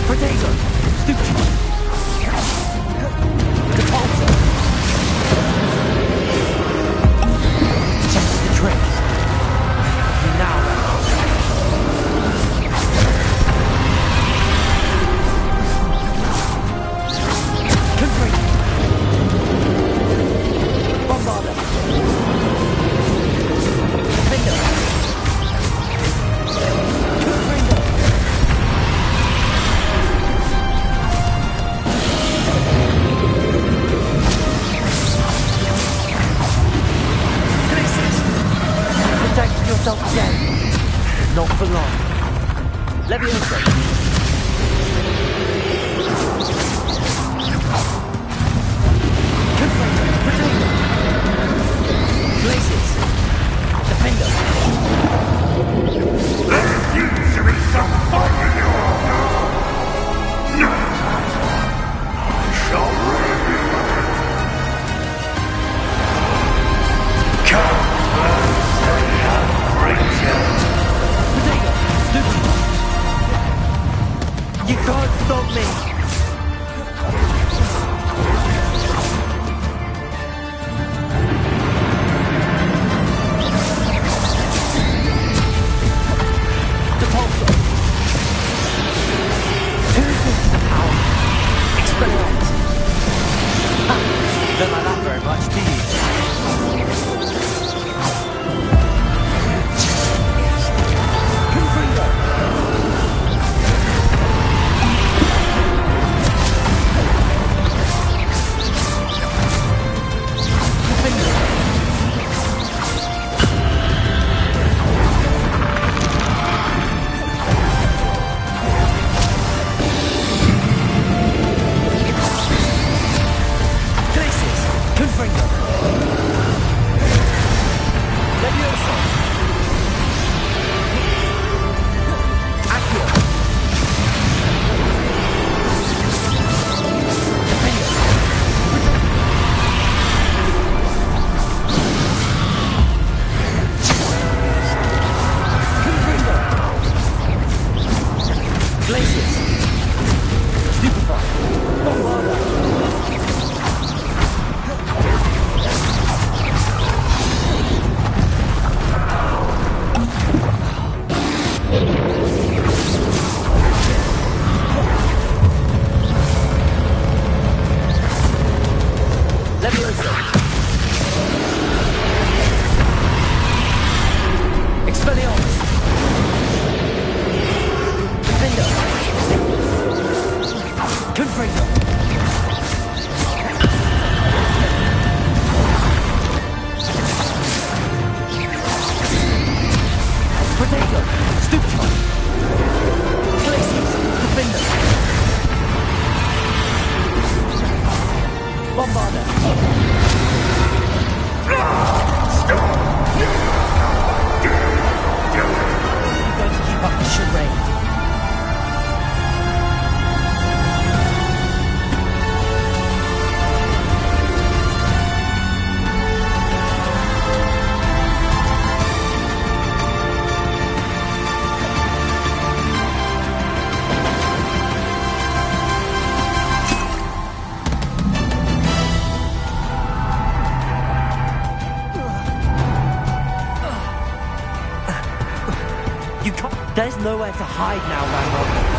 Potato! Stupid! Repulsor! Just the tricks. Not for long. Leviosa. Places. Defender. There seems to be some fight in you all now. me! Don't like that very much, do you? There's nowhere to hide now, Ranrock.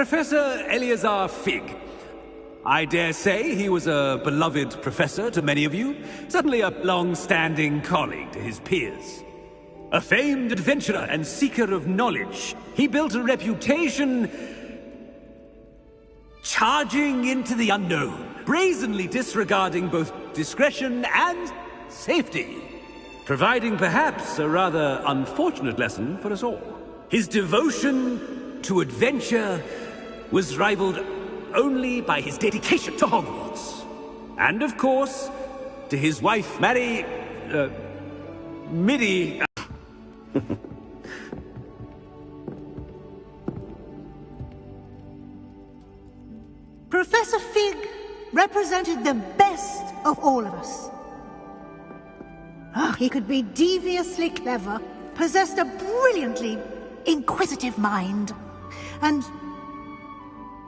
Professor Eleazar Fig, I dare say he was a beloved professor to many of you, certainly a long-standing colleague to his peers. A famed adventurer and seeker of knowledge, he built a reputation charging into the unknown, brazenly disregarding both discretion and safety, providing perhaps a rather unfortunate lesson for us all. His devotion to adventure was rivaled only by his dedication to Hogwarts. And of course, to his wife, Middy. Professor Fig represented the best of all of us. He could be deviously clever, possessed a brilliantly inquisitive mind, and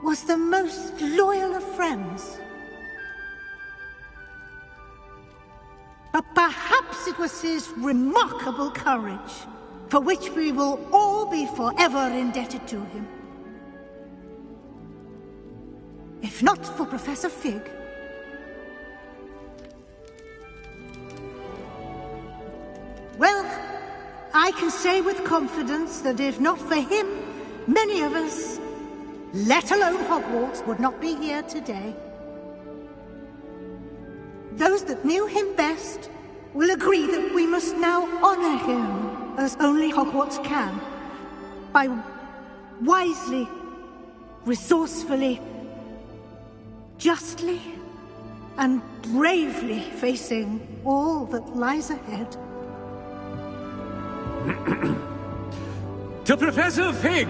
was the most loyal of friends. But perhaps it was his remarkable courage, for which we will all be forever indebted to him. If not for Professor Fig, well, I can say with confidence that if not for him, many of us, let alone Hogwarts, would not be here today. Those that knew him best will agree that we must now honor him as only Hogwarts can, by wisely, resourcefully, justly, and bravely facing all that lies ahead. To Professor Fig!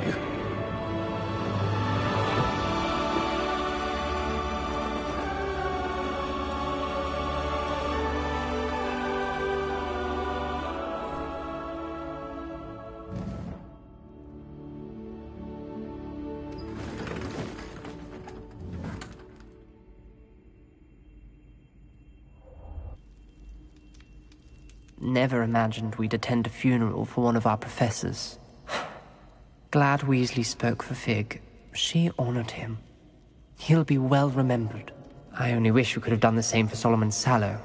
Never imagined we'd attend a funeral for one of our professors. Glad Weasley spoke for Fig. She honored him. He'll be well remembered. I only wish we could have done the same for Solomon Sallow.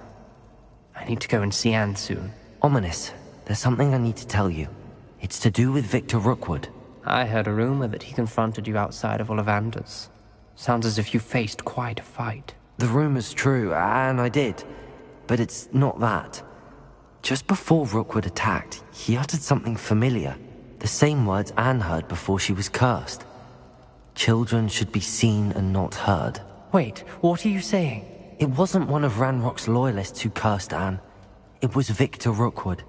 I need to go and see Anne soon. Ominous, there's something I need to tell you. It's to do with Victor Rookwood. I heard a rumor that he confronted you outside of Ollivander's. Sounds as if you faced quite a fight. The rumor's true, and I did. But it's not that. Just before Rookwood attacked, he uttered something familiar. The same words Anne heard before she was cursed. Children should be seen and not heard. Wait, what are you saying? It wasn't one of Ranrock's loyalists who cursed Anne. It was Victor Rookwood.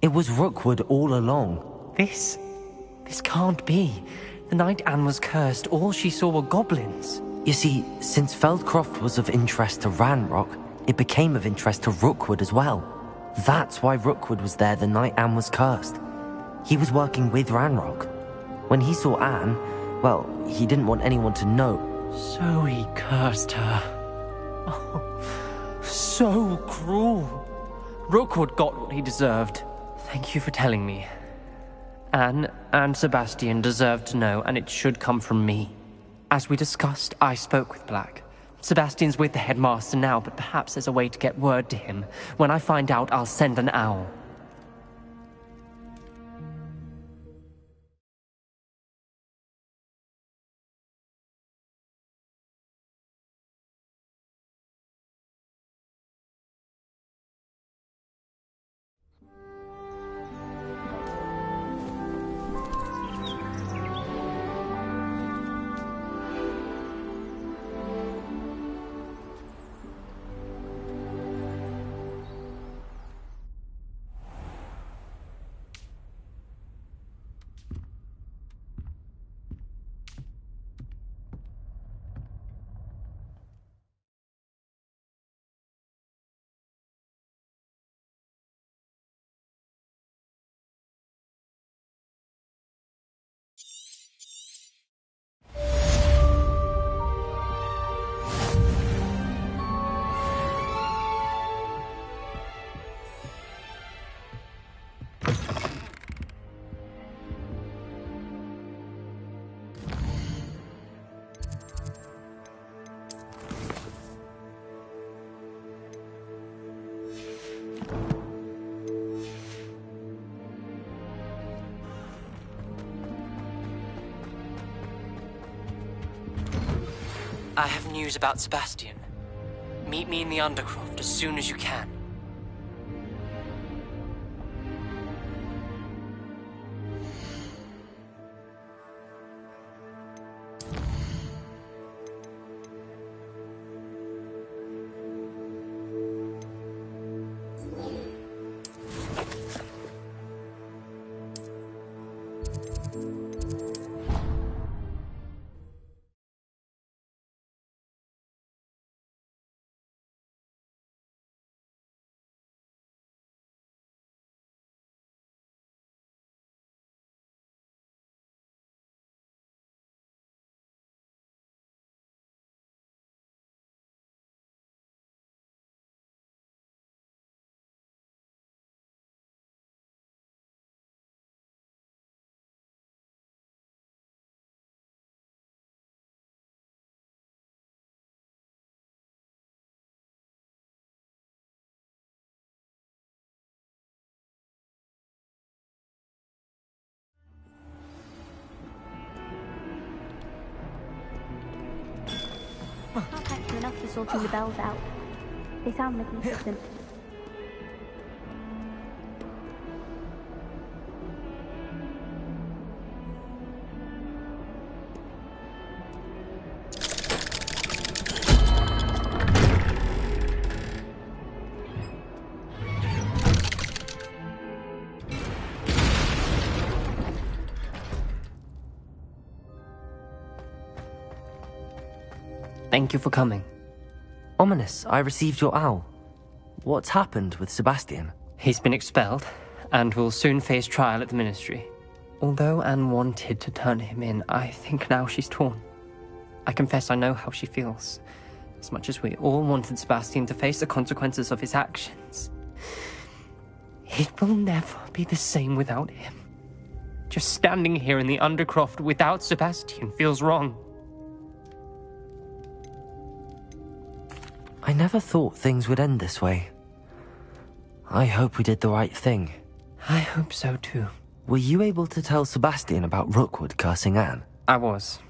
It was Rookwood all along. This can't be. The night Anne was cursed, all she saw were goblins. You see, since Feldcroft was of interest to Ranrock, it became of interest to Rookwood as well. That's why Rookwood was there the night Anne was cursed. He was working with Ranrock. When he saw Anne, well, he didn't want anyone to know. So he cursed her. Oh, so cruel. Rookwood got what he deserved. Thank you for telling me. Anne and Sebastian deserve to know, and it should come from me. As we discussed, I spoke with Black. Sebastian's with the headmaster now, but perhaps there's a way to get word to him. When I find out, I'll send an owl. I have news about Sebastian. Meet me in the Undercroft as soon as you can. Can't thank you enough for sorting the bells out. They sound magnificent. Thank you for coming. Ominous, I received your owl. What's happened with Sebastian? He's been expelled, and will soon face trial at the Ministry. Although Anne wanted to turn him in, I think now she's torn. I confess I know how she feels. As much as we all wanted Sebastian to face the consequences of his actions. It will never be the same without him. Just standing here in the Undercroft without Sebastian feels wrong. I never thought things would end this way. I hope we did the right thing. I hope so too. Were you able to tell Sebastian about Rookwood cursing Anne? I was.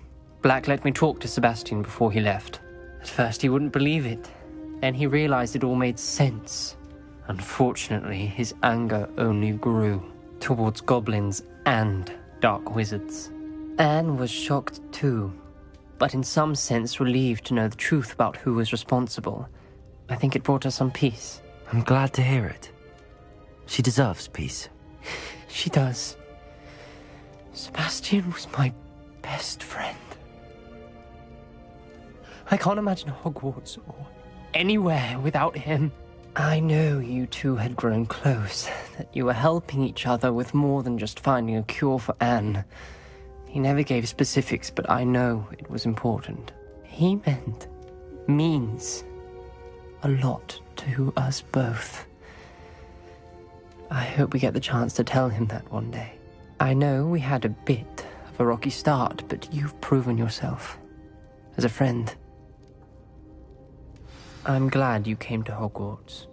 Black let me talk to Sebastian before he left. At first he wouldn't believe it. Then he realized it all made sense. Unfortunately, his anger only grew towards goblins and dark wizards. Anne was shocked too, but in some sense relieved to know the truth about who was responsible. I think it brought her some peace. I'm glad to hear it. She deserves peace. She does. Sebastian was my best friend. I can't imagine Hogwarts or anywhere without him. I know you two had grown close, that you were helping each other with more than just finding a cure for Anne. He never gave specifics, but I know it was important. He means a lot to us both. I hope we get the chance to tell him that one day. I know we had a bit of a rocky start, but you've proven yourself as a friend. I'm glad you came to Hogwarts.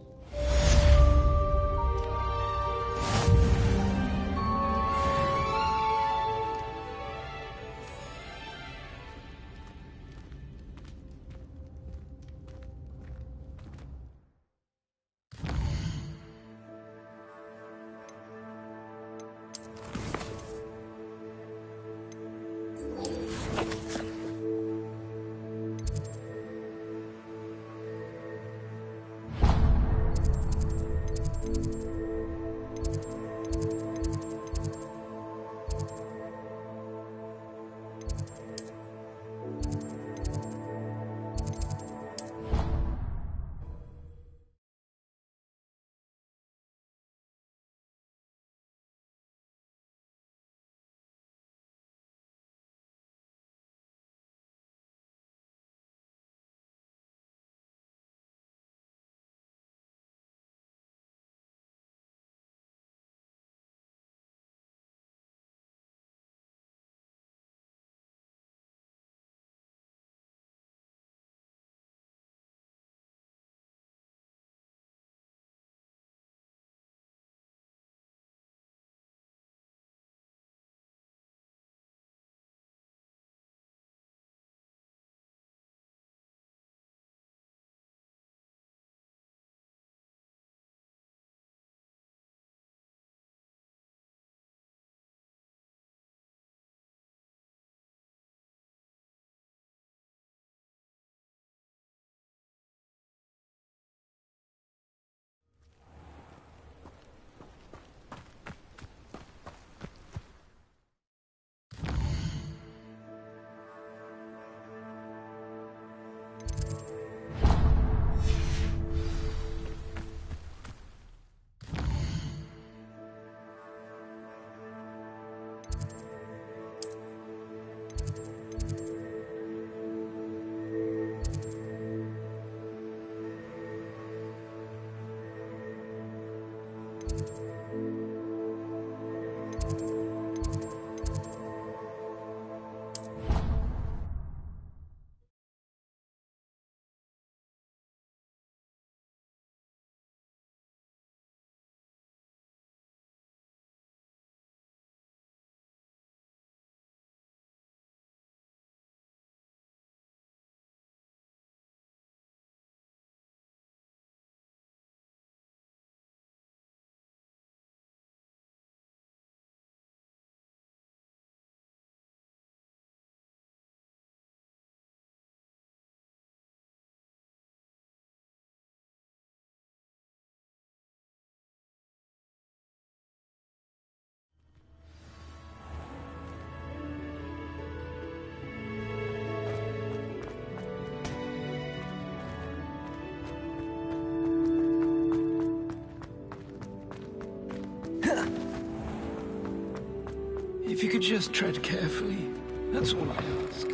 If you could just tread carefully, that's all I ask.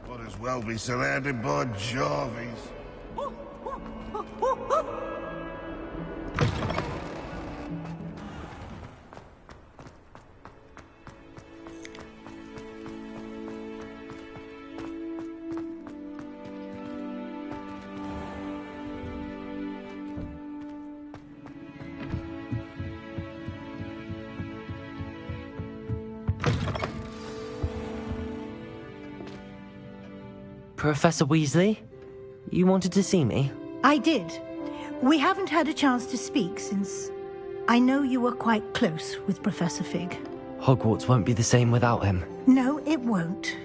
Might as well be surrounded by Jarvies. Professor Weasley? You wanted to see me? I did. We haven't had a chance to speak since I know you were quite close with Professor Fig. Hogwarts won't be the same without him. No, it won't.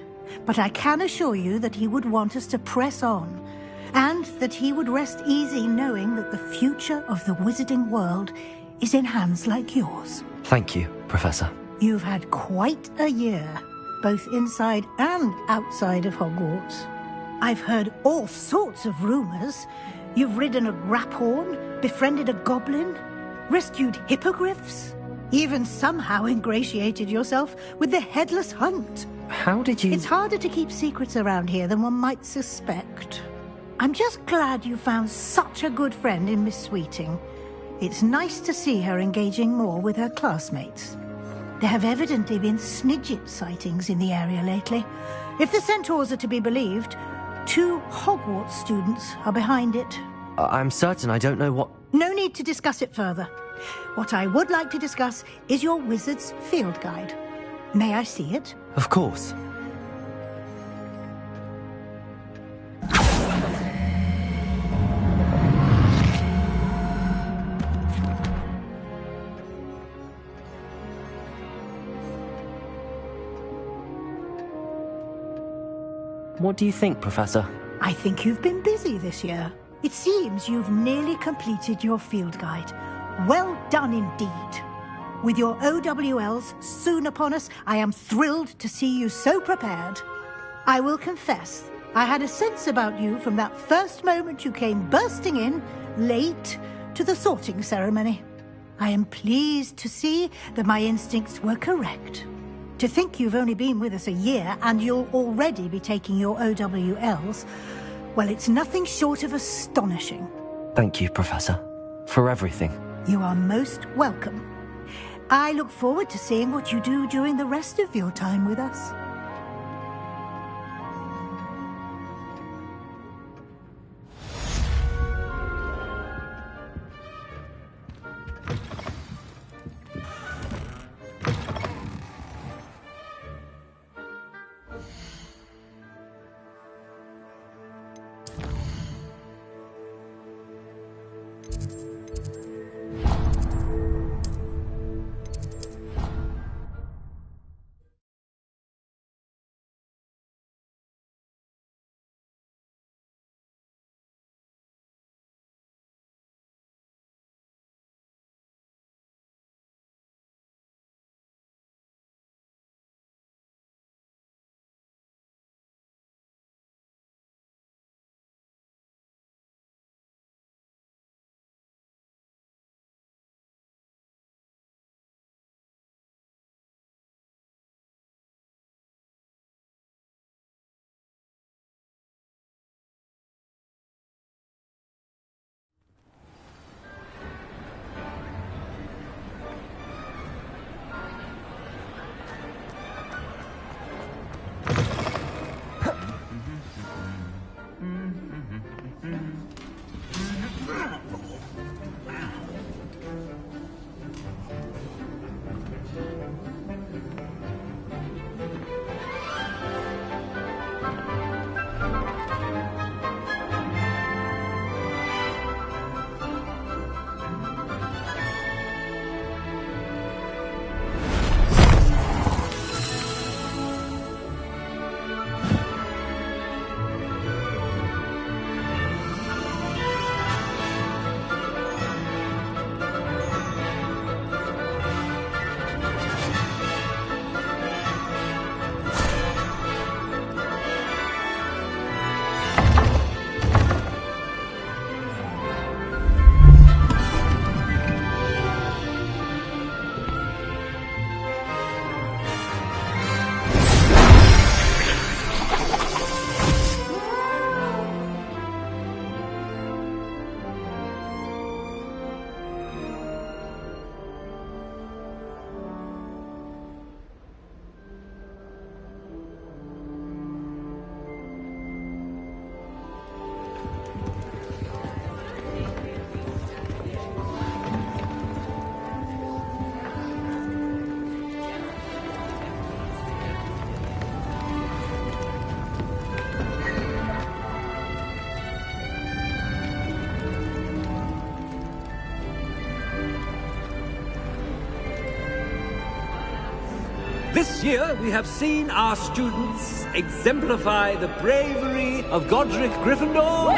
But I can assure you that he would want us to press on, and that he would rest easy knowing that the future of the wizarding world is in hands like yours. Thank you, Professor. You've had quite a year, both inside and outside of Hogwarts. I've heard all sorts of rumors. You've ridden a graphorn, befriended a goblin, rescued hippogriffs, even somehow ingratiated yourself with the Headless Hunt. How did you... It's harder to keep secrets around here than one might suspect. I'm just glad you found such a good friend in Miss Sweeting. It's nice to see her engaging more with her classmates. There have evidently been Snidget sightings in the area lately. If the centaurs are to be believed, 2 Hogwarts students are behind it. I'm certain I don't know what... No need to discuss it further. What I would like to discuss is your wizard's field guide. May I see it? Of course. What do you think, Professor? I think you've been busy this year. It seems you've nearly completed your field guide. Well done indeed. With your OWLs soon upon us, I am thrilled to see you so prepared. I will confess, I had a sense about you from that first moment you came bursting in, late, to the sorting ceremony. I am pleased to see that my instincts were correct. To think you've only been with us a year and you'll already be taking your OWLs, well, it's nothing short of astonishing. Thank you, Professor, for everything. You are most welcome. I look forward to seeing what you do during the rest of your time with us. This year, we have seen our students exemplify the bravery of Godric Gryffindor. And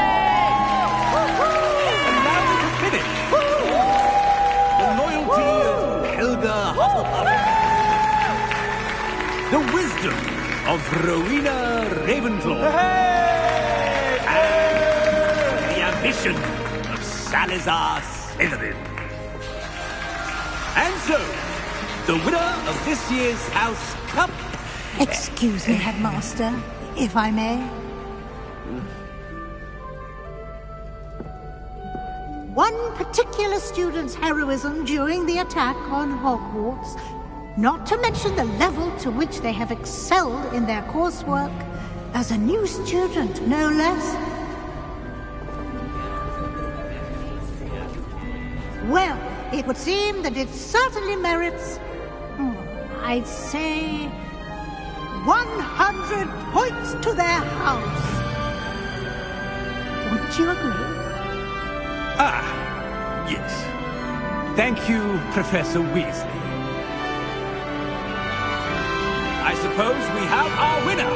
now to finish, the loyalty of Helga Hufflepuff. The wisdom of Rowena Ravenclaw. And the ambition of Salazar Slytherin. And so, the winner of this year's House Cup... Excuse me, Headmaster, if I may. One particular student's heroism during the attack on Hogwarts, not to mention the level to which they have excelled in their coursework, as a new student, no less. Well, it would seem that it certainly merits, I'd say, 100 points to their house. Would you agree? Ah, yes. Thank you, Professor Weasley. I suppose we have our winner.